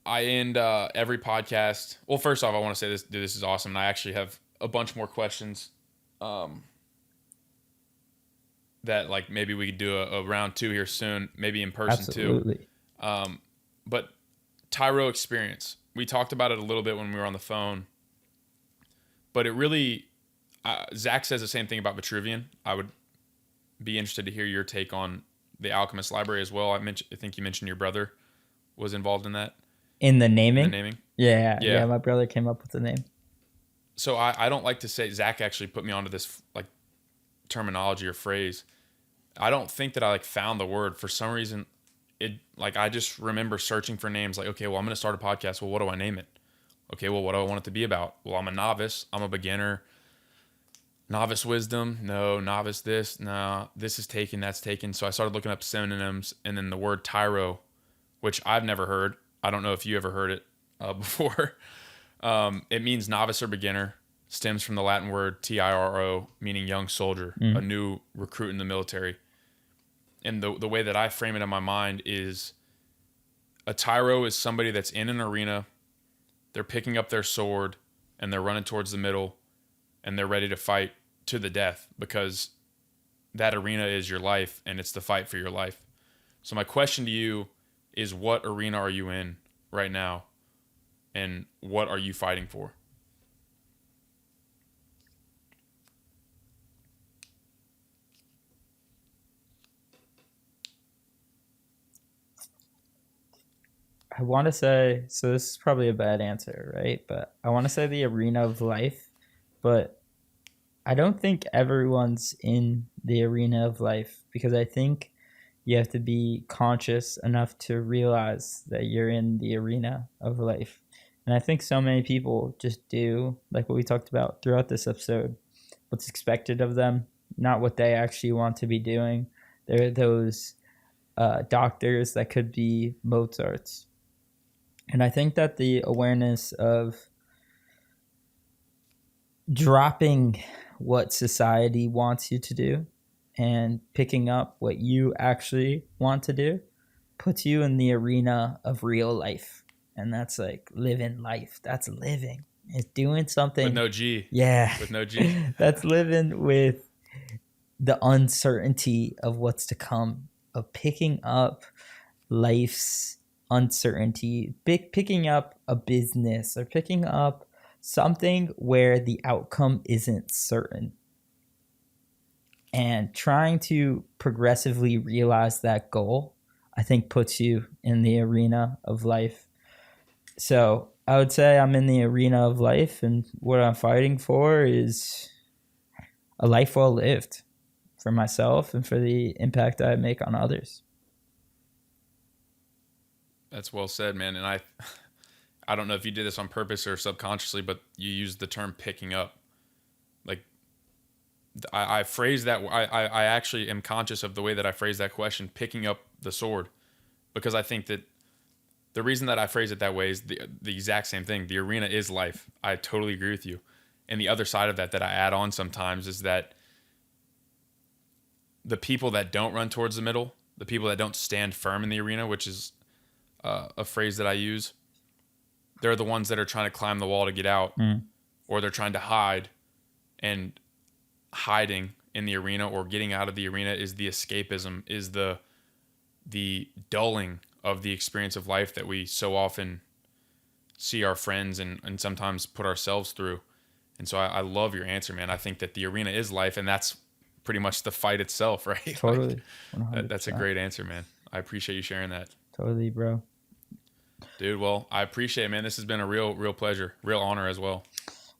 I end every podcast. Well, first off, I want to say this, dude, this is awesome. And I actually have a bunch more questions that like maybe we could do a round 2 here soon, maybe in person Absolutely. too. But Tyro Experience, we talked about it a little bit when we were on the phone, but it really, Zach says the same thing about Vitruvian. I would be interested to hear your take on the Alchemist library as well. I think you mentioned your brother was involved in that. In the naming? In the naming? Yeah. My brother came up with the name. So I don't like to say, Zach actually put me onto this like terminology or phrase. I don't think that I like found the word for some reason. It like, I just remember searching for names like, okay, well, I'm going to start a podcast. Well, what do I name it? Okay, well, what do I want it to be about? Well, I'm a novice. I'm a beginner. Novice wisdom. No. Novice this. No. This is taken. That's taken. So I started looking up synonyms, and then the word Tyro, which I've never heard. I don't know if you ever heard it before. It means novice or beginner. Stems from the Latin word Tiro, meaning young soldier, a new recruit in the military. And the way that I frame it in my mind is a Tyro is somebody that's in an arena. They're picking up their sword and they're running towards the middle and they're ready to fight to the death because that arena is your life and it's the fight for your life. So my question to you is, what arena are you in right now and what are you fighting for? I want to say, so this is probably a bad answer, right? But I want to say the arena of life, but I don't think everyone's in the arena of life because I think you have to be conscious enough to realize that you're in the arena of life. And I think so many people just do, like what we talked about throughout this episode, what's expected of them, not what they actually want to be doing. There are those doctors that could be Mozarts. And I think that the awareness of dropping what society wants you to do and picking up what you actually want to do puts you in the arena of real life. And that's like living life. That's living. It's doing something. With no G. Yeah. With no G. That's living with the uncertainty of what's to come, of picking up life's uncertainty, picking up a business or picking up something where the outcome isn't certain, and trying to progressively realize that goal, I think puts you in the arena of life. So I would say I'm in the arena of life, and what I'm fighting for is a life well lived for myself and for the impact I make on others. That's well said, man. And I don't know if you did this on purpose or subconsciously, but you used the term picking up. Like, I phrase that. I actually am conscious of the way that I phrase that question, picking up the sword, because I think that the reason that I phrase it that way is the exact same thing. The arena is life. I totally agree with you. And the other side of that I add on sometimes is that the people that don't run towards the middle, the people that don't stand firm in the arena, which is a phrase that I use, they're the ones that are trying to climb the wall to get out, or they're trying to hide, and hiding in the arena or getting out of the arena is the escapism, is the dulling of the experience of life that we so often see our friends and sometimes put ourselves through. And so I love your answer, man. I think that the arena is life, and that's pretty much the fight itself, right? Totally. That's a great answer, man. I appreciate you sharing that. Totally, bro. Dude, well, I appreciate it, man. This has been a real pleasure, real honor as well.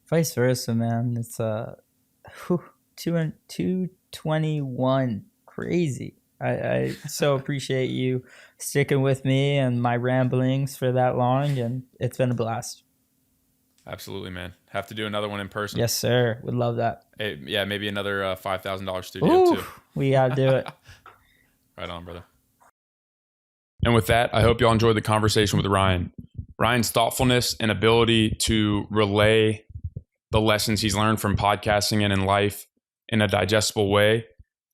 Vice versa, man. It's 221. Crazy. I so appreciate you sticking with me and my ramblings for that long, and it's been a blast. Absolutely, man. Have to do another one in person. Yes, sir. Would love that. Hey, yeah, maybe another $5,000 studio too. We gotta do it. Right on, brother. And with that, I hope y'all enjoyed the conversation with Ryan. Ryan's thoughtfulness and ability to relay the lessons he's learned from podcasting and in life in a digestible way,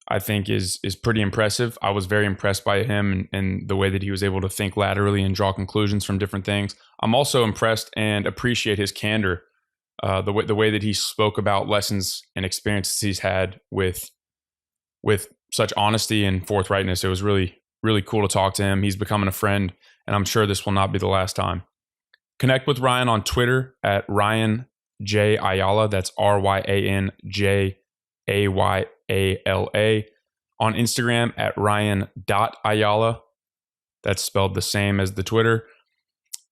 I think is pretty impressive. I was very impressed by him and the way that he was able to think laterally and draw conclusions from different things. I'm also impressed and appreciate his candor, the way that he spoke about lessons and experiences he's had with such honesty and forthrightness. It was really cool to talk to him. He's becoming a friend, and I'm sure this will not be the last time. Connect with Ryan on Twitter at Ryan J. Ayala. That's RyanJAYALA. On Instagram at Ryan.Ayala. That's spelled the same as the Twitter.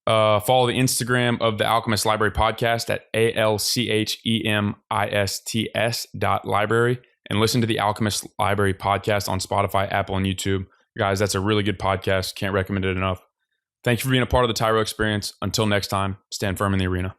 Follow the Instagram of the Alchemist Library Podcast at ALCHEMISTS.library. And listen to the Alchemist Library Podcast on Spotify, Apple, and YouTube. Guys, that's a really good podcast. Can't recommend it enough. Thank you for being a part of the Tyro Experience. Until next time, stand firm in the arena.